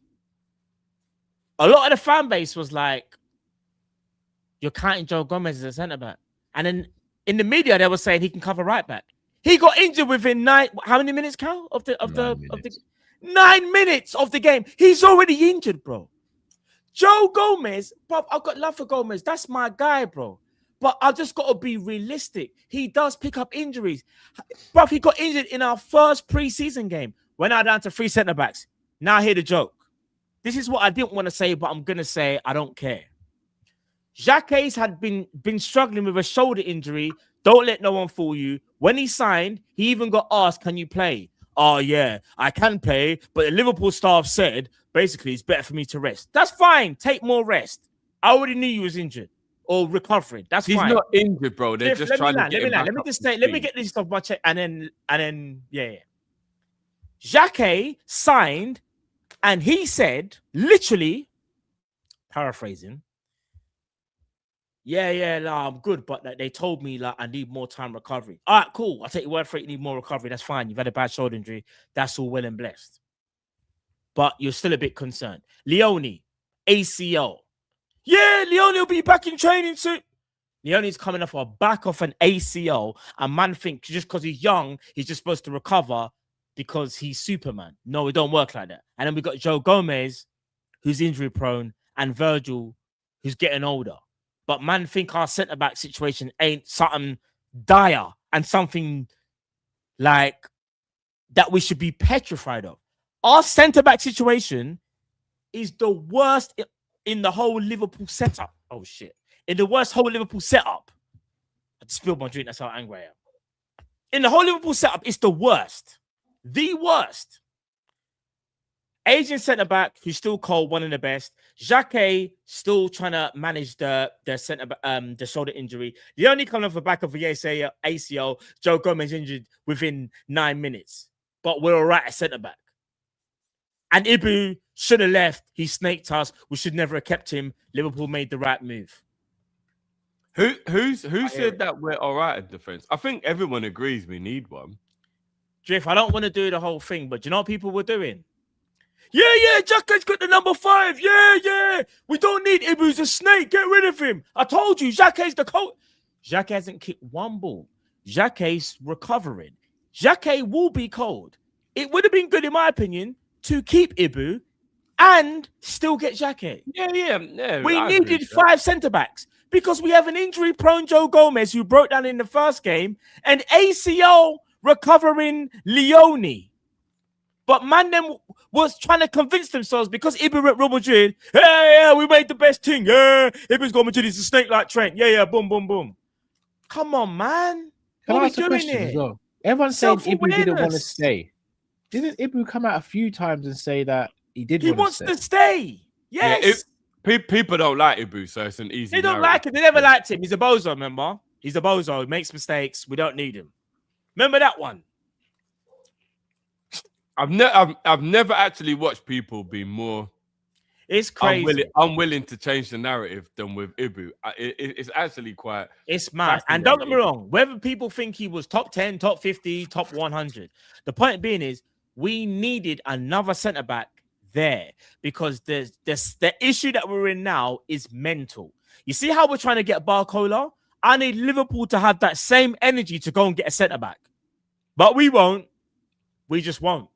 a lot of the fan base was like, you're counting Joe Gomez as a centre-back. And then in the media, they were saying he can cover right back. He got injured within how many minutes, Cal? 9 minutes of the game. He's already injured, bro. Joe Gomez, bro, I've got love for Gomez. That's my guy, bro. But I just got to be realistic. He does pick up injuries. Bro, he got injured in our first pre-season game. We're now down to 3 centre-backs. Now I hear the joke. This is what I didn't want to say, but I'm going to say I don't care. Xhaka's had been struggling with a shoulder injury. Don't let no one fool you. When he signed, he even got asked, can you play? Oh, yeah, I can play. But the Liverpool staff said, basically, it's better for me to rest. That's fine. Take more rest. I already knew you was injured or recovering. That's fine. He's not injured, bro. They're just trying to get him back up to speed. Let me get this off my check. And then, yeah. Xhaka signed, and he said, literally, paraphrasing, I'm good, but they told me I need more time recovery. All right, cool. I'll take your word for it. You need more recovery. That's fine. You've had a bad shoulder injury. That's all well and blessed. But you're still a bit concerned. Leone, ACL. Yeah, Leone will be back in training soon. Leone's coming off an ACL, and man think just because he's young, he's just supposed to recover because he's Superman. No, it don't work like that. And then we got Joe Gomez, who's injury prone, and Virgil, who's getting older. But man think our centre-back situation ain't something dire and something like that we should be petrified of. Our centre-back situation is the worst in the whole Liverpool setup. Oh, shit. In the worst whole Liverpool setup. I just spilled my drink. That's how angry I am. In the whole Liverpool setup, it's the worst. The worst. Asian centre-back who's still cold, one of the best. Jacquet still trying to manage the shoulder injury. The only coming off the back of the ACL, Joe Gomez injured within 9 minutes. But we're all right at centre-back. And Ibu should have left. He snaked us. We should never have kept him. Liverpool made the right move. Who said that we're all right at defense? I think everyone agrees we need one. Drift, I don't want to do the whole thing, but do you know what people were doing? Yeah, Jacquet's got the number 5. Yeah. We don't need Ibu's a snake. Get rid of him. I told you, Jacquet's the coach. Jacquet hasn't kicked one ball. Jacquet's recovering. Jacquet will be cold. It would have been good, in my opinion, to keep Ibu and still get Jacquet. Yeah. We needed 5 centre-backs because we have an injury-prone Joe Gomez who broke down in the first game and ACL recovering Leone. But man, them was trying to convince themselves because Ibu at Real Madrid, yeah, we made the best thing. Yeah, Ibu's going Madrid. He's a snake like Trent. Yeah, boom. Come on, man. Can What I are ask we a doing question here? as well? Everyone's saying Ibu didn't want to Self-awareness. stay. Didn't Ibu come out a few times and say that he did He want wants to to stay? stay. Yes. People don't like Ibu, so it's an easy. They don't narrative. like him. They never liked him. He's a bozo, remember? He's a bozo. He makes mistakes. We don't need him. Remember that one? I've never actually watched people be more It's crazy. unwilling to change the narrative than with Ibu. It's actually quite. It's mad. And don't get me wrong, whether people think he was top 10, top 50, top 100, the point being is we needed another centre-back there because the issue that we're in now is mental. You see how we're trying to get Barcola? I need Liverpool to have that same energy to go and get a centre-back. But we won't. We just won't.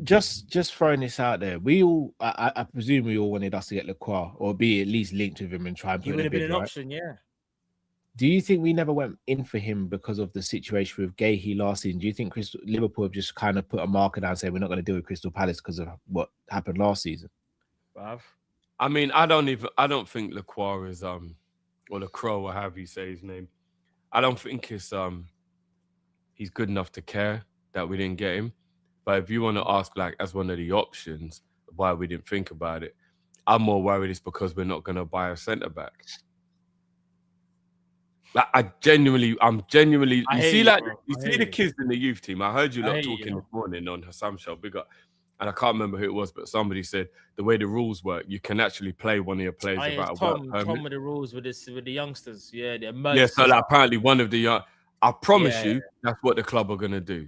Just throwing this out there. We all, I presume, we all wanted us to get Lacroix or be at least linked with him and try and He put would in a have been bid, an right? option, yeah. Do you think we never went in for him because of the situation with Gahey last season? Do you think Liverpool have just kind of put a marker down and say we're not going to deal with Crystal Palace because of what happened last season? I mean, I don't think Lacroix is or Lacroix or however you say his name. I don't think it's he's good enough to care that we didn't get him. But if you want to ask, like, as one of the options why we didn't think about it, I'm more worried it's because we're not going to buy a centre back. Like, I'm genuinely. You see the kids in the youth team. I heard you lot talking this morning on Hassam show. Big up, and I can't remember who it was, but somebody said the way the rules work, you can actually play one of your players without a work permit. Tom with the rules with the youngsters. Yeah, the Yeah, so like, apparently one of the young. I promise you, that's what the club are gonna do.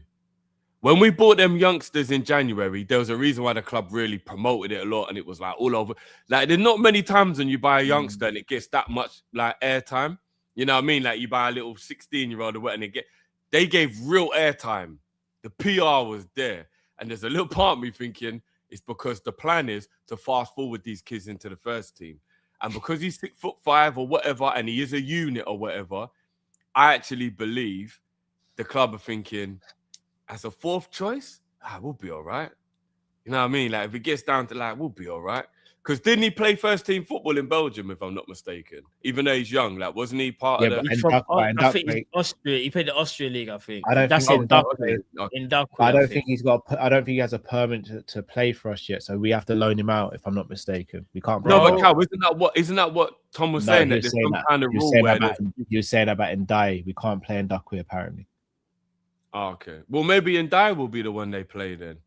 When we bought them youngsters in January, there was a reason why the club really promoted it a lot, and it was like all over. Like, there's not many times when you buy a youngster and it gets that much like airtime. You know what I mean? Like, you buy a little 16-year-old or what, and they gave real airtime. The PR was there, and there's a little part of me thinking it's because the plan is to fast forward these kids into the first team, and because he's 6'5" or whatever, and he is a unit or whatever, I actually believe the club are thinking, as a fourth choice, we'll be all right. You know what I mean? Like, if it gets down to like, we'll be all right. Because didn't he play first team football in Belgium, if I'm not mistaken? Even though he's young, like, wasn't he part of the? I think he's Austria. He played the Austrian league, I think. I don't That's think in Duckworth. In Duckworth, I don't think I don't think he has a permit to play for us yet. So we have to loan him out, if I'm not mistaken. We can't. No, but Cal, isn't that what Tom was saying? That there's some kind of rule where you were saying about Ndai. We can't play in Duckworth, apparently. Oh, okay. Well, maybe Ndai will be the one they play then.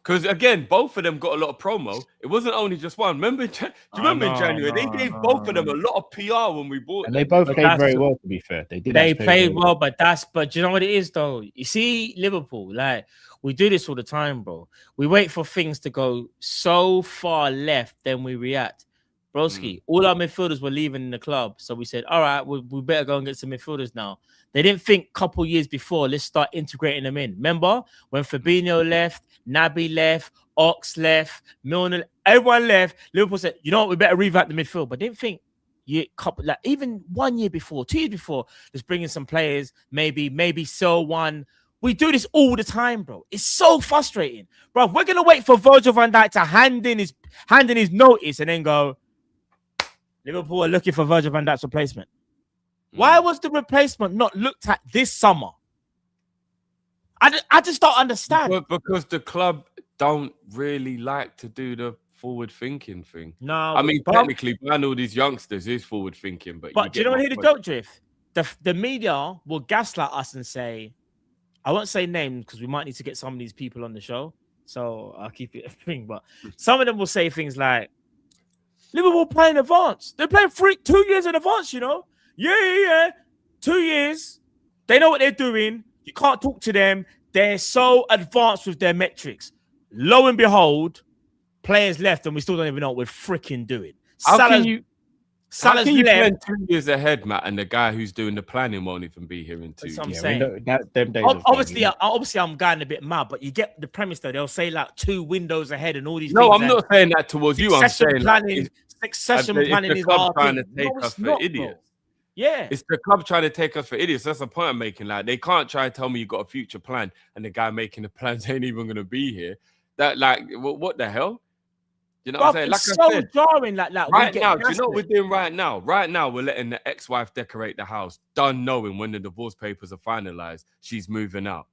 Because again, both of them got a lot of promo. It wasn't only just one. Remember, do you remember in January they gave both of them a lot of PR when we bought And them. they both But played that's very the- well. To be fair, they did. They actually play played very well, but you know what it is though. You see, Liverpool, like we do this all the time, bro. We wait for things to go so far left, then we react. Broski, all our midfielders were leaving the club, so we said, "All right, we better go and get some midfielders now." They didn't think a couple years before. Let's start integrating them in. Remember when Fabinho left, Naby left, Ox left, Milner, everyone left. Liverpool said, "You know what? We better revamp the midfield," but didn't think. Couple like even 1 year before, 2 years before, let's bring in some players, maybe sell one. We do this all the time, bro. It's so frustrating, bro. We're gonna wait for Virgil van Dijk to hand in his notice and then go, Liverpool are looking for Virgil van Dijk's replacement. Why was the replacement not looked at this summer? I just don't understand. Because the club don't really like to do the forward thinking thing. No, I mean, technically, behind all these youngsters is forward thinking, but do you know what here the joke drift? The media will gaslight us and say, I won't say names because we might need to get some of these people on the show, so I'll keep it a thing. But some of them will say things like, Liverpool play in advance. They're playing 2 years in advance, you know? Yeah. 2 years. They know what they're doing. You can't talk to them. They're so advanced with their metrics. Lo and behold, players left and we still don't even know what we're freaking doing. How can you Salah's left. plan 2 years ahead, Matt, and the guy who's doing the planning won't even be here in 2 years? That's what I'm Yeah, saying. we know that them days. Obviously, I'm going a bit mad, but you get the premise though. They'll say like 2 windows ahead and all these No, things. I'm not saying that towards you. I'm saying Succession it's planning the is club hard trying thing. to take No, us it's for not, bro. idiots. Yeah. It's the club trying to take us for idiots. That's the point I'm making. Like, they can't try and tell me you got a future plan and the guy making the plans ain't even going to be here. That, like, what the hell? You know what I'm saying? Like it's I so said, jarring. Like right now, do you know what we're doing right now? Right now, we're letting the ex-wife decorate the house, done knowing when the divorce papers are finalized, she's moving out.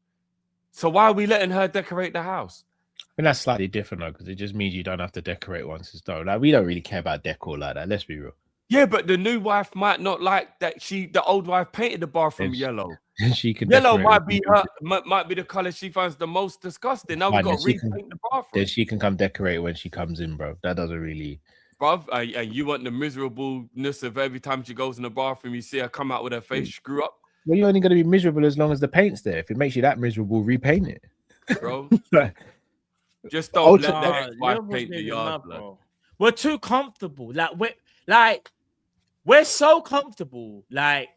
So why are we letting her decorate the house? I think that's slightly different though, because it just means you don't have to decorate once it's done. Like we don't really care about decor like that. Let's be real. Yeah, but the new wife might not like that. The old wife painted the bathroom Yes. yellow. She can. Yellow decorate might be the color she finds the most disgusting. Now we Fine, got to then she can- repaint the bathroom, Then she can come decorate when she comes in, bro. That doesn't really. bruv. And you want the miserableness of every time she goes in the bathroom, you see her come out with her face screw up, Well, you're only going to be miserable as long as the paint's there. If it makes you that miserable, repaint it. bro. Like, Just don't let Ultra- the ex-wife paint the yard, blood. bro. We're too comfortable. We're so comfortable. Like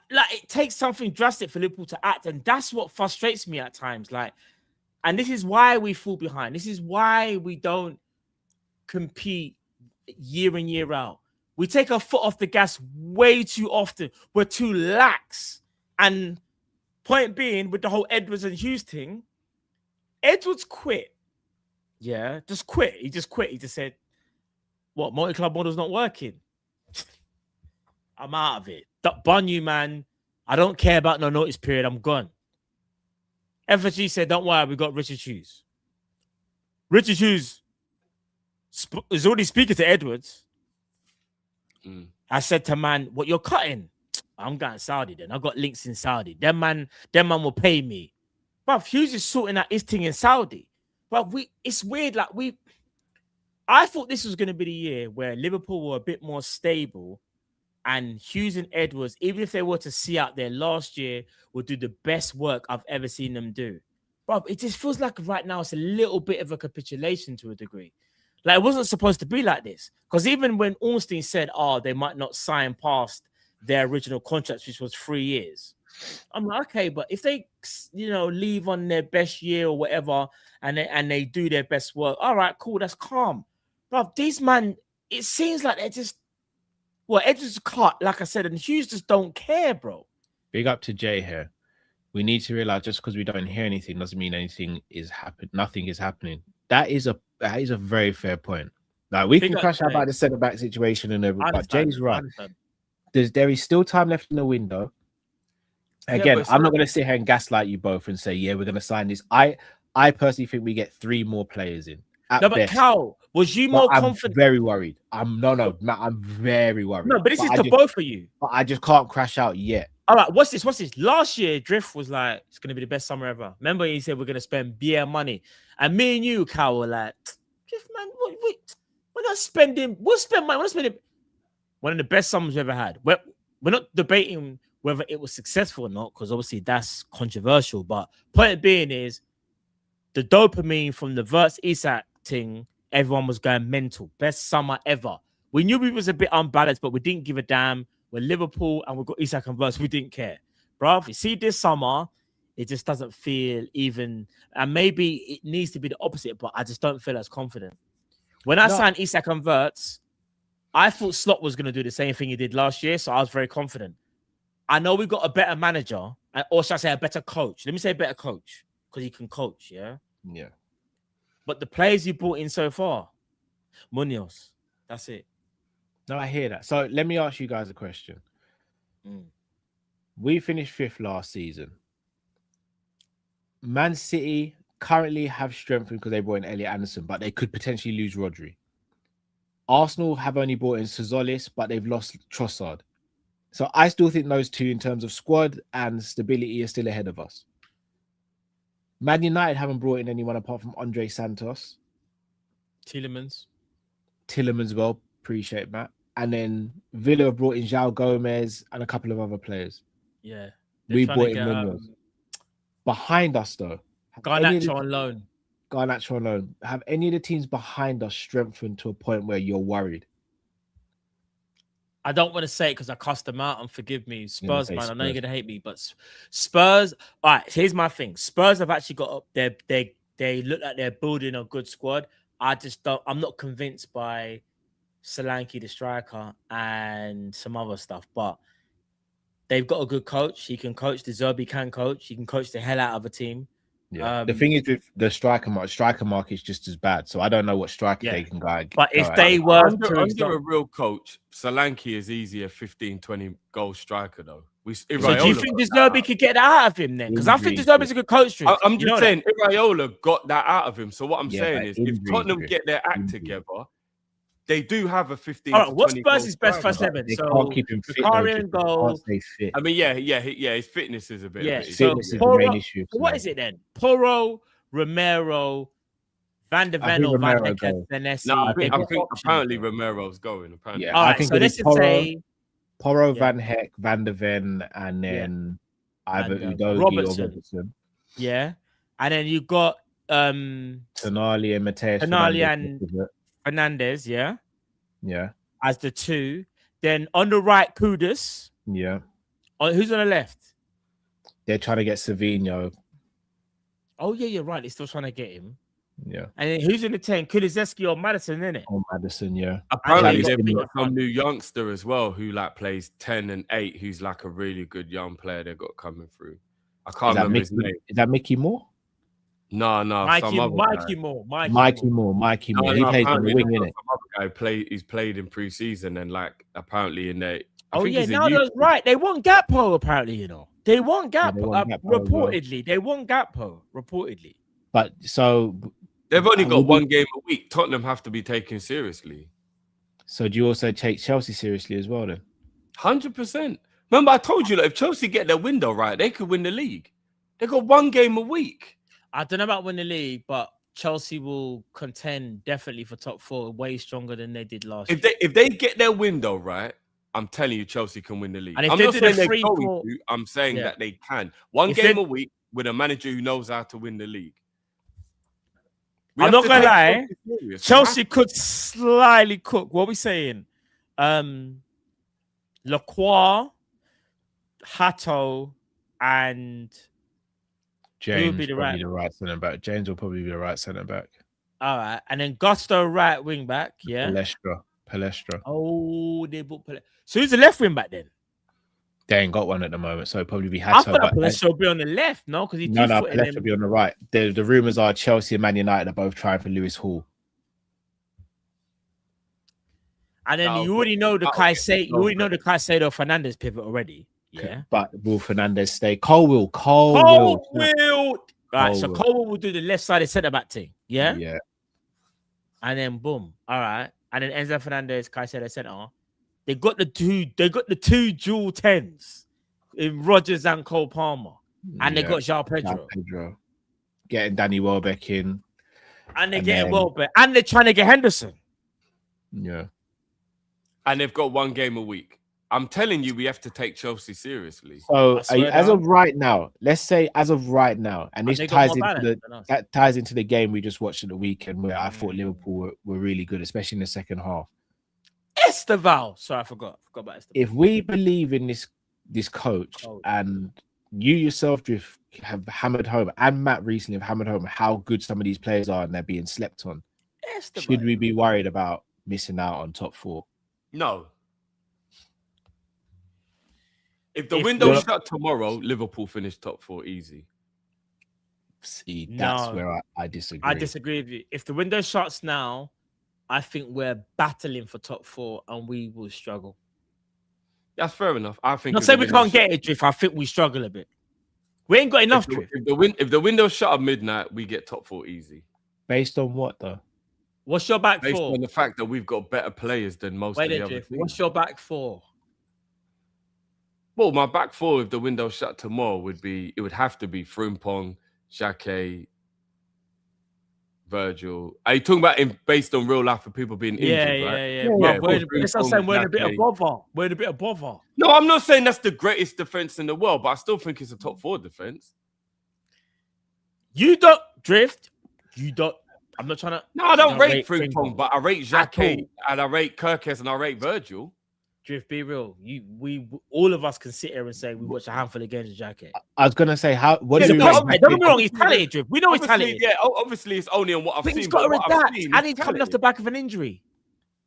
it takes something drastic for Liverpool to act, and that's what frustrates me at times. Like, and this is why we fall behind. This is why we don't compete year in, year out. We take our foot off the gas way too often. We're too lax. And point being, with the whole Edwards and Hughes thing, Edwards quit. Yeah, just quit. He just quit. He just said, what, multi-club model's not working? I'm out of it. Bun you, man. I don't care about no notice period. I'm gone. FSG said, don't worry, we got Richard Hughes. Richard Hughes is already speaking to Edwards. I said to man, what you're cutting? I'm going Saudi then. I got links in Saudi. Them man will pay me. But Hughes is sorting out his thing in Saudi. But it's weird. I thought this was going to be the year where Liverpool were a bit more stable, and Hughes and Edwards, even if they were to see out their last year, would do the best work I've ever seen them do. But it just feels like right now it's a little bit of a capitulation to a degree. Like, it wasn't supposed to be like this. Because even when Ornstein said, they might not sign past their original contracts, which was 3 years, I'm like, okay, but if they, leave on their best year or whatever, and they do their best work, all right, cool, that's calm. But these man, it seems like they're just, Edwards cut, like I said, and Hughes just don't care, bro. Big up to Jay here. We need to realize just because we don't hear anything doesn't mean anything is happening. Nothing is happening. That is a very fair point. Like, we can crash out about the centre back situation and everything, but Jay's right. There is still time left in the window. Again, I'm not going to sit here and gaslight you both and say, yeah, we're going to sign this. I personally think we get 3 more players in. No, but Cal, Was you But more I'm confident? very worried. Matt, I'm very worried. No, but this is I to just, both of you. but I just can't crash out yet. All right, what's this? Last year, Drift was like, it's gonna be the best summer ever. Remember, he said we're gonna spend beer money, and me and you, Cal, were like, Drift, man, we're not spending. We'll spend money. We're not spending. One of the best summers we've ever had. We're not debating whether it was successful or not, because obviously that's controversial. But point being is, the dopamine from the Verts Isak thing, everyone was going mental. Best summer ever. We knew we was a bit unbalanced, but we didn't give a damn. We're Liverpool and we've got Isak and Verts. We didn't care. Bruv, you see this summer, it just doesn't feel even. And maybe it needs to be the opposite, but I just don't feel as confident. When I signed Isak and Verts, I thought Slot was going to do the same thing he did last year, so I was very confident. I know we got a better manager, or should I say a better coach? Let me say a better coach, because he can coach, yeah? Yeah. But the players you brought in so far, Munoz, that's it. No, I hear that. So let me ask you guys a question. We finished 5th last season. Man City currently have strengthened because they brought in Elliot Anderson, but they could potentially lose Rodri. Arsenal have only brought in Sozolis, but they've lost Trossard. So I still think those two, in terms of squad and stability, are still ahead of us. Man United haven't brought in anyone apart from Andre Santos. Tielemans, well, appreciate that. And then Villa have brought in João Gomez and a couple of other players. Yeah. We brought in Munoz. Behind us, though. Garnacho on loan. Garnacho on loan. Have any of the teams behind us strengthened to a point where you're worried? I don't want to say it because I cussed them out, and forgive me, Spurs, man. Spurs. I know you're gonna hate me, but Spurs. All right, here's my thing. Spurs have actually got up there. They look like they're building a good squad. I just don't. I'm not convinced by Solanke, the striker, and some other stuff. But they've got a good coach. He can coach. De Zerbi can coach. He can coach the hell out of a team. Yeah. The thing is with the striker market is just as bad. So I don't know what striker they can go. But if they were under a real coach, Solanke is easier 15, 20 goal striker though. So do you think De Zerbi could get that out of him then? Because I think De Zerbi's a good coach. I'm just saying, Iraola got that out of him. So what I'm saying is, if Tottenham get their act together, they do have a 15. All right, what's Spurs' best first 7? They so can't keep him fit. Vicarian goal. I mean, his fitness is a bit. Yeah, fitness is the main issue. What is it then? Porro, Romero, Van de Ven, or Van Hecke, Senesi. No, I think apparently Romero's going. Apparently, all right. So this is Porro, Van Hecke, Van de Ven, and then either Udogie or Robertson. Yeah, and then you got Tonali and Mateus. Tonali and Fernandez, yeah, as the 2. Then on the right, Kudus. Yeah. Who's on the left? They're trying to get Savinho. Oh yeah, you're right. They're still trying to get him. Yeah. And then who's in the 10? Kulizeski or Madison, isn't it? Or Madison, yeah. Apparently they've got some new youngster as well who like plays 10 and 8, who's like a really good young player they've got coming through. I can't remember his name. Is that Mickey Moore? No, Mikey Moore. Mikey Moore. He plays on the wing, innit? Some other guy he's played in pre-season and like apparently in there. That's right. They want Gakpo, apparently, you know. They want Gakpo, reportedly. They want Gakpo, reportedly. But so they've only got one game a week. Tottenham have to be taken seriously. So do you also take Chelsea seriously as well then? 100%. Remember, I told you that if Chelsea get their window right, they could win the league. They got one game a week. I don't know about win the league, but Chelsea will contend definitely for top 4 way stronger than they did last year. If they get their window right, I'm telling you, Chelsea can win the league. And if I'm they not did saying a they're free going for... to. I'm saying that they can. One game a week with a manager who knows how to win the league. I'm not going to lie. Chelsea could slightly cook. What are we saying? Lacroix, Hato, and James will be the right centre back. James will probably be the right centre back. All right, and then Gusto right wing back. Yeah, Palestra. Oh, they bought Palestra. So who's the left wing back then? They ain't got one at the moment, so it'll probably be Hato. Hato. I thought Palestra will be on the left, no? Because Palestra will be on the right. The rumours are Chelsea and Man United are both trying for Lewis Hall. And then you already know the Caicedo Fernandez pivot already. Yeah. But will Fernandez stay? Cole will. Right, so Cole will do the left-sided centre-back thing. Yeah? Yeah. and then boom, all right, and then Enzo Fernandez, Caicedo center. They got the two dual 10s in Rodgers and Cole Palmer, and they got João Pedro. Getting Danny Welbeck in, and they're getting Welbeck, and they're trying to get Henderson. Yeah, and they've got one game a week. I'm telling you, we have to take Chelsea seriously. So as of right now, let's say as of right now, and this ties into the game we just watched at the weekend where I thought Liverpool were really good, especially in the second half. Esteval. Sorry, I forgot about Esteval. If we believe in this coach, and you yourself, Drift, have hammered home, and Matt recently have hammered home how good some of these players are and they're being slept on, should we be worried about missing out on top 4? No. If the window shut tomorrow, Liverpool finish top 4 easy. See, that's where I disagree. I disagree with you. If the window shuts now, I think we're battling for top 4 and we will struggle. That's fair enough. I think. Not saying we can't get it, Drift. I think we struggle a bit. We ain't got enough, Drift. If the window shut at midnight, we get top 4 easy. Based on what though? What's your back Based 4? on the fact that we've got better players than most of the other teams. What's your back 4? Well, my back 4, if the window shut tomorrow, it would have to be Frimpong, Xhaka, Virgil. Are you talking about based on real life for people being injured, right? Yeah. We're in a bit of bother. No, I'm not saying that's the greatest defense in the world, but I still think it's a top 4 defense. You don't, Drift. You don't. I'm not trying to. No, I don't rate Frimpong, but I rate Xhaka and I rate Kirkes and I rate Virgil. Drift, be real. We all of us can sit here and say we watch a handful of games of Xhaka. I was gonna say What do you don't get me wrong, he's talented, Drift. We know he's talented. Yeah, obviously it's only on what I've seen. He's got to adapt, and he's coming off the back of an injury.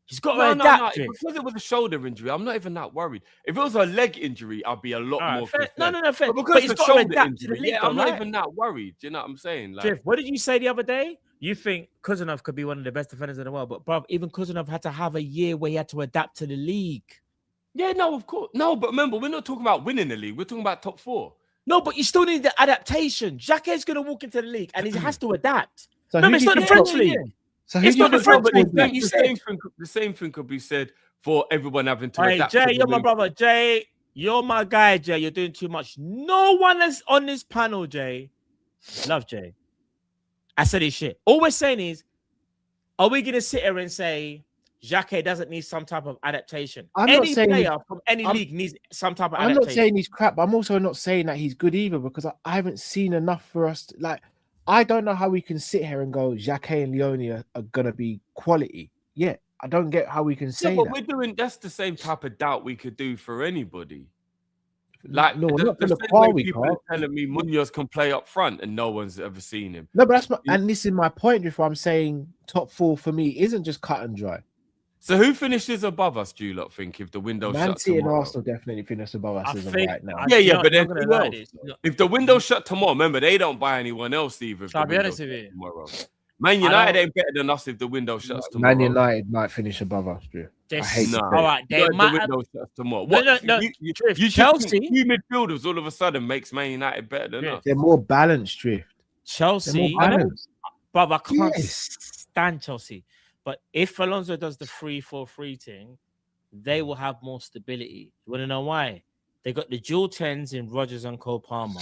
He's got to adapt. No. Because it was a shoulder injury, I'm not even that worried. If it was a leg injury, I'd be a lot more. Fair. No, fair. But because it's the shoulder injury, I'm not even that worried. Do you know what I'm saying? Like, Drift, what did you say the other day? You think Kuzanov could be one of the best defenders in the world, but bruv, even Kuzanov had to have a year where he had to adapt to the league. Yeah, no, of course. No, but remember, we're not talking about winning the league. We're talking about top 4. No, but you still need the adaptation. Xhaka is going to walk into the league and he has to adapt. So remember, it's not the French league. So it's not the French league. The same thing could be said for everyone having to adapt. Jay, you're my brother. Jay, you're my guy, Jay. You're doing too much. No one is on this panel, Jay. Love Jay. I said his shit. All we're saying is, are we going to sit here and say Xhaka doesn't need some type of adaptation? Any player from any league needs some type of adaptation. I'm not saying he's crap, but I'm also not saying that he's good either because I haven't seen enough for us. I don't know how we can sit here and go Xhaka and Leone are going to be quality. Yeah, I don't get how we can say that. We're doing that's the same type of doubt we could do for anybody. Like no, the not for the same qual way we people can't. are telling me Munoz can play up front and no one's ever seen him. No, but that's and this is my point. Before I'm saying top 4 for me isn't just cut and dry. So who finishes above us? Do you lot think if the window Man shut City tomorrow? and Arsenal definitely finish above us as of right now. Yeah, but then who else? If the window shut tomorrow, remember they don't buy anyone else either. I'll be honest with you. Tomorrow. Man United ain't better than us if the window shuts tomorrow. Man United might finish above us, Drew. All right, the window shuts tomorrow. What? No. You Chelsea, two midfielders all of a sudden makes Man United better than us. They're more balanced, Drew. Chelsea, but I can't stand Chelsea. But if Alonso does the 3-4-3 thing, they will have more stability. You want to know why? They got the dual 10s in Rodgers and Cole Palmer.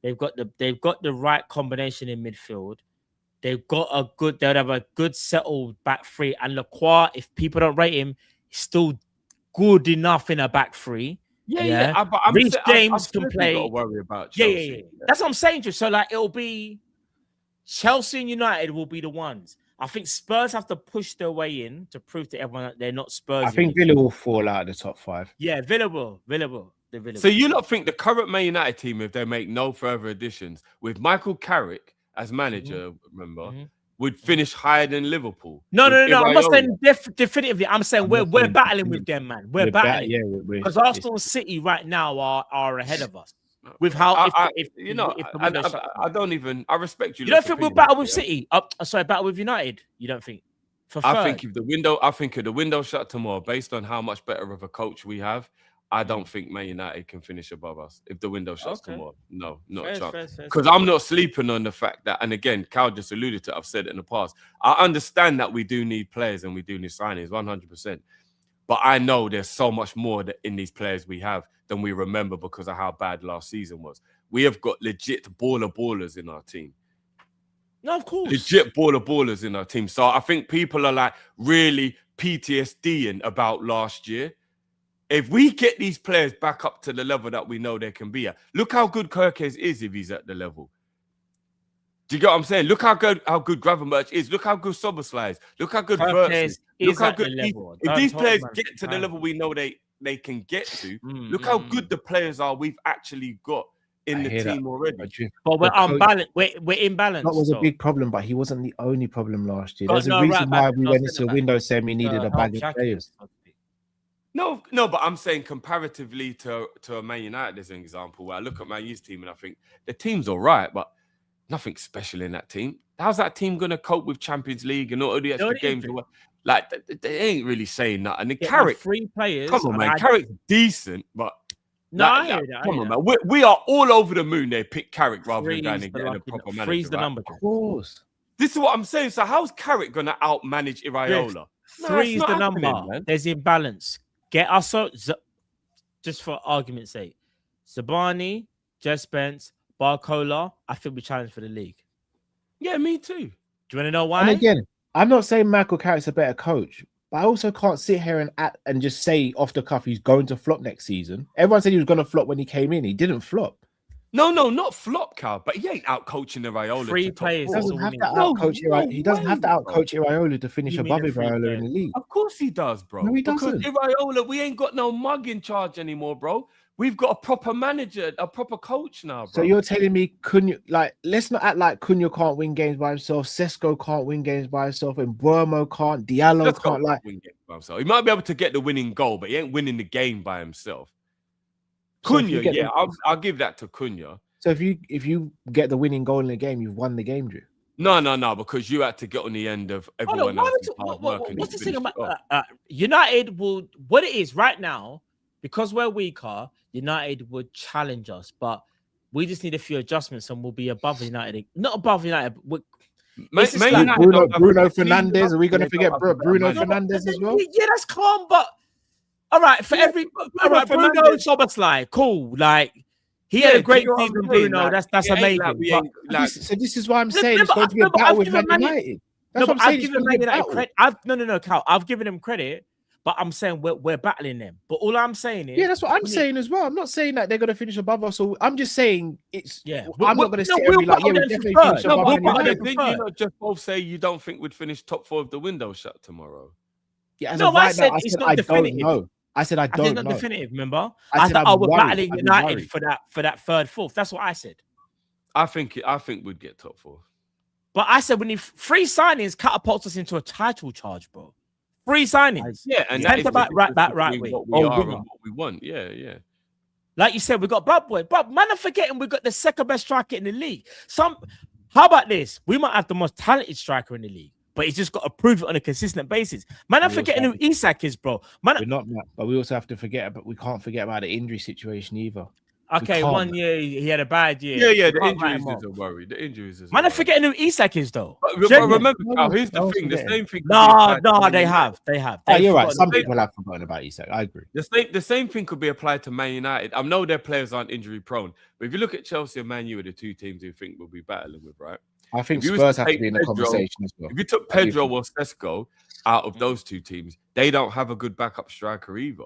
They've got the right combination in midfield. They'll have a good settled back three. And Lacroix, if people don't rate him, he's still good enough in a back three. Yeah. Reece James can play. Got to worry about Chelsea. Yeah. That's what I'm saying to you. So it'll be Chelsea and United will be the ones. I think Spurs have to push their way in to prove to everyone that they're not Spurs. I think Villa will fall out of the top 5. Yeah, Villa will. So you not think the current Man United team, if they make no further additions, with Michael Carrick as manager, would finish higher than Liverpool? No. I'm not saying definitively. I'm saying we're battling with them, man. We're battling. Because Arsenal and City right now are ahead of us. With how I don't even. I respect you. You don't think we'll battle with City? Battle with United. You don't think? I think if the window shut tomorrow, based on how much better of a coach we have, I don't think Man United can finish above us if the window shuts tomorrow. No, not a chance. Fair. Because I'm not sleeping on the fact that, and again, Cal just alluded to it, I've said it in the past. I understand that we do need players and we do need signings, 100%. But I know there's so much more in these players we have than we remember because of how bad last season was. We have got legit ballers in our team. No, of course. Legit ballers in our team. So I think people are like really PTSDing about last year. If we get these players back up to the level that we know they can be at, look how good Kirkes is if he's at the level. Do you get what I'm saying? Look how good Gravenberch is. Look how good Soboslai is. Look how good Wirtz is. Look how good if these players get to the level we know they can get to, look how good the players are we've actually got in the team already. But we're unbalanced. We're imbalanced. That was a big problem, but he wasn't the only problem last year. There's a reason why we went into the window saying we needed a bag of players. No, but I'm saying comparatively to a Man United as an example, where I look at Man U's team and I think the team's all right, but nothing special in that team. How's that team going to cope with Champions League and all the extra games? Like, they ain't really saying that. And the Carrick, 3 players. Come on, man. Carrick's decent, but no, come on, man. We are all over the moon. They pick Carrick rather than going and getting a proper manager. Freeze the number. Of course. This is what I'm saying. So how's Carrick going to outmanage Iraola? Three's the number. Man. There's imbalance. Get us just for argument's sake. Zabani, Spence, Barcola, I think we challenge for the league. Yeah, me too. Do you want to know why? And again, I'm not saying Michael Carrick's a better coach, but I also can't sit here and just say off the cuff he's going to flop next season. Everyone said he was going to flop when he came in. He didn't flop. No, not flop, Cal, but he ain't out coaching Iraola. 3 players. He doesn't have to out-coach Iraola. He doesn't have to out-coach Iraola to finish above Iraola in the league. Of course he does, bro. No, he doesn't. Because Iraola, we ain't got no mug in charge anymore, bro. We've got a proper manager, a proper coach now, bro. So you're telling me Cunha, like, let's not act like Cunha can't win games by himself, Sesko can't win games by himself, and Burmo can't, Diallo can't win games by himself. He might be able to get the winning goal, but he ain't winning the game by himself. So Cunha, I'll give that to Cunha. So if you get the winning goal in the game, you've won the game, Drew. No, because you had to get on the end of everyone else's hard work. What's the thing about United? What it is right now, because we're weaker, United would challenge us, but we just need a few adjustments and we'll be above United. Not above United. Bruno Fernandes. Are we going to forget Bruno Fernandes as well? Yeah, that's calm. But all right, Bruno Soboslai, cool. Like. He had a great season, Bruno. That's amazing. So this is why I'm saying it's going to be a battle with Man United. That's what I'm saying. I've given Man United credit. Cal. I've given them credit, but I'm saying we're battling them. But all I'm saying is, that's what I'm saying as well. I'm not saying that they're going to finish above us. So I'm just saying I'm not going to sit and be like, we definitely finish above Man United. Didn't you not just both say you don't think we'd finish top 4 if the window shut tomorrow? Yeah, I said it's not definitive. I said I don't know. It's not definitive, remember? I said we're battling United for that 3rd, 4th. That's what I said. I think we'd get top 4. But I said we need 3 signings catapults us into a title charge, bro. 3 signings. Yeah, and that's about right way. What we are and what we want. Yeah. Like you said, we got Boy. But man, I'm forgetting we got the 2nd best striker in the league. How about this? We might have the most talented striker in the league. But he's just got to prove it on a consistent basis. Man, I'm forgetting who Isak is, bro. Man, we're not, but we also have to forget. But we can't forget about the injury situation either. Okay, 1 year he had a bad year. Yeah. The injuries is a worry. The injuries is. Man, I'm forgetting who Isak is, though. But remember, here's the thing. The same thing. No, they have. You're right. Some people have forgotten about Isak. I agree. The same thing could be applied to Man United. I know their players aren't injury prone, but if you look at Chelsea and Man U, are the 2 teams who think we'll be battling with, right? I think Spurs have to be in the conversation as well. If you took Pedro or Sesko out of those 2 teams, they don't have a good backup striker either.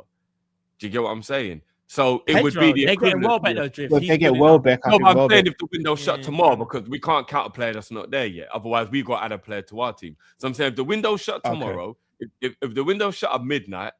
Do you get what I'm saying? So it would be the equivalent. They get Welbeck. No, but I'm saying if the window shut tomorrow, because we can't count a player that's not there yet. Otherwise, we got to add a player to our team. So I'm saying if the window shut tomorrow, if the window shut at midnight,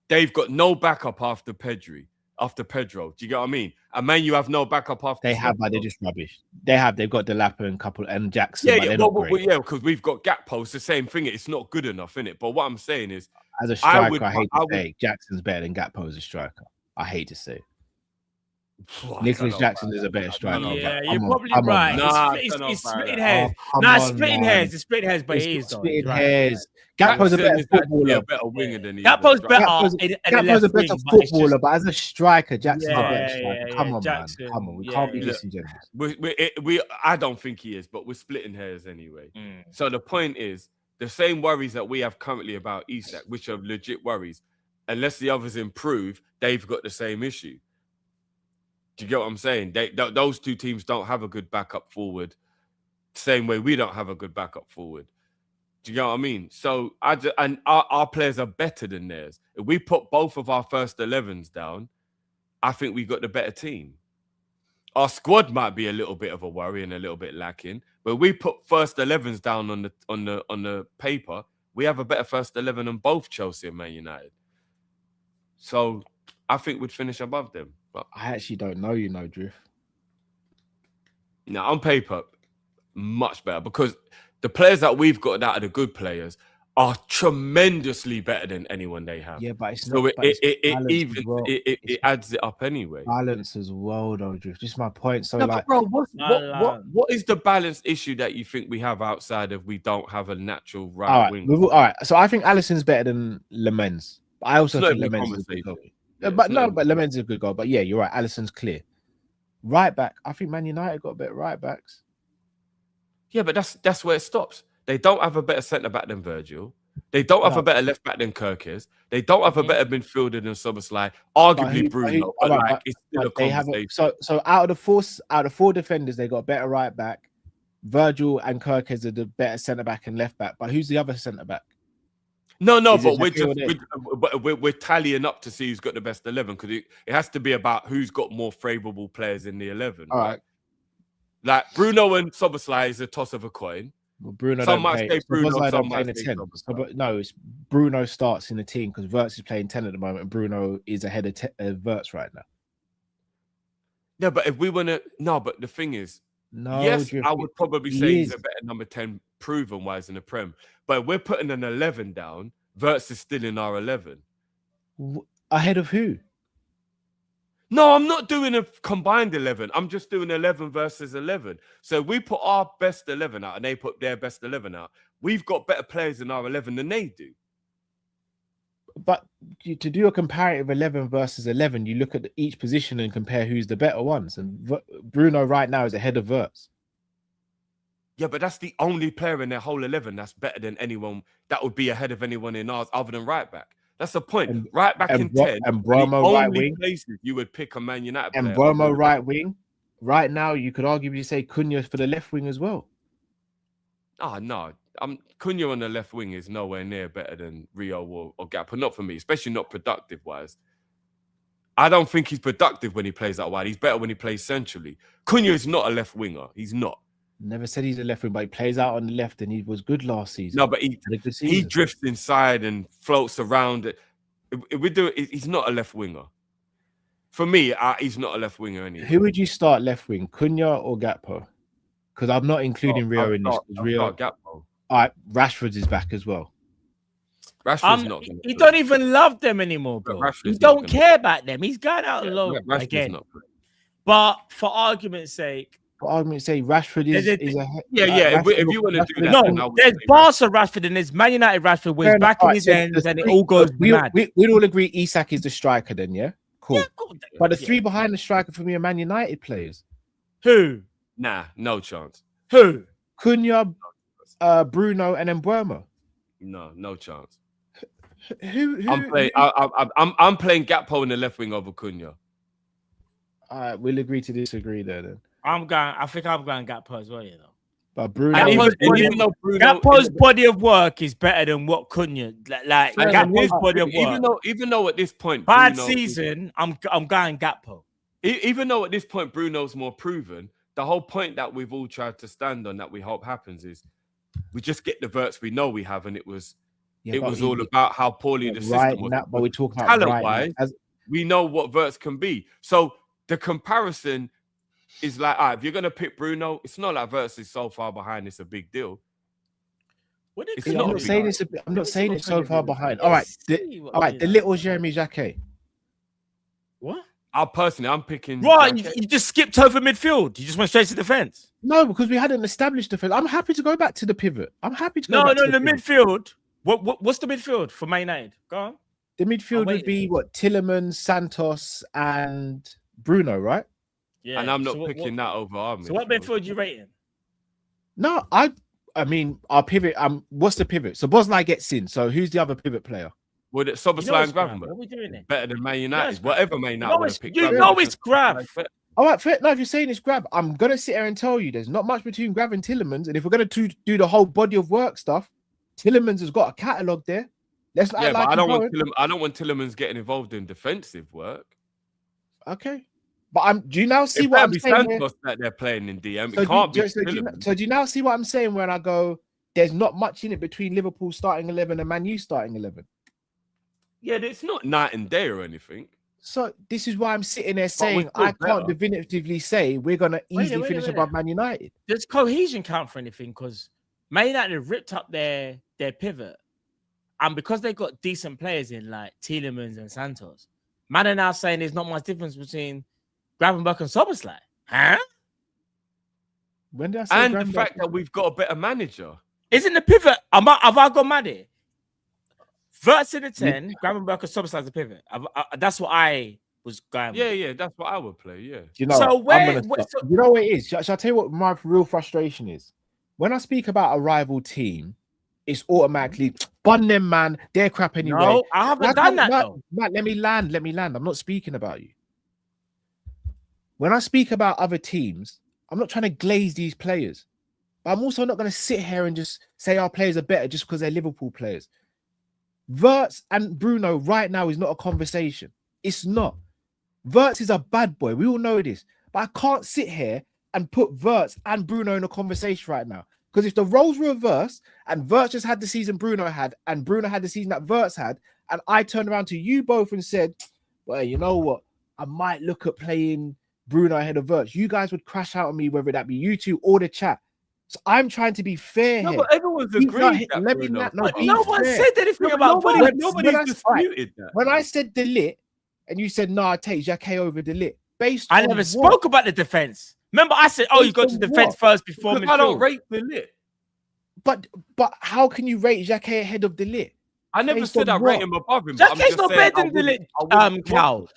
they've got no backup after Pedro. Do you get what I mean? And Man, you have no backup after. They have, but they're just rubbish. They've got Delapa and Jackson. Because we've got Gakpo. It's the same thing. It's not good enough, innit? But what I'm saying is, as a striker, I hate to say Jackson's better than Gakpo as a striker. I hate to say it. Nicholas Jackson is a better striker. Yeah, but you're come on, probably come on, right. man. Nah, It's I don't know splitting about hairs. Come Nah, on, splitting man. hairs. It's splitting hairs, but It's it not is though. splitting He's right. hairs. Gakpo's a Jackson better is actually footballer. a better winger than he is. Gakpo's a better striker. in the Gakpo's a left better wing, but it's footballer, just but as a striker, Jackson's a better Yeah, striker. yeah, Come yeah. on, Jackson, man. Come on. We yeah, can't be yeah. disingenuous. We I don't think he is, but we're splitting hairs anyway. Mm. So the point is, the same worries that we have currently about Isak, which are legit worries, unless the others improve, they've got the same issue. Do you get what I'm saying? Those two teams don't have a good backup forward, same way we don't have a good backup forward. Do you get what I mean? So our players are better than theirs. If we put both of our first 11s down, I think we got the better team. Our squad might be a little bit of a worry and a little bit lacking, but we put first 11s down on the paper. We have a better first 11 than both Chelsea and Man United. So I think we'd finish above them. But I actually don't know, Drift. now on paper, much better because the players that we've got that are the good players are tremendously better than anyone they have. Yeah, but it's So not. it adds it up anyway. Balance as well, though, Drift. Just my point. So, No, like, but bro, what is the balance issue that you think we have outside of we don't have a natural right all right, wing? all right. So I think Alisson's better than Lemens. I also It's not think even a Lemens is a good goal. conversation. Yeah, But it's no, not but Lemens is a good goal. But yeah, you're right. Alisson's clear. Right back. I think Man United got a bit of right backs. Yeah, but that's where it stops. They don't have a better centre back than Virgil. They don't have a better left back than Kirkes. They don't have a better midfielder than Szoboszlai. Arguably Bruno, but it's still a conversation. So out of the four defenders, they got a better right back. Virgil and Kirkes are the better centre back and left back. But who's the other centre back? No, Is it but we're tallying up to see who's got the best 11 because it has to be about who's got more favourable players in the 11. All right. Like Bruno and Szoboszlai is a toss of a coin. Well, Bruno Some don't might play. say Bruno, Szoboszlai some don't play in might the say 10. Szoboszlai. But no, it's Bruno starts in the team because Wirtz is playing 10 at the moment, and Bruno is ahead of Wirtz right now. Yeah, but if we want to, no, but the thing is, No, yes, Drift, I would probably he say he's is. a better number 10 proven wise in the Prem. But if we're putting an 11 down, Wirtz is still in our 11. Ahead of who? No, I'm not doing a combined 11. I'm just doing 11 versus 11. So we put our best 11 out and they put their best 11 out. We've got better players in our 11 than they do. But to do a comparative 11 versus 11, you look at each position and compare who's the better ones. And Bruno right now is ahead of Wirtz. Yeah, but that's the only player in their whole 11 that's better than anyone that would be ahead of anyone in ours other than right back. That's the point. And, right back in 10. And Bromo the right only wing. places you would pick a Man United And player. Bromo right wing. Right now, you could arguably say Cunha for the left wing as well. Oh, no. Cunha on the left wing is nowhere near better than Rio or Gakpo. Not for me, especially not productive-wise. I don't think he's productive when he plays that wide. He's better when he plays centrally. Cunha is not a left winger. He's not. Never said he's a left wing, but he plays out on the left and he was good last season. No, but he drifts inside and floats around. If we do it, he's not a left winger. For me, he's not a left winger anyway. Who would you start left wing, Cunha or Gakpo? Because I'm not including Rio in this. Rio, Gakpo. All right, Rashford is back as well. Rashford's not. He don't even love them anymore, bro. He don't care about them. He's going out alone again. But for argument's sake, Rashford is ahead. Yeah. If you want to do that, no, there's Barca Rashford and there's Man United Rashford where he's back in his ends and it all goes mad. We'd all agree Isak is the striker then, yeah? Cool. Yeah, cool. But the three behind the striker for me are Man United players. Who? Nah, no chance. Who? Cunha, Bruno, and then Mbeumo. No chance. Who? I'm playing Gakpo in the left wing over Cunha. All right, we'll agree to disagree there then. I think I'm going Gakpo as well, you know. But Bruno, Gakpo's body of work is better than what Cunha like. Gakpo's body of work. Even though at this point, bad season, I'm going Gakpo. Even though at this point Bruno's more proven, the whole point that we've all tried to stand on that we hope happens is we just get the verts we know we have, and it was all about how poorly the system was. But we're talking about talent-wise, we know what verts can be. So the comparison is like, if you're gonna pick Bruno, it's not like Wirtz is so far behind. It's a big deal. I'm not saying it's so far behind. All right, the little Jeremy Jacquet. What? I'm picking. Right, Xhaka. you just skipped over midfield. You just went straight to defense. No, because we hadn't established defense. I'm happy to go back to the pivot. I'm happy to go No, back no, to the pivot. midfield. What's the midfield for Man United? Go on. The midfield would waiting. be what? Tillemans, Santos, and Bruno, right? Yeah, And I'm not so picking that over our midfield. So what midfield you rating? No, I mean our pivot. What's the pivot? So Boslai gets in. So who's the other pivot player? Would it Soboslai You know and it's Grab. Gravenberch? What are we doing there? Better than Man United. it's Whatever Man United would have picked. You Gravenberch know it's and Grab. Soboslai. All right, fair. No, if you're saying it's Grab, I'm gonna sit here and tell you there's not much between Grab and Tillemans. And if we're gonna do the whole body of work stuff, Tillemans has got a catalogue there. Let's not Yeah, act but like I don't he's want going. I don't want Tillemans getting involved in defensive work. Okay, but do you now see If what that'd I'm be saying? There? Santos that they're playing in DM, So it can't be. do you now see what I'm saying when I go? There's not much in it between Liverpool starting 11 and Man U starting 11. Yeah, it's not night and day or anything. So this is why I'm sitting there we're saying still I can't better. definitively say we're gonna easily wait a finish minute. above Man United. Does cohesion count for anything? Because Man United ripped up their pivot, and because they got decent players in like Tielemans and Santos, man are now saying there's not much difference between Gravenberch and Soboslai. Huh? When did I say And the Gravenberch- fact that we've got a better manager. Isn't the pivot? Have I gone mad here? Verts in the 10, Gravenberch and Soboslai the pivot. That's what I was going with. Yeah, that's what I would play. Yeah. Do you know So what? I'm gonna where- stop. You know what it is? Shall I tell you what my real frustration is? When I speak about a rival team, it's automatically bun them, man. They're crap anyway. No, I haven't done that though. Matt, let me land. I'm not speaking about you. When I speak about other teams, I'm not trying to glaze these players. But I'm also not going to sit here and just say our players are better just because they're Liverpool players. Verts and Bruno right now is not a conversation. It's not. Verts is a bad boy. We all know this. But I can't sit here and put Verts and Bruno in a conversation right now. Because if the roles were reversed and Verts just had the season Bruno had and Bruno had the season that Verts had, and I turned around to you both and said, well, you know what? I might look at playing Bruno ahead of Verts. You guys would crash out on me, whether that be you two or the chat. So I'm trying to be fair No, here. but everyone's agreed. that Let me Bruno- not. No, But be no one fair. said anything No, about nobody- Verts. nobody's When I- disputed that. When I said Delit, and you said, no, I take Jacquet over Delit. Based I on never what? spoke about the defense. Remember, I said, "Oh, you go to Based on defense what? first before Because I don't midfield." rate the lit. But how can you rate Jacquet ahead of Delit? I never Based said I on rate what? him above him. but I'm Jacquet's just not saying better I than the wouldn't- lit. I wouldn't Cal.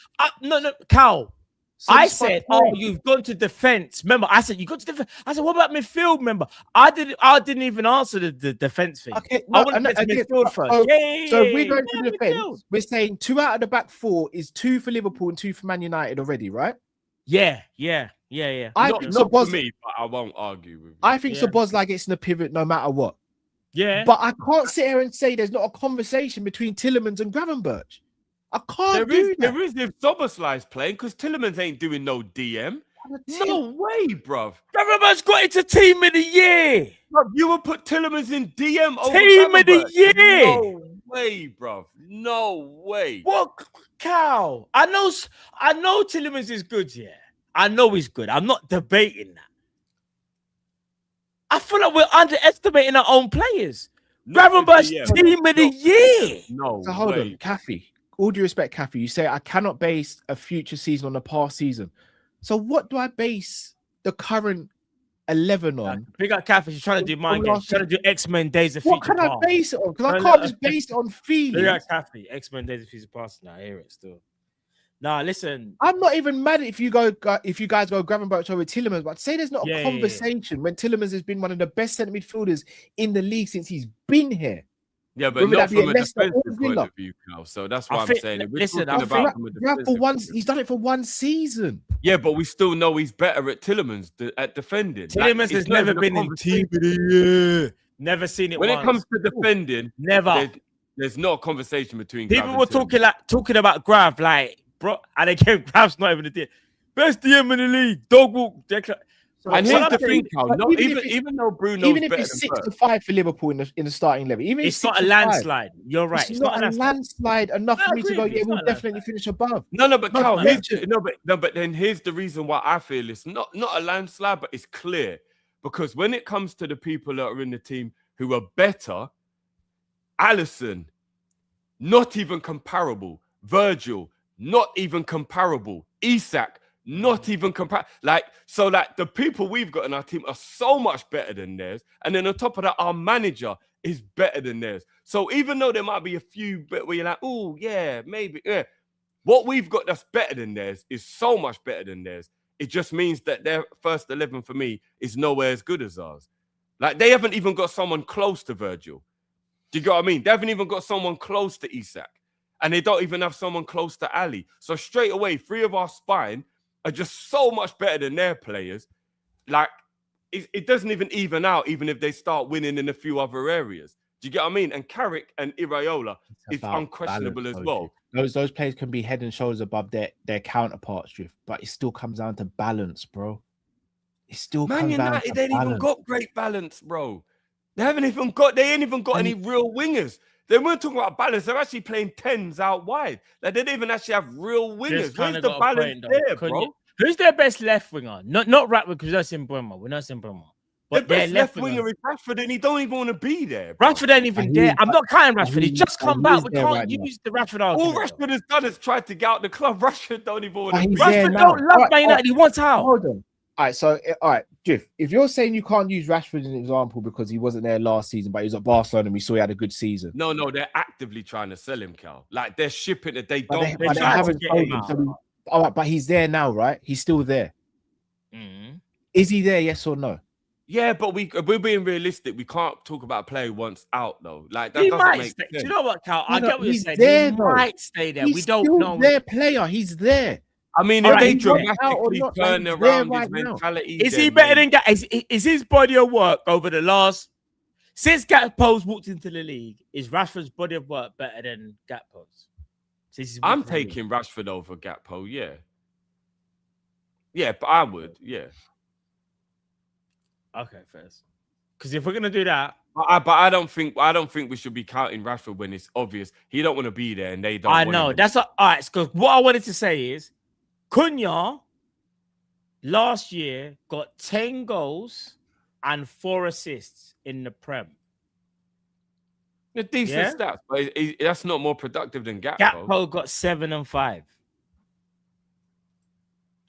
No, Cal. So I that's my said, "Oh, point. you've gone to defense." Remember, I said you got to defense. I said, "What about midfield?" Remember, I didn't even answer the defense thing. Okay, I no, want to get to again, midfield first. so- Yeah, So we're going yeah, to defense. midfield. We're saying 2 out of the back 4 is 2 for Liverpool and 2 for Man United already, right? Yeah. I Not, think not for Sabozlai. me, but I won't argue with you. I think Yeah. Sabozlai gets in the pivot no matter what. Yeah. But I can't sit here and say there's not a conversation between Tillemans and Gravenberch. I can't There is, do that. there is if Soboslai's playing because Tillemans ain't doing no DM. No way, bruv. Gravenberch got into team of the year. Bruv, you would put Tillemans in DM over Team of the Gravenberch? year. No way, bruv. No way. What, Cal? I know Tillemans is good. Yeah, I know he's good. I'm not debating that. I feel like we're underestimating our own players. Not for Gravenberch DM. team of the year. No So hold way. on, Kathy. All due respect, Kathy, you say I cannot base a future season on the past season. So what do I base the current 11 on? Big up Kathy. She's trying to do mind games. She's trying to do X-Men Days of What Future can I Past. base it on? Because I No, can't no. just base it on Big feelings. up Kathy. X-Men Days of Future Past. Now I hear it still. Nah, listen. I'm not even mad if you guys go Gravenberch over Tillemans, but say there's not Yeah, a yeah, yeah. conversation when Tillemans has been one of the best centre midfielders in the league since he's been here. Yeah, but Whether not that be from a a Leicester or defensive point Villa. of view, Cal. So that's I why I'm think- saying it. We're listen, talking I about think- from a Grav defensive for one, point of view. he's done it for one season. Yeah, but we still know he's better at Tillemans at defending. Tillemans it's has not never even a been in conversation. team of the year. Never seen it When once. it comes to defending, Never. there's no conversation between People Grav were and Tillemans. talking about Grav, like, bro, and again, Grav's not even the DM. Best DM in the league. Dog walk. And So here's I'm the saying, thing, Cal. but No, even if it's- even though Bruno's Even if better it's than 6 Bert, to 5 for Liverpool in the starting 11, even if It's not a 6 to 5, landslide. You're right. It's not a landslide enough I for me to agree go. with you. Yeah, It's we'll not a definitely landslide. finish above. No, but No, Cal, but but then here's the reason why I feel it's not a landslide, but it's clear because when it comes to the people that are in the team who are better, Alisson, not even comparable. Virgil, not even comparable. Isak, not even compare. Like the people we've got in our team are so much better than theirs, and then on top of that, our manager is better than theirs. So even though there might be a few bit where you're like, oh yeah, maybe, yeah, what we've got that's better than theirs is so much better than theirs. It just means that their first 11 for me is nowhere as good as ours. Like they haven't even got someone close to Virgil. Do you get what I mean? They haven't even got someone close to Isak. And they don't even have someone close to Ali. So straight away, 3 of our spine are just so much better than their players. Like, it doesn't even out, even if they start winning in a few other areas. Do you get what I mean? And Carrick and Iraola is unquestionable as well. Those players can be head and shoulders above their counterparts, Drift, but it still comes down to balance, bro. It still comes down to balance. They ain't even got great balance, bro. They ain't even got any real wingers. They weren't talking about balance. They're actually playing 10s out wide. Like they didn't even actually have real wingers. Where's the balance there, bro? Who's their best left winger? Not Ratwood, because that's in Bremer. We're not in Bremer. But their best left winger is Rashford, and he don't even want to be there. Bro. Rashford ain't even there. I'm not counting Rashford. He's just come back. We can't use the Rashford argument. All Rashford has done is tried to get out the club. Rashford don't even want to be there. Rashford don't love Man United. He wants out. Hold on. All right, Jiff, if you're saying you can't use Rashford as an example because he wasn't there last season, but he was at Barcelona and we saw he had a good season. No, they're actively trying to sell him, Cal. Like they're shipping it. They but don't. They haven't sold him. So all right, but he's there now, right? He's still there. Mm-hmm. Is he there? Yes or no? Yeah, but we're being realistic. We can't talk about a player once out though. Like that doesn't make sense. Do you know what, Cal? I get what you're saying. There, he might stay there. We don't know. Their player, he's there. I mean, if they dramatically turn around his mentality, is he better than Gakpo? Is his body of work over the last since Gakpo's walked into the league? Is Rashford's body of work better than Gakpo's? I'm taking Rashford over Gakpo. Yeah, but I would. Yeah. Okay, first. Because if we're gonna do that, but I don't think we should be counting Rashford when it's obvious he don't want to be there and they don't. I know that's all right. Because what I wanted to say is. Cunha last year got 10 goals and 4 assists in the Prem. The decent stats, but that's not more productive than Gakpo. Gakpo got 7 and 5.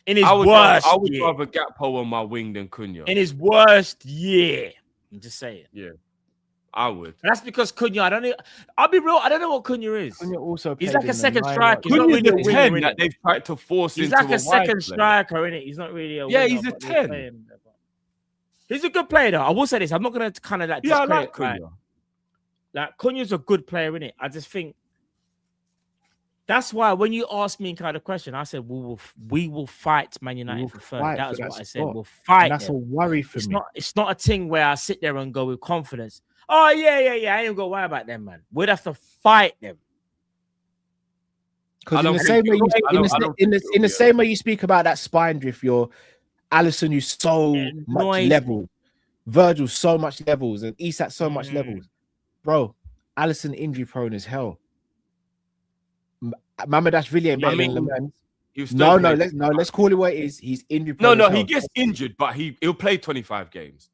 In his worst I would rather Gakpo on my wing than Cunha. In his worst year. I'm just saying. Yeah. I would. And that's because Cunha, I'll be real, I don't know what Cunha is. Cunha also he's like a second striker. He's not really a 10 that they've tried to force into a wide. He's like a second striker, innit? He's not really a winner, he's a 10. He's a good player, though. I will say this. I'm not going to kind of like I like Cunha. Like, Cunha's a good player, innit? I just think that's why when you asked me kind of question, I said we will fight Man United for third. That was what I said. We'll fight. And that's a worry for me. It's not a thing where I sit there and go with confidence. Oh, yeah. I ain't gonna worry about them, man. We'd have to fight them. Because in the same way you speak about that spine drift, you're Alisson, you so much level, Virgil so much levels, and Isak so much levels, bro. Alisson injury prone as hell. Mamardashvili ain't better than Lemans. Let's call it what it is. He's injury prone. No, he gets injured, but he'll play 25 games.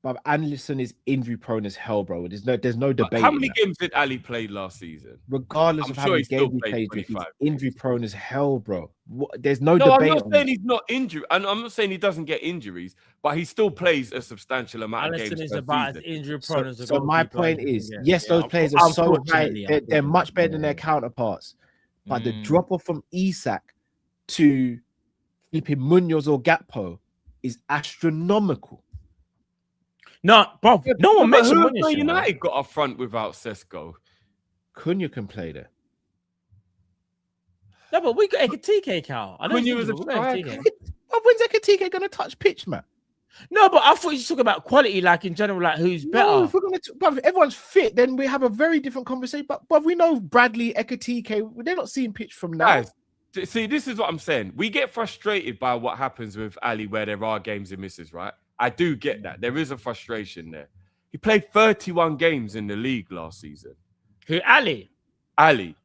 But Alisson is injury prone as hell, bro. There's no debate. How many games did Ali play last season? Regardless of how many games he played, he's injury prone as hell, bro. There's no debate. I'm not saying he's not injured, and I'm not saying he doesn't get injuries, but he still plays a substantial amount of games. Alisson is about as injury prone as a So my point is, yes, those players are so high. They're much better than their counterparts. But the drop off from Isak to flipping Munoz or Gakpo is astronomical. No, bro. No one mentioned Munoz. United got up front without Sesko. Cunha can play there. No, but we got Ekatike, Cal. Cunha was a striker. When's Ekatike going to touch pitch, man? No, but I thought you talking about quality, like in general, like who's better. No, if we're gonna but if everyone's fit, then we have a very different conversation. But we know Bradley, Ekatike, they're not seeing pitch from now. Guys, see, this is what I'm saying. We get frustrated by what happens with Ali, where there are games he misses, right? I do get that. There is a frustration there. He played 31 games in the league last season. Who, Ali? Ali.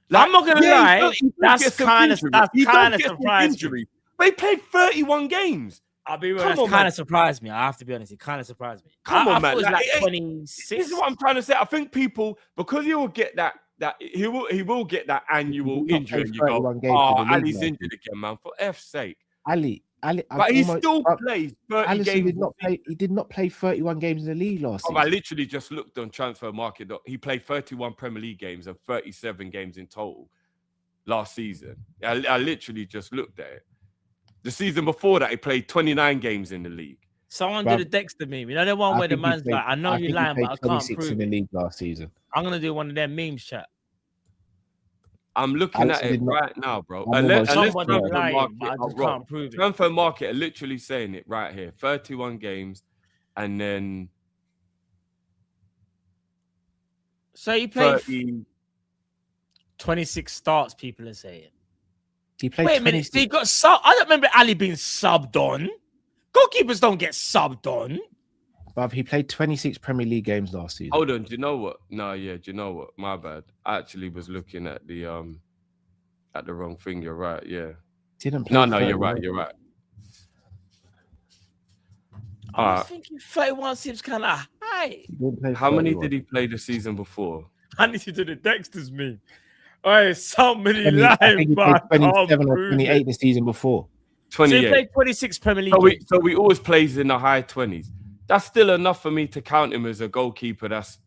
Like, I'm not gonna lie. That's kind of surprising. But he played 31 games. I'll be real. That's kind of surprised me. I have to be honest. It kind of surprised me. Come on, man. It was like 26. This is what I'm trying to say. I think people, because you will get that that he will get that annual He did not injury, play and you go, 31 games oh, for the league Ali's last injured again, man. For F's sake. Ali, But he still plays 30 Alisson games. did not play. He did not play 31 games in the league last I season. literally just looked on Transfer Market. He played 31 Premier League games and 37 games in total last season. I literally just looked at it. The season before that, he played 29 games in the league. Someone Bruv, did a Dexter meme. You know the one where the man's like, I know you're lying, but I can't prove in the it. league last season. I'm gonna do one of them memes, chat. I'm looking at it right now, bro. almost Unless Someone Transfer lying, Market but I are just wrong. can't prove it. Transfer Market are literally saying it right here. 31 games, and then So he played 30. 26 starts. People are saying. He played. Wait a minute, he got sub. I don't remember Ali being subbed on. Goalkeepers don't get subbed on. But he played 26 Premier League games last season. Hold on, do you know what? No, yeah, do you know what? My bad. I actually was looking at the wrong thing. You're right. Yeah. Didn't play. No, you're right. You're right. I was thinking 31 seems kind of high. How many did he play the season before? I need to do the Dexter's meme. Oh, somebody I lying, think he but played 27 or 28 the season before. 28. So he played 26 Premier League. So we always plays in the high 20s. That's still enough for me to count him as a goalkeeper. That's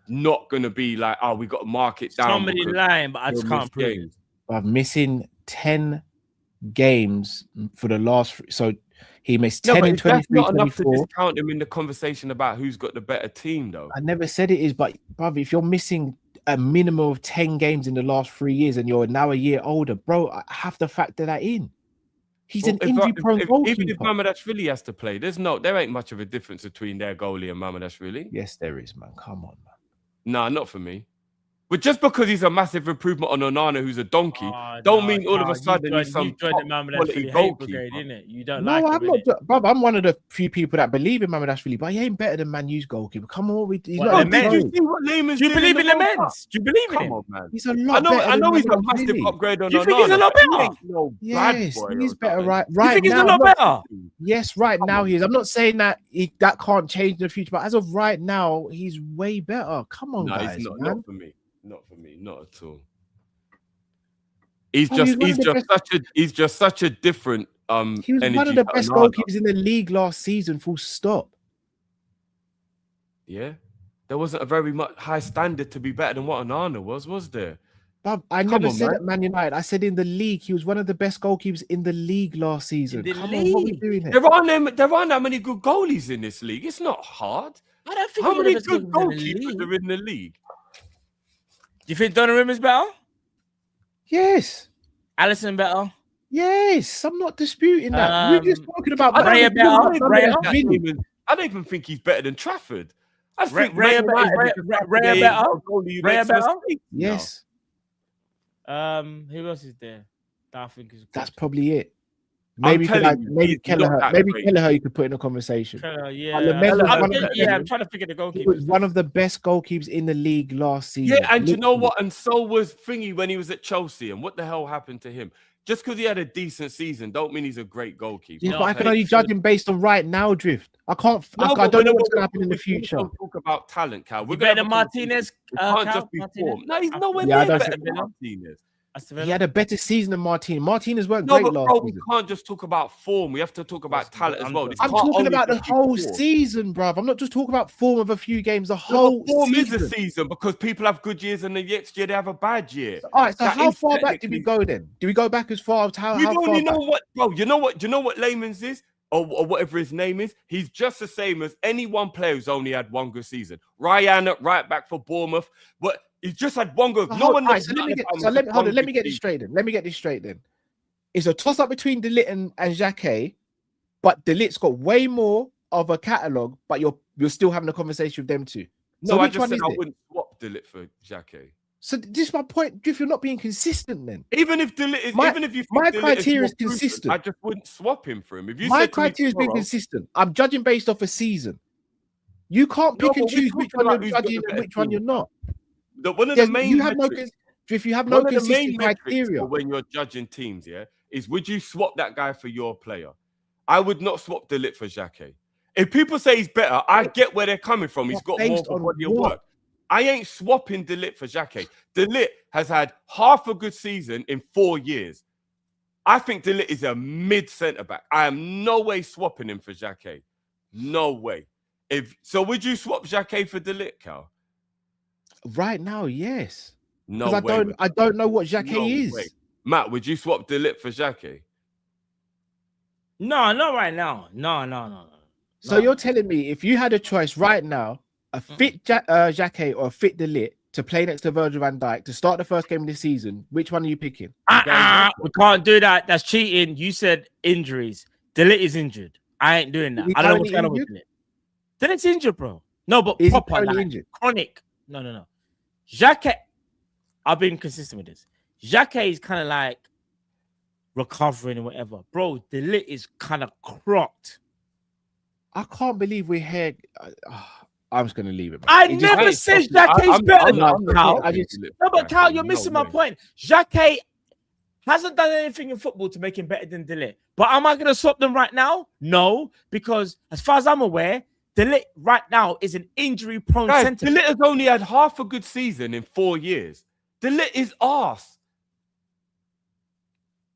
not going to be like, oh, we got to mark it down. Somebody lying, but I just can't prove it. I'm missing 10 games for the last. So he missed 10 in 23, that's not enough 24. to discount him in the conversation about who's got the better team, though. I never said it is, but brother, if you're missing a minimum of 10 games in the last 3 years and you're now a year older, bro, I have to factor that in. He's an injury-prone goalkeeper. Even if Mamardashvili has to play, there ain't much of a difference between their goalie and Mamardashvili. Yes, there is, man. Come on, man. Nah, not for me. But just because he's a massive improvement on Onana, who's a donkey, mean all of a sudden he's some quality goalkeeper. You don't no, like I'm him, not, brother. I'm one of the few people that believe in Mamardashvili, but he ain't better than Man U's goalkeeper. Come on, he's Well, not. Did you see what Lehman's Do you believe in the World Cup? men's? Do you believe in Come him? on, man. He's a lot better. I know than he's a massive Mamardashvili. upgrade on Do you think Onana, he's a lot but he better? ain't no bad Yes, boy he's or better. something. Right You think he's now. a lot better? Yes, right now he is. I'm not saying that that can't change in the future, but as of right now, he's way better. Come on, No, guys, he's not. man. Not for me. Not for me. Not at all. He's Oh, just such a different He was energy one of the to best Onana. goalkeepers in the league last season. Full stop. Yeah, there wasn't a very much high standard to be better than what Onana was there? But I Come never on, said man. at Man United. I said in the league, he was one of the best goalkeepers in the league last season. the Come on, what are we league? doing here? There aren't that many good goalies in this league. It's not hard. I don't think How he's one many of the good best goalkeepers in the goalkeepers league. are in the league? Do you think Donnarumma is better? Yes. Alisson better? Yes. I'm not disputing that. We're just talking about Raya better? I don't even think he's better than Trafford. I think Raya Raya better? Yes. Who else is there? That I think is good? That's probably it. I'm Maybe telling you, he's not Kelleher. that Maybe great. Kelleher you could put in a conversation. Yeah. Lamella- I'm trying to figure the He was goalkeepers. one of the best goalkeepers in the league last season. Yeah, and you know Literally. what? And so was Thingy when he was at Chelsea. And what the hell happened to him? Just because he had a decent season, don't mean he's a great goalkeeper. Yeah, No, but I can only judge him based on right now, Drift. I can't. I but don't know when- what's going to happen in the future. Don't talk about talent, Cal. You gonna better have than a conversation. Martinez? It can't Cal? just be Martinez? form. No, he's nowhere Yeah, I near don't better think- than Martinez. He had a better season than Martinez. Martinez weren't No, great but last bro, we season. can't just talk about form. We have to talk about talent as well. This I'm can't talking only about the just be whole form. season, bruv. I'm not just talking about form of a few games. The No, whole but form season. is a season because people have good years and the next year they have a bad year. All right. So That how is far back did we technically- go then? Do we go back as far as how You far only back? know what, bro. You know what Layman's is, or whatever his name is. He's just the same as any one player who's only had one good season. Ryan at right back for Bournemouth, but he's just had one good. No one knows. Let me get this straight then. It's a toss up between De Ligt and Xhaka, but De Ligt's got way more of a catalogue, but you're still having a conversation with them too. No, So I which just one said is I it? wouldn't swap De Ligt for Xhaka. So this is my point. If you're not being consistent, then Even if De Ligt is, My- even if you think my De Ligt criteria more is proven, consistent. I just wouldn't swap him for him. If you my said to me criteria is being tomorrow, consistent. I'm judging based off a season. You can't No, pick and but we're choose which talking one about you're who's got judging the and better which one team. you're not. one of the There's- main you have no metrics- if you have no one of the main consistent metrics criteria. for when you're judging teams, yeah, is would you swap that guy for your player? I would not swap De Ligt for Xhaka. If people say he's better, I get where they're coming from. He's got more Based of a on body of what? work. I ain't swapping De Ligt for Xhaka. De Ligt has had half a good season in 4 years. I think De Ligt is a mid centre back. I am no way swapping him for Xhaka. No way. Would you swap Xhaka for De Ligt, Cal? Right now, yes. No Because way. I don't know what Xhaka No is. way. Matt, would you swap De Ligt for Xhaka? No, not right now. No. So you're telling me if you had a choice right now, a fit Xhaka or a fit De Ligt to play next to Virgil van Dijk to start the first game of the season, which one are you picking? We can't do that. That's cheating. You said injuries. De Ligt is injured. I ain't doing that. I don't know what's going on with De Ligt. De Ligt's injured, bro. No, but Is proper, he like, injured? chronic. No. Xhaka, I've been consistent with this. Xhaka is kind of like recovering and whatever. Bro, De Ligt is kind of crocked. I can't believe we're here. I'm just going to leave it. Man. I never said Xhaka's better than Cal. No, but Cal, you're missing my point. Xhaka hasn't done anything in football to make him better than De Ligt. But am I going to swap them right now? No, because as far as I'm aware, De Ligt right now is an injury-prone centre. De Ligt has only had half a good season in 4 years. De Ligt is arse.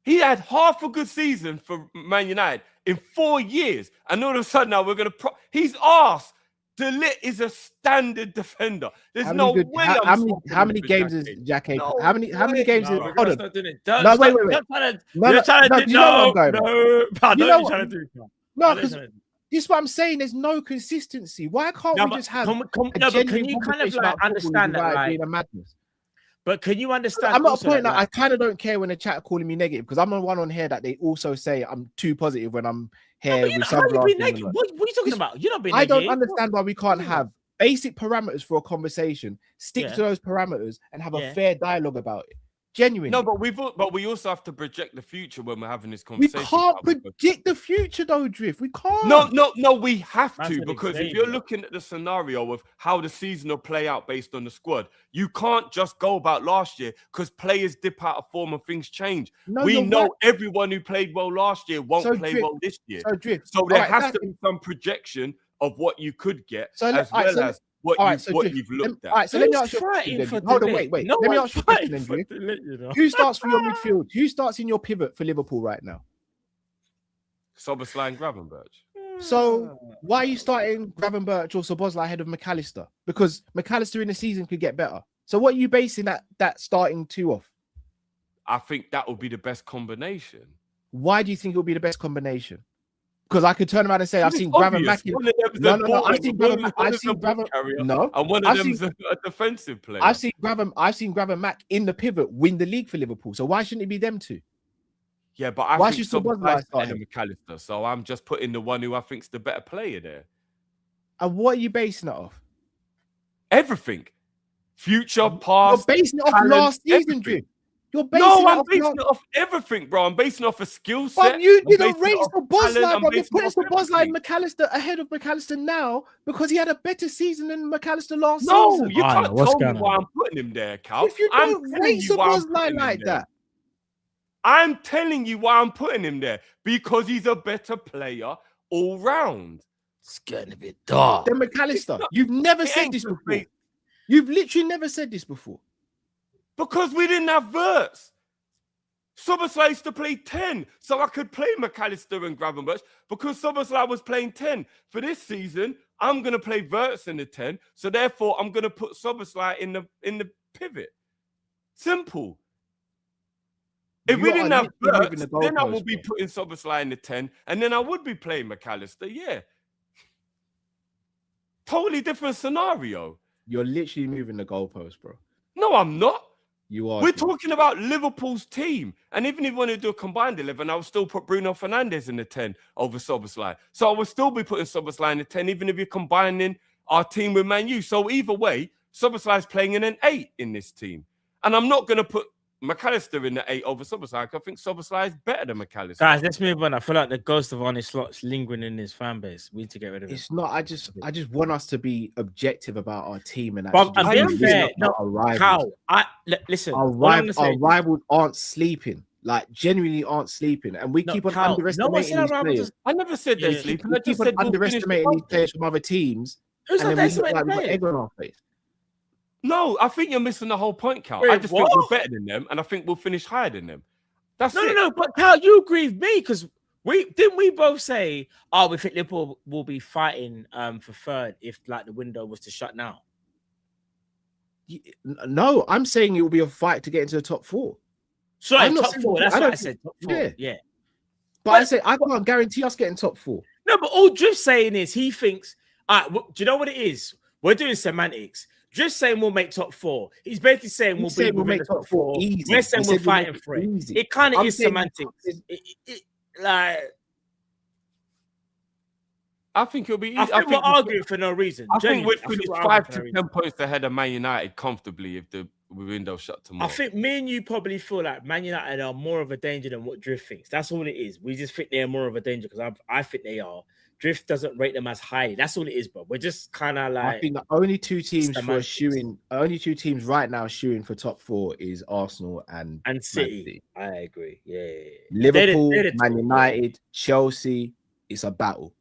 He had half a good season for Man United in 4 years. And all of a sudden now we're going to... He's arse. De Ligt is a standard defender. There's no way how many games is Xhaka? How many games is... Hold on. No, wait. You're trying to do... No, because... This is what I'm saying. There's no consistency. Why can't we just have? Can you kind of like understand that? Like, being a madness. But can you understand? I'm at a point that I kind of don't care when the chat are calling me negative because I'm the one on here that they also say I'm too positive when I'm here with some. What are you talking about? You're not being. I don't understand why we can't have basic parameters for a conversation. Stick to those parameters and have a fair dialogue about it. Genuinely. No, but we also have to project the future when we're having this conversation. We can't predict the future, though, Drift. We can't. No, we have to because if you're looking at the scenario of how the season will play out based on the squad, you can't just go about last year because players dip out of form and things change. We know everyone who played well last year won't play well this year. So there has to be some projection of what you could get as well as what you've looked at. All right, so let me ask you a question. Hold on, wait. Let me ask you a question, then. Who starts for your midfield? Who starts in your pivot for Liverpool right now? Szoboszlai and Gravenberch. So why are you starting Gravenberch or Szoboszlai ahead of McAllister? Because McAllister in the season could get better. So what are you basing that starting two off? I think that would be the best combination. Why do you think it would be the best combination? Because I could turn around and say I've seen Graven Mack. No. I've seen Graven. No, and one of them's a defensive player. I've seen Graven Mack in the pivot win the league for Liverpool. So why shouldn't it be them two? Yeah, but I think Szoboszlai better than McAllister. So I'm just putting the one who I think's the better player there. And what are you basing it off? Everything, future, past. You're basing it off last season, Drew. I'm basing it off everything, bro. I'm basing it off a skill set. But you didn't raise Szoboszlai, bro. You're putting Szoboszlai and McAllister ahead of McAllister now because he had a better season than McAllister last season. No, you can't tell me why I'm putting him there, Cal. If you don't rate Szoboszlai like that. I'm telling you why I'm putting him there. Because he's a better player all round. It's getting a bit dark. Then McAllister. You've never said this before. You've literally never said this before. Because we didn't have Verts. Szoboszlai used to play 10, so I could play McAllister and Gravenberch because Szoboszlai was playing 10. For this season, I'm going to play Verts in the 10, so therefore I'm going to put Szoboszlai in the pivot. Simple. If we didn't have Verts, then I would be putting Szoboszlai in the 10, and then I would be playing McAllister, yeah. Totally different scenario. You're literally moving the goalpost, bro. No, I'm not. You are. We're talking about Liverpool's team. And even if we want to do a combined 11, I would still put Bruno Fernandes in the 10 over Szoboszlai. So I would still be putting Szoboszlai in the 10, even if you're combining our team with Man U. So either way, Szoboszlai's playing in an 8 in this team. And I'm not going to put McAllister in the 8 over Szoboszlai. I think Szoboszlai is better than McAllister. Guys, let's move on. I feel like the ghost of Arne Slot's lingering in his fan base. We need to get rid of it. It's not. I just want us to be objective about our team and actually. But I'm fair. No, Cal, listen. Our rivals aren't sleeping. Like genuinely aren't sleeping, and we keep on underestimating these players. I never said they're sleeping. I just said underestimating these players from other teams. Who's and then we look like we've got egg on our face. No, I think you're missing the whole point, Cal. Wait, I just think what? we're better than them, and I think we'll finish higher than them. That's No, it. no, no. But Cal, you agree with me because we both say, oh, we think Liverpool will be fighting for third if like the window was to shut now. No, I'm saying it will be a fight to get into the top 4. Sorry, I'm not top saying- 4. That's I what I don't- said. Top 4. Yeah. But I say I can't guarantee us getting top 4. No, but all Drift's saying is he thinks. All right, do you know what it is? We're doing semantics. Drift's saying we'll make top 4. He's basically saying He's we'll saying be we'll within make the top 4 easy. We're saying He we're said we'll fighting make for it. easy. It kind of I'm is saying- semantics. Like I think it'll be easy. I think we're arguing for no reason. I think we'd Genuinely, I think finish we're 5 arguing for to no 10 reason. points ahead of Man United comfortably if the window shut tomorrow. I think me and you probably feel like Man United are more of a danger than what Drift thinks. That's all it is. We just think they're more of a danger because I think they are. Drift doesn't rate them as highly. That's all it is, bro. We're just kind of like. I think the only 2 teams semantics. only 2 teams right now shooing for top 4 is Arsenal and And Man City. I agree. Yeah. Liverpool, They're the Man two. United, Chelsea, it's a battle.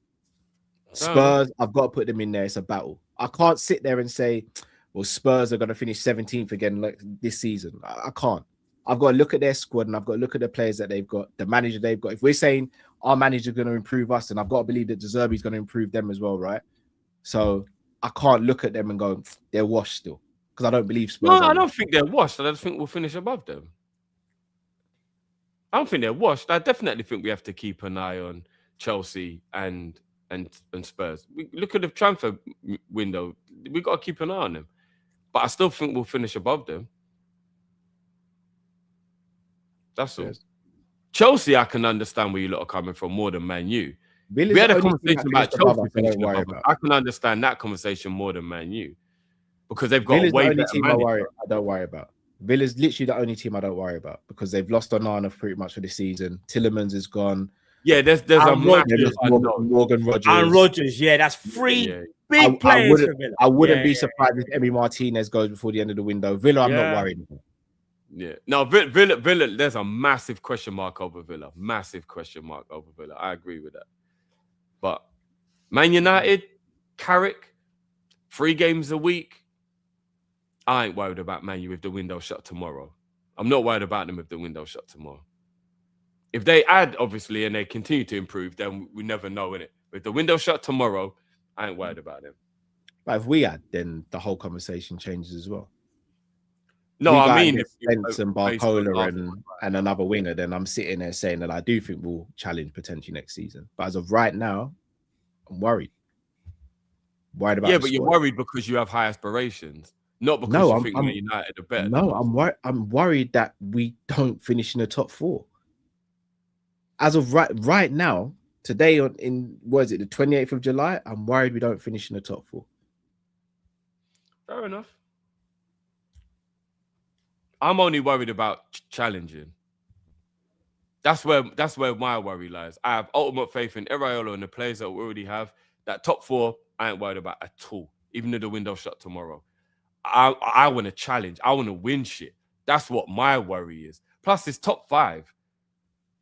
Spurs, I've got to put them in there. It's a battle. I can't sit there and say, well, Spurs are going to finish 17th again like this season. I can't. I've got to look at their squad and I've got to look at the players that they've got, the manager they've got. If we're saying our manager is going to improve us, then I've got to believe that De Zerbi is going to improve them as well, right? So I can't look at them and go, they're washed still because I don't believe Spurs. No, I don't think they're washed. I just think we'll finish above them. I don't think they're washed. I definitely think we have to keep an eye on Chelsea and Spurs. We look at the transfer window. We got to keep an eye on them. But I still think we'll finish above them. That's all. Yes. Chelsea, I can understand where you lot are coming from more than Man U. Villa's We had the a only team conversation that about finished above Chelsea us, I don't finishing worry above us. about. I can understand that conversation more than Man U because they've got Villa's a way the only better team manager. I don't worry about. Villa's literally the only team I don't worry about because they've lost Onana pretty much for the season. Tillemans is gone. Yeah, there's a Aaron massive Rodgers, unknown. Morgan Rogers. Aaron Rodgers, yeah, that's 3 Yeah. big players for Villa. I wouldn't be Yeah. surprised if Emi Martinez goes before the end of the window. Villa, I'm Yeah. not worried. Yeah. No, Villa, there's a massive question mark over Villa. Massive question mark over Villa. I agree with that. But Man United, Carrick, 3 games a week. I ain't worried about Man U if the window shut tomorrow. I'm not worried about them if the window shut tomorrow. If they add, obviously, and they continue to improve, then we never know, innit? If the window shut tomorrow, I ain't worried about them. But if we had, then the whole conversation changes as well. No, We I got mean, against if Spence and based on Barcola Arsenal. and another winger, then I'm sitting there saying that I do think we'll challenge potentially next season. But as of right now, I'm worried. Worried about Yeah, the but you're squad. worried because you have high aspirations, not because No, you I'm- think I'm- Man United are better. No, I'm worried that we don't finish in the top 4. As of right now, today what is it, the 28th of July? I'm worried we don't finish in the top 4. Fair enough. I'm only worried about challenging. That's where my worry lies. I have ultimate faith in Iraola and the players that we already have. That top 4, I ain't worried about at all. Even if the window shut tomorrow, I want to challenge. I want to win shit. That's what my worry is. Plus, it's top 5.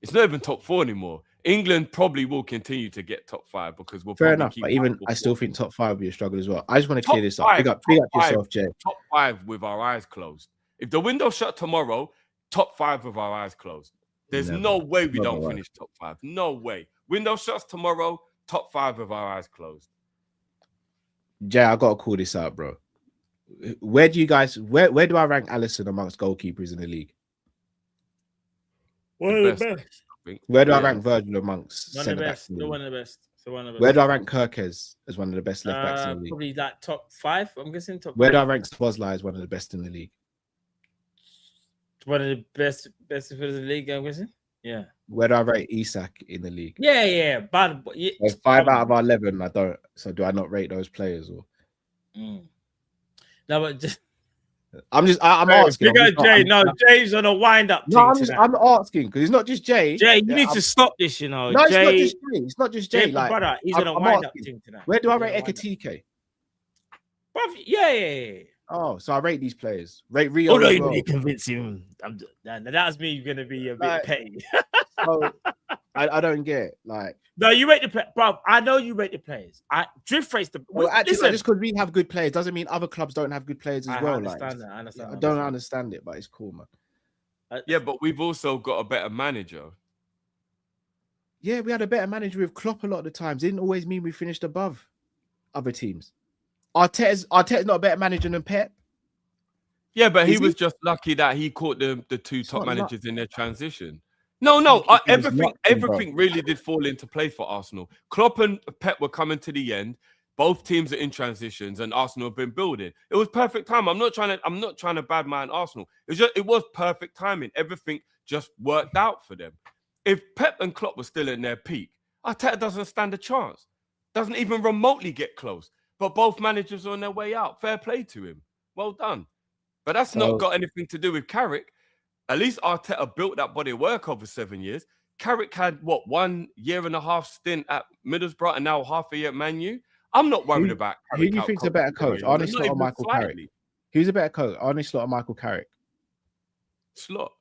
It's not even top 4 anymore. England probably will continue to get top 5 because we'll Fair probably enough, keep but even top I still 4. think top 5 will be a struggle as well. I just want to Top clear this up. 5, Big up top 5. yourself, Jay. Top 5 with our eyes closed. If the window shut tomorrow, top 5 with our eyes closed. There's Never. no way we Never don't way. finish top 5. No way. Window shuts tomorrow, top 5 with our eyes closed. Jay, I gotta call this out, bro. Where do you guys where do I rank Alisson amongst goalkeepers in the league? One of the best. best. I think. Where do I Yeah. rank Virgil amongst One of centre the backs? best. in the Still league? one of the best. Still one of the Where best. do I rank Kirkes as one of the best left backs in the league? Probably like top 5. I'm guessing top. Where do I 5. rank Szoboszlai as one of the best in the league? One of the best defenders in the league. I'm guessing. Yeah. Where do I rate Isak in the league? Yeah. Bad. Yeah. There's 5 out of 11. I don't. So do I not rate those players? Or No, but just I'm asking. You I'm got just not- Jay. I'm- No, Jay's on a wind up. No, I'm asking because it's not just Jay. Jay, you Yeah, need I'm- to stop this. You know, No, it's Jay. not just Jay. It's not just Jay. Jay, my Like, brother, he's on a I'm wind up asking, team tonight. where do I He's on rate a wind up. Ekatike? Bruv, yeah. Oh, so I rate these players. Rate Rio. Oh no, as you well. need to convince him. That's me gonna be a bit Like- petty. So I don't get it. Like, No, you rate the play, bro. I know you rate the players. Drift rates the. well, actually, Listen, just because we have good players doesn't mean other clubs don't have good players as I well. understand Like, that. I understand. I don't understand it, but it's cool, man. Yeah, but we've also got a better manager. Yeah, we had a better manager with Klopp a lot of the times. Didn't always mean we finished above other teams. Arteta's not a better manager than Pep. Yeah, but he Is he? was just lucky that he caught the two top not managers in their transition. No, He was lucky, everything really did fall into place for Arsenal. Klopp and Pep were coming to the end. Both teams are in transitions, and Arsenal have been building. It was perfect time. I'm not trying to badman Arsenal. It was perfect timing. Everything just worked out for them. If Pep and Klopp were still in their peak, Arteta doesn't stand a chance. Doesn't even remotely get close. But both managers are on their way out. Fair play to him. Well done. But that's not got anything to do with Carrick. At least Arteta built that body of work over 7 years. Carrick had, 1 year-and-a-half stint at Middlesbrough and now half a year at Man U. I'm not worried about Carrick. Who do you think's a better coach, Arne Slot or Michael Carrick? Who's a better coach, Arne Slot or Michael Carrick? Slot.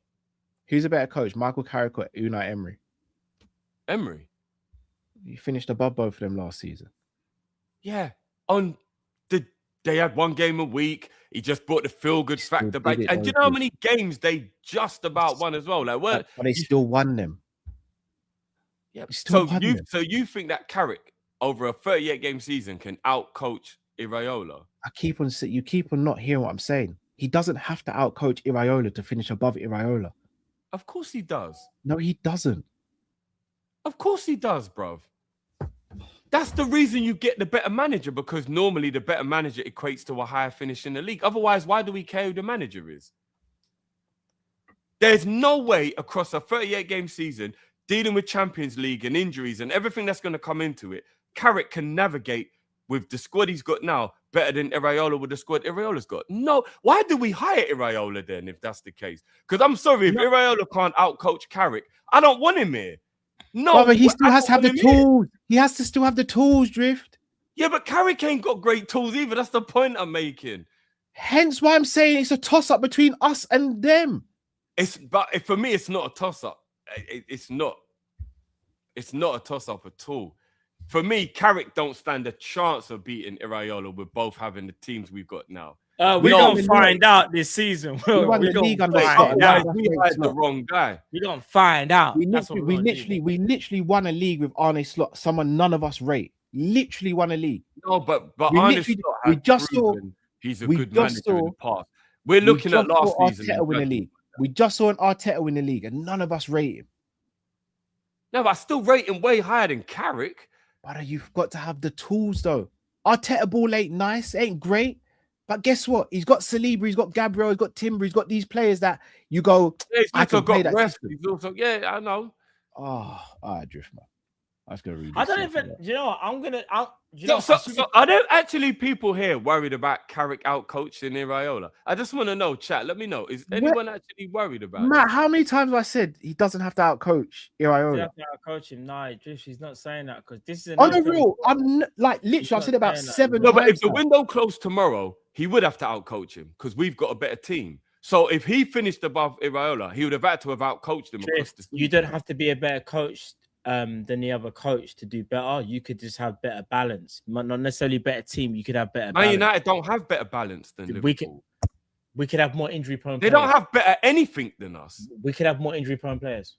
Who's a better coach, Michael Carrick or Unai Emery? Emery. You finished above both of them last season. Yeah. They had 1 game a week. He just brought the feel-good factor back. And do you know how many games they just about won as well? Like, but they still won them. Yeah. So you think that Carrick over a 38-game season can out-coach Iraola? You keep on not hearing what I'm saying. He doesn't have to out-coach Iraola to finish above Iraola. Of course he does. No, he doesn't. Of course he does, bruv. That's the reason you get the better manager, because normally the better manager equates to a higher finish in the league. Otherwise, why do we care who the manager is? There's no way across a 38-game season, dealing with Champions League and injuries and everything that's going to come into it, Carrick can navigate with the squad he's got now better than Iraola with the squad Iraola's got. No, why do we hire Iraola then if that's the case? Because I'm sorry, if Iraola can't out-coach Carrick, I don't want him here. No, but he still has to have the tools. He has to still have the tools, Drift. Yeah, but Carrick ain't got great tools either. That's the point I'm making. Hence why I'm saying it's a toss-up between us and them. But for me, it's not a toss-up. It's not. It's not a toss-up at all. For me, Carrick don't stand a chance of beating Iraola with both having the teams we've got now. We're going to find out this season. We won the league under Scott. We hired the wrong guy. We're going to find out. We literally won a league with Arne Slot, someone none of us rate. Literally won a league. No, but Arne Slot we just saw he's a good manager in the past. We're looking at last season. Win the league. We just saw an Arteta win the league, and none of us rate him. No, but I still rate him way higher than Carrick. But you've got to have the tools, though. Arteta ball ain't nice, ain't great. But guess what? He's got Saliba, he's got Gabriel, he's got Timber, he's got these players that you go. Yeah, he's also got that rest. He's also, yeah, I know. Oh, all right, Drift, man. That's gonna read. I don't even. You know what? I'm gonna. So are there actually people here worried about Carrick out coaching Iraola? I just want to know, chat. Let me know. Is anyone actually worried about Matt, it? how many times have I said he doesn't have to out coach Iraola? You have to out coach him. No, Drift, he's not saying that because this is on the real. I'm like literally. I've said about 7 No, times. but if the window closed tomorrow, he would have to out coach him because we've got a better team. So if he finished above Iraola, he would have had to have out coached him. You don't have to be a better coach than the other coach to do better. You could just have better balance, not necessarily better team. You could have better. Man United don't have better balance than Liverpool. We could have more injury prone. They don't have better anything than us. We could have more injury prone players.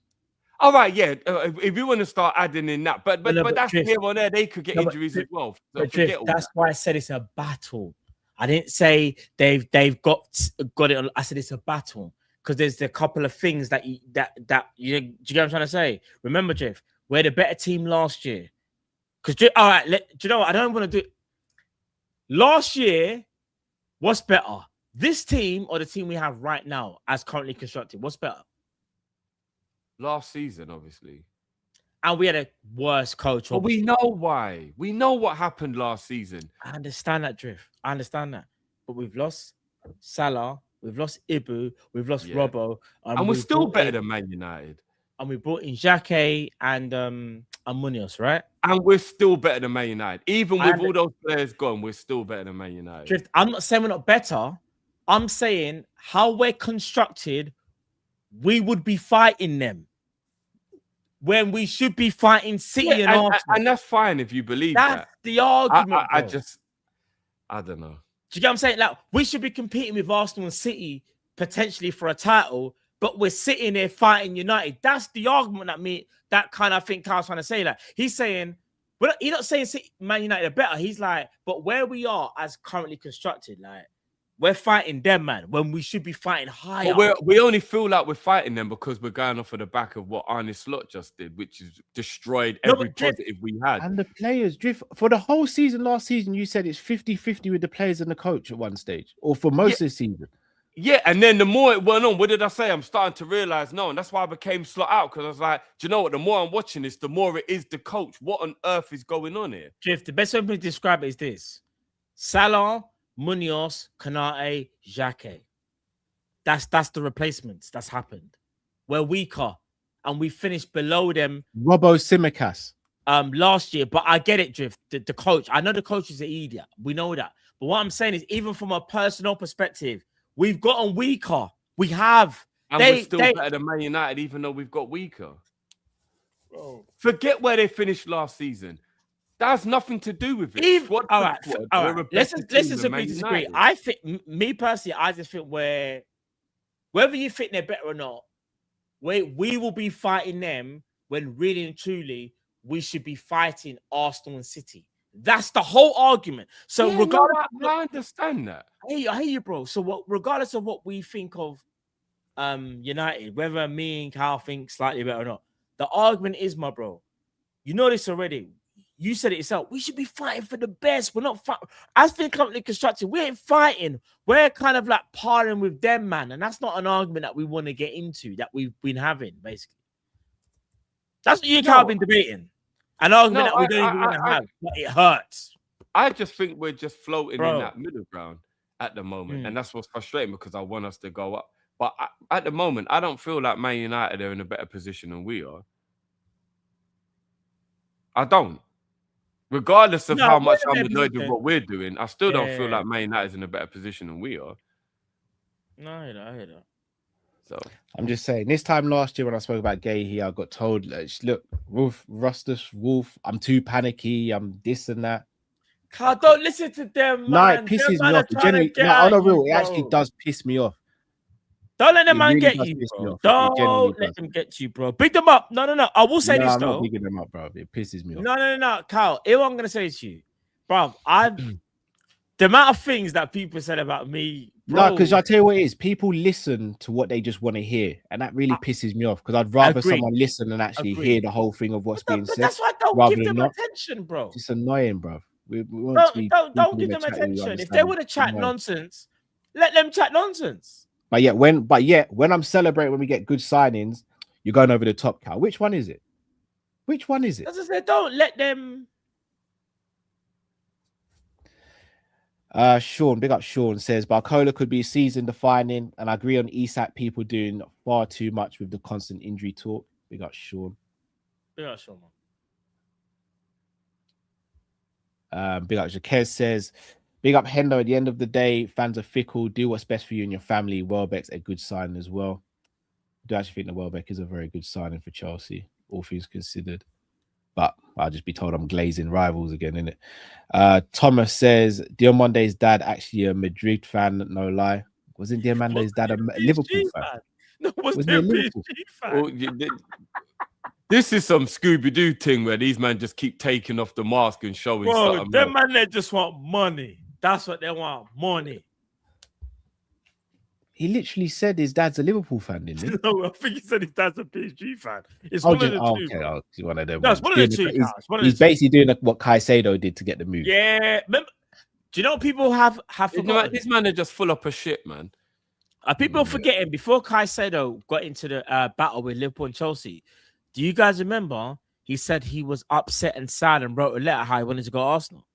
All right, yeah. If you want to start adding in that, but that's Drift. Here or there, they could get injuries as well. So Drift, that's why I said it's a battle. I didn't say they've got it. I said it's a battle because there's a couple of things that you do you get what I'm trying to say? Remember, Jeff, we're the better team last year. Because all right, do you know what? I don't want to do. Last year, what's better? This team or the team we have right now, as currently constructed? What's better? Last season, obviously. And we had a worse coach. But we know why. We know what happened last season. I understand that, Drift. I understand that. But we've lost Salah, we've lost Ibu, we've lost Robbo. And we're still better than Man United. And we brought in Xhaka and Munoz, right? And we're still better than Man United. Even with all those players gone, we're still better than Man United. Drift, I'm not saying we're not better. I'm saying how we're constructed, we would be fighting them. when we should be fighting City and Arsenal. And that's fine if you believe That's that. the argument. I don't know. Do you get what I'm saying? Like, we should be competing with Arsenal and City potentially for a title, but we're sitting there fighting United. That's the argument that kind of think Carl's trying to say. Like, he's saying, well, he's not saying City, Man United are better. He's like, but where we are as currently constructed, like, we're fighting them, man, when we should be fighting higher. But we only feel like we're fighting them because we're going off of the back of what Arne Slot just did, which is destroyed every positive we had. And the players, Drift, for the whole season, last season, you said it's 50-50 with the players and the coach at one stage, or for most of the season. Yeah, and then the more it went on, what did I say? I'm starting to realize, no, and that's why I became Slot out, because I was like, do you know what? The more I'm watching this, the more it is the coach. What on earth is going on here? Drift, the best way to describe it is this. Salah, Munoz, Kanate, Xhaka. That's the replacements that's happened. We're weaker and we finished below them. Robbo Simicas. Last year, but I get it, Drift. The coach, I know the coach is an idiot. We know that. But what I'm saying is, even from a personal perspective, we've gotten weaker. We have. And we're still better than Man United, even though we've got weaker. Bro. Forget where they finished last season. That has nothing to do with it. All right. Let's simply disagree. I think, me personally, I just think whether you think they're better or not, we will be fighting them when really and truly we should be fighting Arsenal and City. That's the whole argument. So regardless, I understand that. I hear you, bro. So regardless of what we think of United, whether me and Kyle think slightly better or not, the argument is, my bro, you know this already. You said it yourself. We should be fighting for the best. We're not fighting. As being currently constructed, we ain't fighting. We're kind of like parting with them, man. And that's not an argument that we want to get into, that we've been having, basically. That's what you and Kyle have been debating. An argument that we don't even want to have. But it hurts. I just think we're just floating in that middle ground at the moment. And that's what's frustrating, because I want us to go up. But at the moment, I don't feel like Man United are in a better position than we are. I don't. Regardless of how much I'm annoyed with what we're doing, I still don't feel like Man United is in a better position than we are. No, I hear that. So I'm just saying, this time last year when I spoke about Gay here, I got told, look, Wolf, I'm too panicky, I'm this and that. Carl, don't listen to them, man. No, it pisses me off. Generally, on a real, it actually does piss me off. Don't let them man get you, bro. Don't let them get you, bro. Big them up. No. I will say this, I'm though. not bigging them up, bro. It pisses me off. No. Carl, here's what I'm going to say to you. Bro, the amount of things that people said about me. Bro, no, because I'll tell you what it is. People listen to what they just want to hear. And that really pisses me off, because I'd rather someone listen and actually hear the whole thing of what's being said. That's why I don't give them attention, bro. It's annoying, bro. Don't give them attention. If they want to chat nonsense, let them chat nonsense. But yet, when I'm celebrating when we get good signings, you're going over the top, Cal. Which one is it? As I said, don't let them. Sean, big up Sean, says Barcola could be season defining, and I agree on Isak. People doing far too much with the constant injury talk. Big up Sean. Big up Sean, man. Big up Jaquez says, big up Hendo. At the end of the day, fans are fickle. Do what's best for you and your family. Welbeck's a good signing as well. I do actually think that Welbeck is a very good signing for Chelsea, all things considered. But I'll just be told I'm glazing rivals again, innit? Thomas says, Diamande's dad actually a Madrid fan, no lie. Wasn't Diamande's dad a Liverpool fan? No, wasn't he a PSG fan? Well, this is some Scooby-Doo thing where these men just keep taking off the mask and showing something. Them man, they just want money. That's what they want, money. He literally said his dad's a Liverpool fan, didn't he? No, I think he said his dad's a PSG fan. It's one of the two. Okay, he's one of them. No, it's one of the two. He's basically doing what Caicedo did to get the move. Yeah. Do you know people have forgotten? This man are just full up of shit, man. People forgetting before Caicedo got into the battle with Liverpool and Chelsea. Do you guys remember? He said he was upset and sad and wrote a letter how he wanted to go to Arsenal.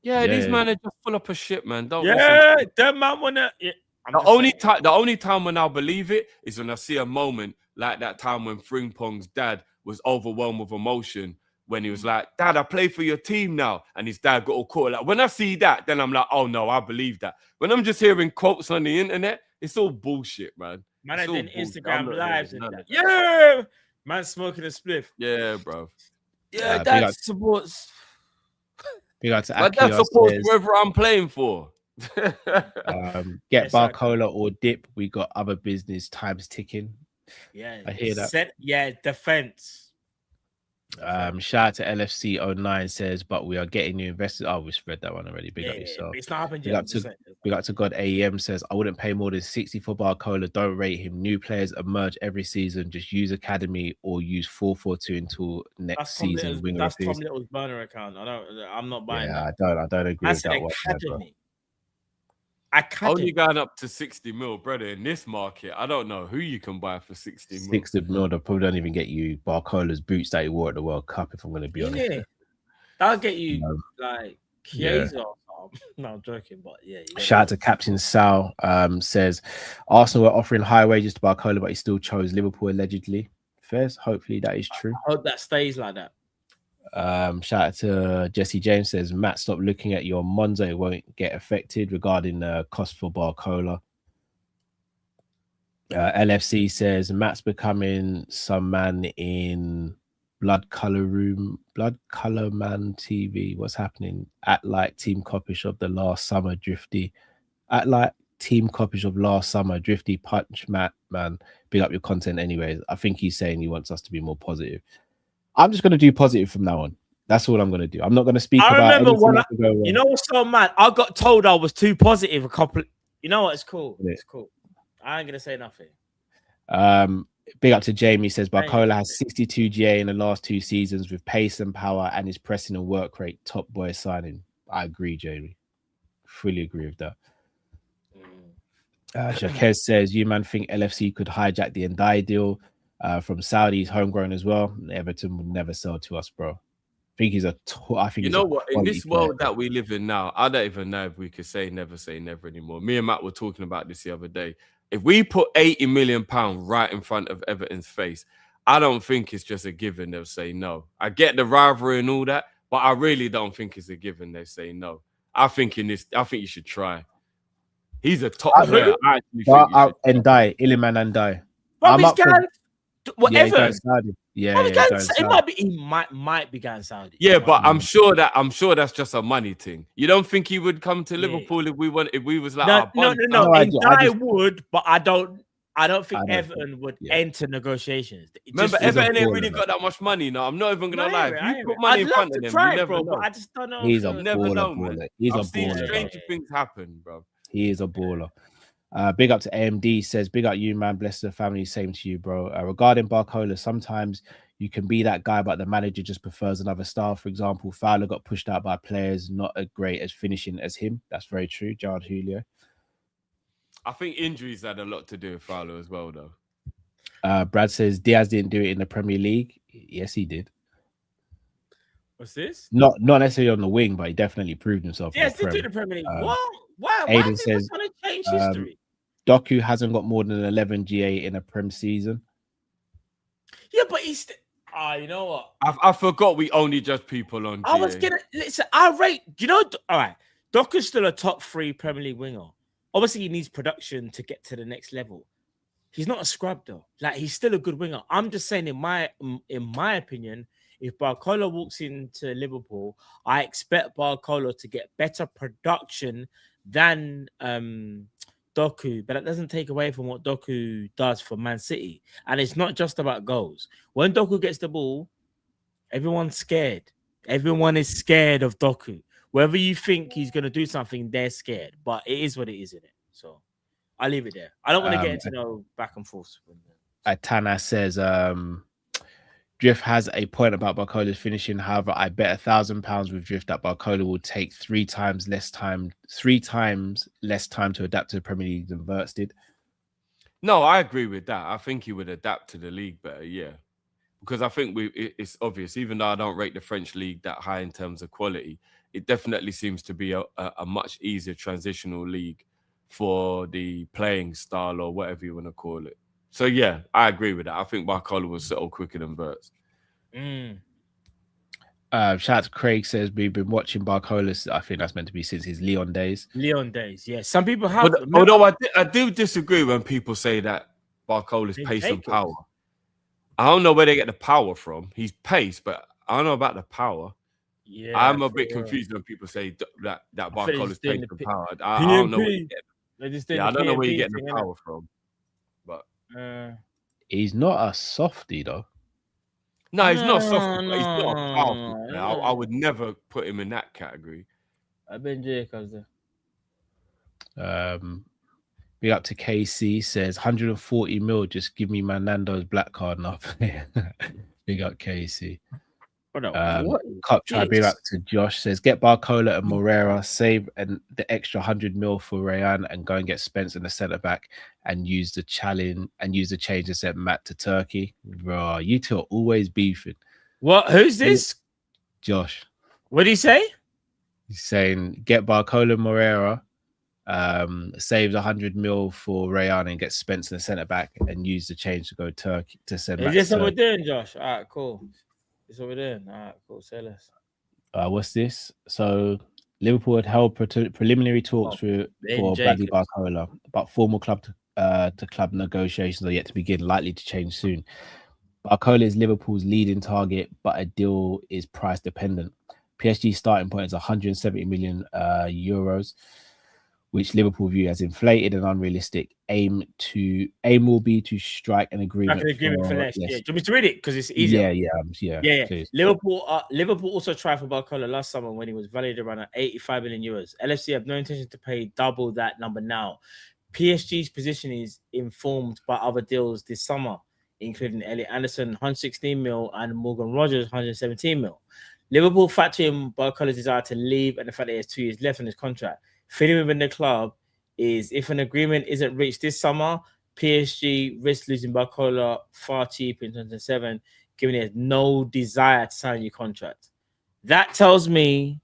Yeah, these men are just full up of shit, man. Don't that man wanna. Yeah. The only time when I'll believe it is when I see a moment like that time when Frimpong's dad was overwhelmed with emotion when he was like, Dad, I play for your team now. And his dad got all caught. Like, when I see that, then I'm like, oh no, I believe that. When I'm just hearing quotes on the internet, it's all bullshit, man. Man, I did Instagram lives and that. Yeah, Man smoking a spliff. Yeah, bro. Yeah, big that up- supports. Big up to But that Akio supports says, whoever I'm playing for. get Yes, I Barcola or dip. We got other business times ticking. Yeah, I hear that. Defense. Shout out to LFC09 says, but we are getting new investors. Oh, we spread that one already. Big Yeah, up yourself. but it's not happened Big yet. up Big up to God AEM says, I wouldn't pay more than 60 for Barcola. Don't rate him. New players emerge every season. Just use academy or use 4-4-2 until next season. That's Tom Little's burner account. I'm not buying that. I don't agree with that one. Academy. Only going up to 60 mil, brother. In this market, I don't know who you can buy for 60 mil. 60 mil, they probably don't even get you Barcola's boots that he wore at the World Cup, if I'm going to be honest. That'll get you like Chiesa. No, I'm joking, but yeah. Shout out to Captain Sal. Says Arsenal were offering high wages to Barcola, but he still chose Liverpool allegedly. Fairs. Hopefully that is true. I hope that stays like that. Shout out to Jesse James says, Matt, stop looking at your Monzo, it won't get affected regarding cost for Barcola. LFC says Matt's becoming some man in Blood Color Man TV. What's happening? At like Team Kopish of the last summer, Drifty. At like Team Kopish of last summer, Drifty punch Matt, man. Big up your content anyways. I think he's saying he wants us to be more positive. I'm just going to do positive from now on. That's all I'm going to do. I'm not going to speak about remember when you know what's so mad? I got told I was too positive a couple. You know what? It's cool. It's cool. I ain't going to say nothing. Big up to Jamie says Barcola has 62 GA in the last 2 seasons with pace and power and his pressing and work rate. Top boy signing. I agree, Jamie. Fully agree with that. Shakez says, you man think LFC could hijack the Ndai deal from Saudi's homegrown as well? Everton would never sell to us, bro. I think he's you know what? In this world that we live in now, I don't even know if we could say never anymore. Me and Matt were talking about this the other day. If we put £80 million right in front of Everton's face, I don't think it's just a given they'll say no. I get the rivalry and all that, but I really don't think it's a given they say no. I think you should try. He's a top player. I actually think Iliman Ndai. Whatever. Yeah, he might be going Saudi. Yeah, but I'm sure that's just a money thing. You don't think he would come to Liverpool if we was like no. Ndai would, but I don't think Everton would enter negotiations. Remember, Everton ain't really got that much money. No, I'm not even gonna lie. If you put money in front of them, you never know. But I just don't know. He's a baller, man. I've seen stranger things happen, bro. He is a baller. Big up to AMD says, big up you, man. Bless the family. Same to you, bro. Regarding Barcola, sometimes you can be that guy, but the manager just prefers another style. For example, Fowler got pushed out by players not as great as finishing as him. That's very true. Jared Julio. I think injuries had a lot to do with Fowler as well, though. Brad says Diaz didn't do it in the Premier League. Yes, he did. What's this? Not necessarily on the wing, but he definitely proved himself. Yes, he did the Premier League. Why Aiden says, trying to change history? Doku hasn't got more than 11 GA in a Prem season. Yeah, but he's... you know what? I forgot we only judge people on GA. I was gonna... Listen, I rate... You know... All right. Doku's still a top 3 Premier League winger. Obviously, he needs production to get to the next level. He's not a scrub, though. Like, he's still a good winger. I'm just saying, in my opinion, if Barcola walks into Liverpool, I expect Barcola to get better production than Doku, but that doesn't take away from what Doku does for Man City. And it's not just about goals. When Doku gets the ball, everyone's scared. Everyone is scared of Doku. Whether you think he's going to do something, they're scared. But it is what it is, isn't it? So I'll leave it there. I don't want to get into no back and forth. Tana says, Drift has a point about Barcola's finishing. However, I bet £1,000 with Drift that Barcola will take 3 times less time to adapt to the Premier League than Wirtz did. No, I agree with that. I think he would adapt to the league better, yeah. Because I think it's obvious, even though I don't rate the French league that high in terms of quality, it definitely seems to be a much easier transitional league for the playing style or whatever you want to call it. So, yeah, I agree with that. I think Barcola will settle quicker than Wirtz. Shout out to Craig says, we've been watching Barcola. I think that's meant to be since his Leon days. Leon days, yeah. Some people have. Although I do disagree when people say that Barcola's pace and power. I don't know where they get the power from. He's pace, but I don't know about the power. Yeah, I'm a for bit real. confused when people say that I feel Barcola's he's doing pace the and P- power. I don't know where you PMP. get. They're just doing Yeah, I the don't know where you PMP get the thing, power from. But innit? He's not a softie though. no, he's not soft, No, but he's not a powerful player. I no. would never put him in that category. I've been Jacobs there. Big up to KC, says 140 mil. Just give me my Nando's black card and up. Big up KC. What is Cup try big this? up to Josh, says get Barcola and Morera, save and the extra 100 mil for Rayan and go and get Spence in the centre back and use the challenge and use the change and send Matt to Turkey. Bro, you two are always beefing. What? Who's this? Josh. What did he say? He's saying get Barcola Morera, saves 100 mil for Rayan and get Spence in the centre back and use the change to go Turkey to send Is Matt this to what we're Turkey. doing, Josh? All right, cool. This is what we're doing. All right, cool. Say less. What's this? So Liverpool had held preliminary talks for Bradley Jacobs. Barcola, but formal club to club negotiations are yet to begin, likely to change soon. Barcola is Liverpool's leading target, but a deal is price dependent. PSG starting point is 170 million euros, which Liverpool view as inflated and unrealistic. Aim will be to strike an agreement. Like an agreement for less. Yeah. Do you want me to read it? Because it's easier. Yeah. Liverpool also tried for Barcola last summer when he was valued around at 85 million euros. LFC have no intention to pay double that number now. PSG's position is informed by other deals this summer, including Elliot Anderson, 116 mil, and Morgan Rogers, 117 mil. Liverpool factor in Barcola's desire to leave and the fact that he has 2 years left on his contract. Feeling within the club is if an agreement isn't reached this summer, PSG risks losing Barcola far cheaper in 2007, given he has no desire to sign a new contract. That tells me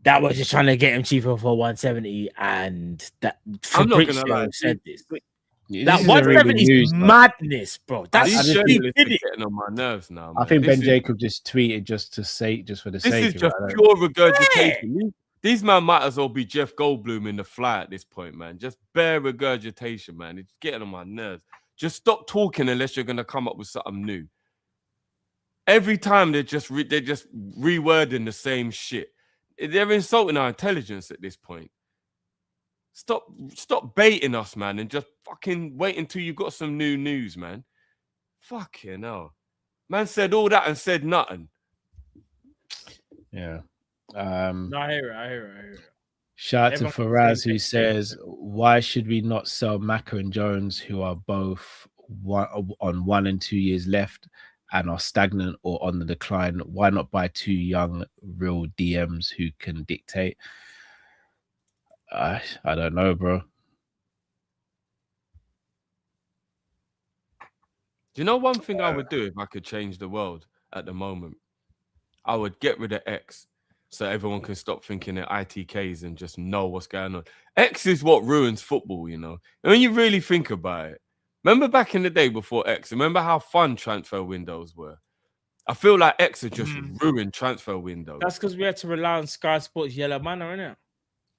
that we're just trying to get him cheaper for 170, and that I'm not gonna Fabrizio lie, said this. This That isn't 170 really is news, though. madness, bro. That's These just journalists are stupid. getting on my nerves now. I Man. think This Ben is- Jacob just tweeted just for the sake This of is it. just I don't- pure regurgitation. These man might as well be Jeff Goldblum in The Fly at this point, man. Just bare regurgitation, man. It's getting on my nerves. Just stop talking unless you're gonna come up with something new. Every time they're just rewording the same shit. They're insulting our intelligence at this point. Stop baiting us, man, and just fucking wait until you got some new news, man. Fucking hell. Man said all that and said nothing. Yeah. No, I hear it. Shout out to Everyone Faraz, who thinks says, why should we not sell Maka and Jones, who are both on 1 and 2 years left and are stagnant or on the decline? Why not buy 2 young, real DMs who can dictate? I don't know, bro. Do you know one thing I would do if I could change the world at the moment? I would get rid of X so everyone can stop thinking they're ITKs and just know what's going on. X is what ruins football, you know. And when you really think about it, remember back in the day before X, remember how fun transfer windows were? I feel like X has just ruined transfer windows. That's because we had to rely on Sky Sports Yellow Manor, innit?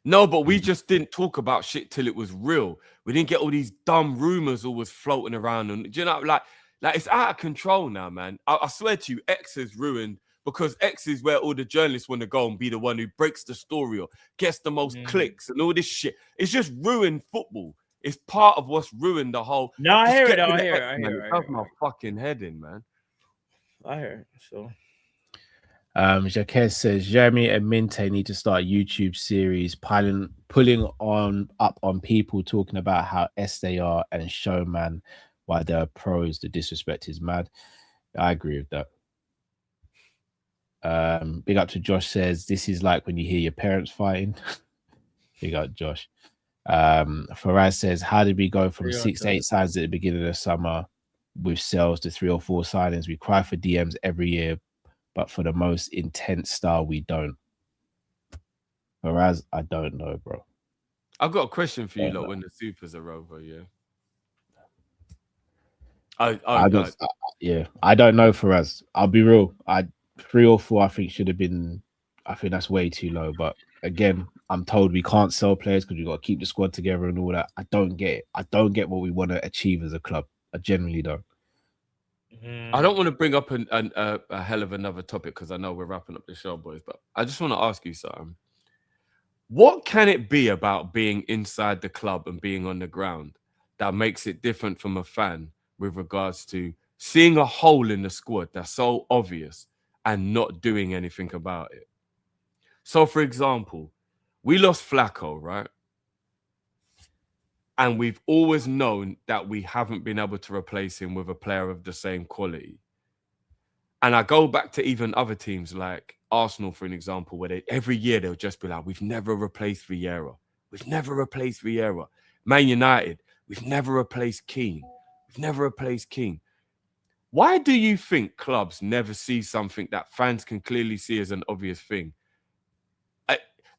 No, but we just didn't talk about shit till it was real. We didn't get all these dumb rumors always floating around. And do you know, like it's out of control now, man. I swear to you, X is ruined because X is where all the journalists want to go and be the one who breaks the story or gets the most clicks and all this shit. It's just ruined football. It's part of what's ruined the whole. No, I hear it. Just I get hear rid it. of I X, man. hear It it. does my fucking head in, man. I hear it. So. Jacques says Jeremy and Minte need to start a YouTube series pulling up on people talking about how they are and showman why they're pros. The disrespect is mad. I agree with that. Big up to Josh, says this is like when you hear your parents fighting. Big up Josh. Faraz says, how did we go from 6 to 8 signings at the beginning of the summer with sales to 3 or 4 signings? We cry for DMs every year, but for the most intense style, we don't. Faraz, I don't know, bro. I've got a question for you, lot, when the supers are over, yeah. I don't know, Faraz. I'll be real. 3 or 4, I think should have been. I think that's way too low. But again, I'm told we can't sell players because we got to keep the squad together and all that. I don't get it. I don't get what we want to achieve as a club. I genuinely don't. I don't want to bring up a hell of another topic because I know we're wrapping up the show, boys. But I just want to ask you something. What can it be about being inside the club and being on the ground that makes it different from a fan with regards to seeing a hole in the squad that's so obvious and not doing anything about it? So, for example, we lost Flacco, right? And we've always known that we haven't been able to replace him with a player of the same quality. And I go back to even other teams like Arsenal, for an example, where every year they'll just be like, we've never replaced Vieira. We've never replaced Vieira. Man United, we've never replaced Keane. We've never replaced Keane. Why do you think clubs never see something that fans can clearly see as an obvious thing?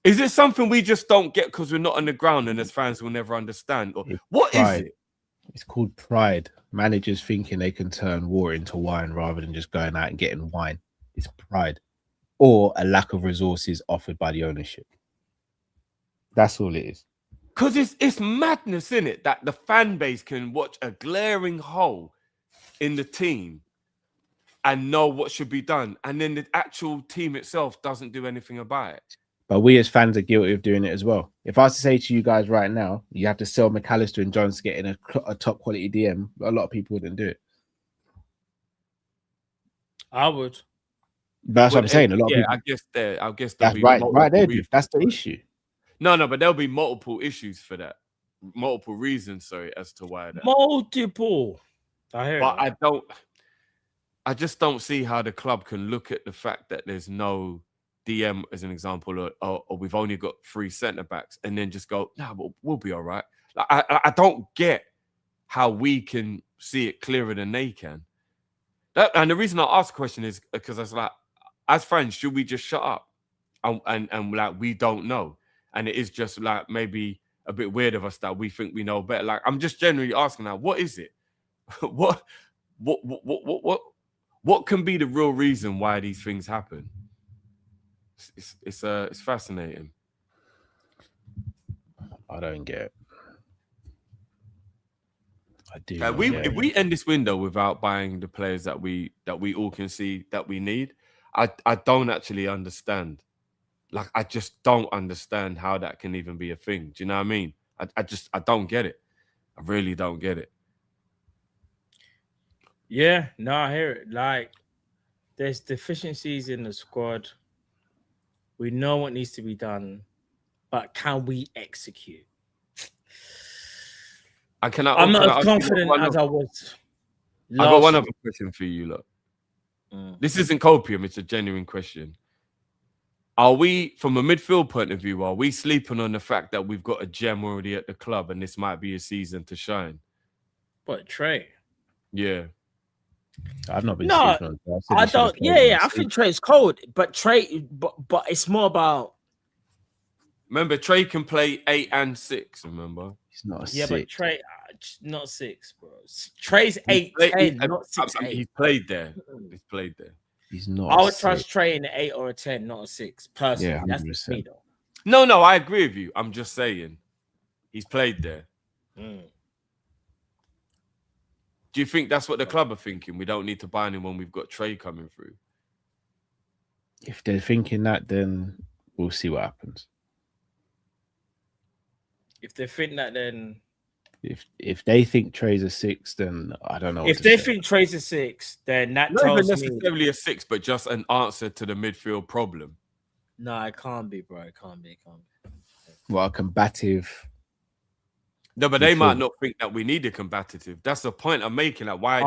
Is it something we just don't get because we're not on the ground and as fans will never understand? Or what is it? It's called pride. Managers thinking they can turn water into wine rather than just going out and getting wine. It's pride. Or a lack of resources offered by the ownership. That's all it is. Because it's madness, isn't it? That the fan base can watch a glaring hole in the team and know what should be done. And then the actual team itself doesn't do anything about it. But we as fans are guilty of doing it as well. If I was to say to you guys right now, you have to sell McAllister and Jones to get in a top quality DM, a lot of people wouldn't do it. I would. That's what I'm saying. A lot of people. I guess that's right there. That's the issue. No, but there'll be multiple issues for that. Multiple reasons, as to why that. Multiple. I hear but that. I just don't see how the club can look at the fact that there's no DM as an example, or we've only got 3 centre backs, and then just go, nah, we'll be all right. Like, I don't get how we can see it clearer than they can. And the reason I ask the question is because I was like, as fans, should we just shut up and like we don't know? And it is just like maybe a bit weird of us that we think we know better. Like, I'm just generally asking now, what is it? What can be the real reason why these things happen? It's fascinating. I don't get it. I do. If we end this window without buying the players that we all can see that we need, I don't actually understand. Like, I just don't understand how that can even be a thing. Do you know what I mean? I don't get it. I really don't get it. Yeah, no, I hear it. Like, there's deficiencies in the squad. We know what needs to be done, but can we execute? I'm not as confident as I was. I got one other question for you, look. This isn't copium, it's a genuine question. Are we, from a midfield point of view, are we sleeping on the fact that we've got a gem already at the club and this might be a season to shine? What, Trey? Yeah. I've not been sleeping on that. I don't. Yeah. I think Trey's cold, but but it's more about. Remember, Trey can play 8 and 6. Remember, he's not a 6. Yeah, but Trey, not 6, bro. Trey's 8-10, not 6-8. He's played there. He's played there. He's not. I would trust Trey in an 8 or a 10, not a 6. Personally, yeah, that's me though. No, I agree with you. I'm just saying, he's played there. Do you think that's what the club are thinking? We don't need to buy anyone. We've got Trey coming through. If they're thinking that, then we'll see what happens. If they think that, then if they think Trey's a 6, then I don't know. If they think Trey's a 6, then that tells not me necessarily a 6, but just an answer to the midfield problem. No, it can't be, bro. It can't be. Well, a combative. No, but they might not think that we need a combative. That's the point I'm making. Like, why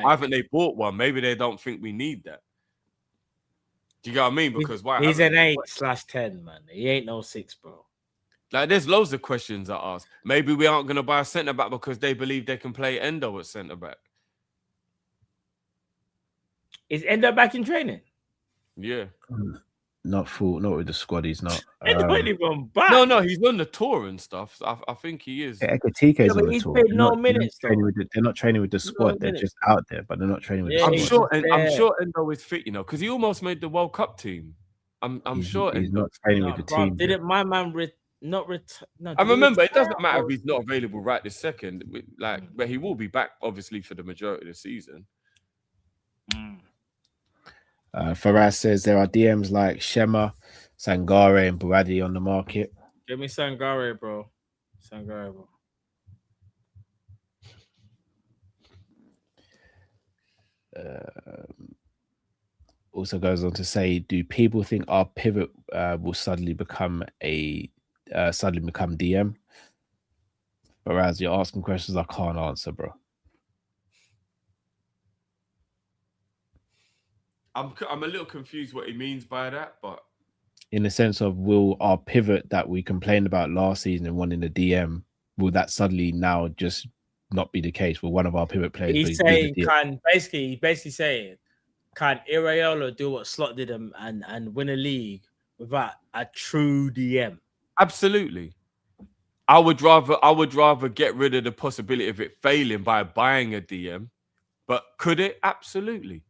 haven't they bought one? Maybe they don't think we need that. Do you get what I mean? Because why? He's an 8/10, man. He ain't no 6, bro. Like, there's loads of questions I ask. Maybe we aren't going to buy a centre back because they believe they can play Endo at centre back. Is Endo back in training? Yeah. Not with the squad. He's not. Endo ain't even back. No, he's on the tour and stuff. I think he is. Yeah, Ekatike's on the tour. Played no minutes. They're not training with the squad. They're just out there, but they're not training with the squad. I'm sure Endo is fit, because he almost made the World Cup team. I'm sure he's not training with the team. Didn't my man No, I remember it doesn't matter if he's not available right this second. But he will be back obviously for the majority of the season. Faraz says there are DMs like Shema, Sangare, and Baradi on the market. Give me Sangare, bro. Sangare, bro. Also goes on to say, do people think our pivot will suddenly become DM? Whereas you're asking questions I can't answer, bro. I'm a little confused what he means by that, but in the sense of, will our pivot that we complained about last season and wanting the DM, will that suddenly now just not be the case for one of our pivot players? He's saying basically saying, can Iraola do what Slot did and win a league without a true DM? Absolutely. I would rather get rid of the possibility of it failing by buying a DM, but could it? Absolutely.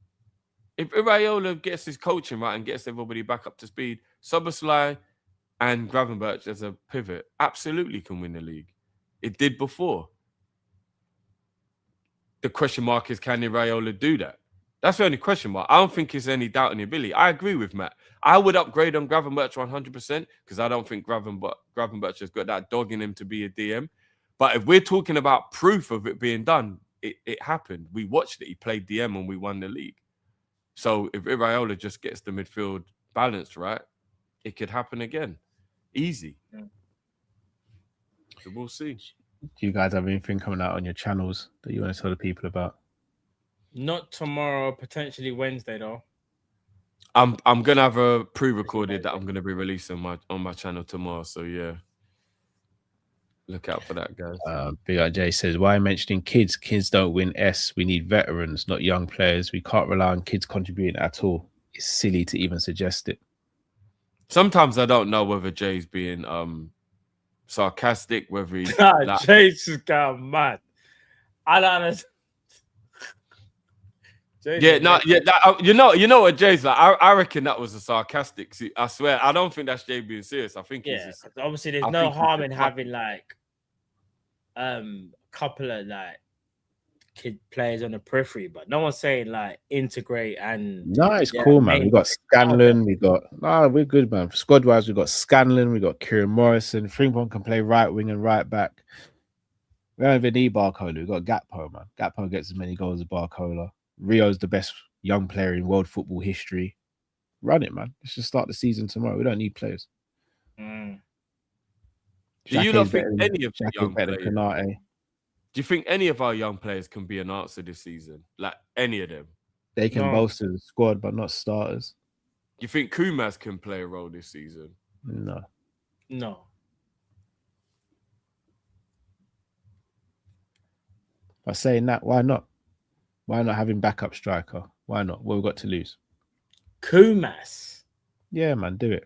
If Iraola gets his coaching right and gets everybody back up to speed, Szoboszlai and Gravenberch as a pivot absolutely can win the league. It did before. The question mark is, can Iraola do that? That's the only question mark. I don't think there's any doubt in the ability. I agree with Matt. I would upgrade on Gravenberch 100% because I don't think Gravenberch has got that dog in him to be a DM. But if we're talking about proof of it being done, it happened. We watched it. He played DM and we won the league. So if Iraola just gets the midfield balanced right, it could happen again. Easy. Yeah. So we'll see. Do you guys have anything coming out on your channels that you want to tell the people about? Not tomorrow, potentially Wednesday though. I'm gonna have a pre-recorded that I'm gonna be releasing on my channel tomorrow. So yeah, look out for that, guys. Big Art J says, why mentioning kids? Kids don't win S. We need veterans, not young players. We can't rely on kids contributing at all. It's silly to even suggest it. Sometimes I don't know whether Jay's being sarcastic, whether he's Jay's just gone mad. I don't understand. You know what Jay's like. I reckon that was a sarcastic. See, I swear, I don't think that's Jay being serious. I think he's just, obviously there's no harm in having like a couple of like kid players on the periphery, but no one's saying like integrate and no, it's cool, man. We got Scanlon, we're good, man. Squad wise, we got Scanlon, we got Kieran Morrison, Frimpong can play right wing and right back. We don't even need Barcola. We got Gakpo, man. Gakpo gets as many goals as Barcola. Rio's the best young player in world football history. Run it, man. Let's just start the season tomorrow. We don't need players. Do you not think any of the young players? Do you think any of our young players can be an answer this season? Like any of them? They can bolster the squad, but not starters. Do you think Kumas can play a role this season? No. By saying that, why not? Why not having backup striker? Why not? What we've got to lose? Kumas. Yeah, man, do it.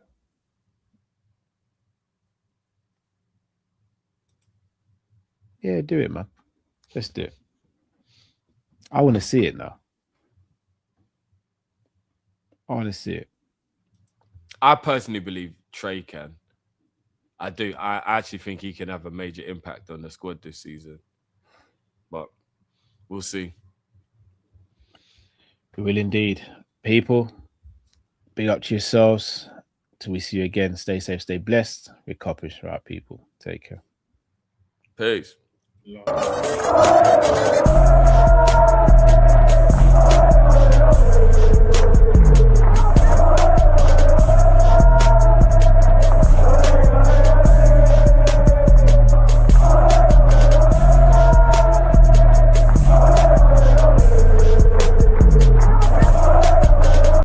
Yeah, do it, man. Let's do it. I want to see it now. I want to see it. I personally believe Trey can. I do. I actually think he can have a major impact on the squad this season. But we'll see. We will indeed. People, big up to yourselves. Till we see you again. Stay safe, stay blessed. We're Kopish, right, people. Take care. Peace. Yeah.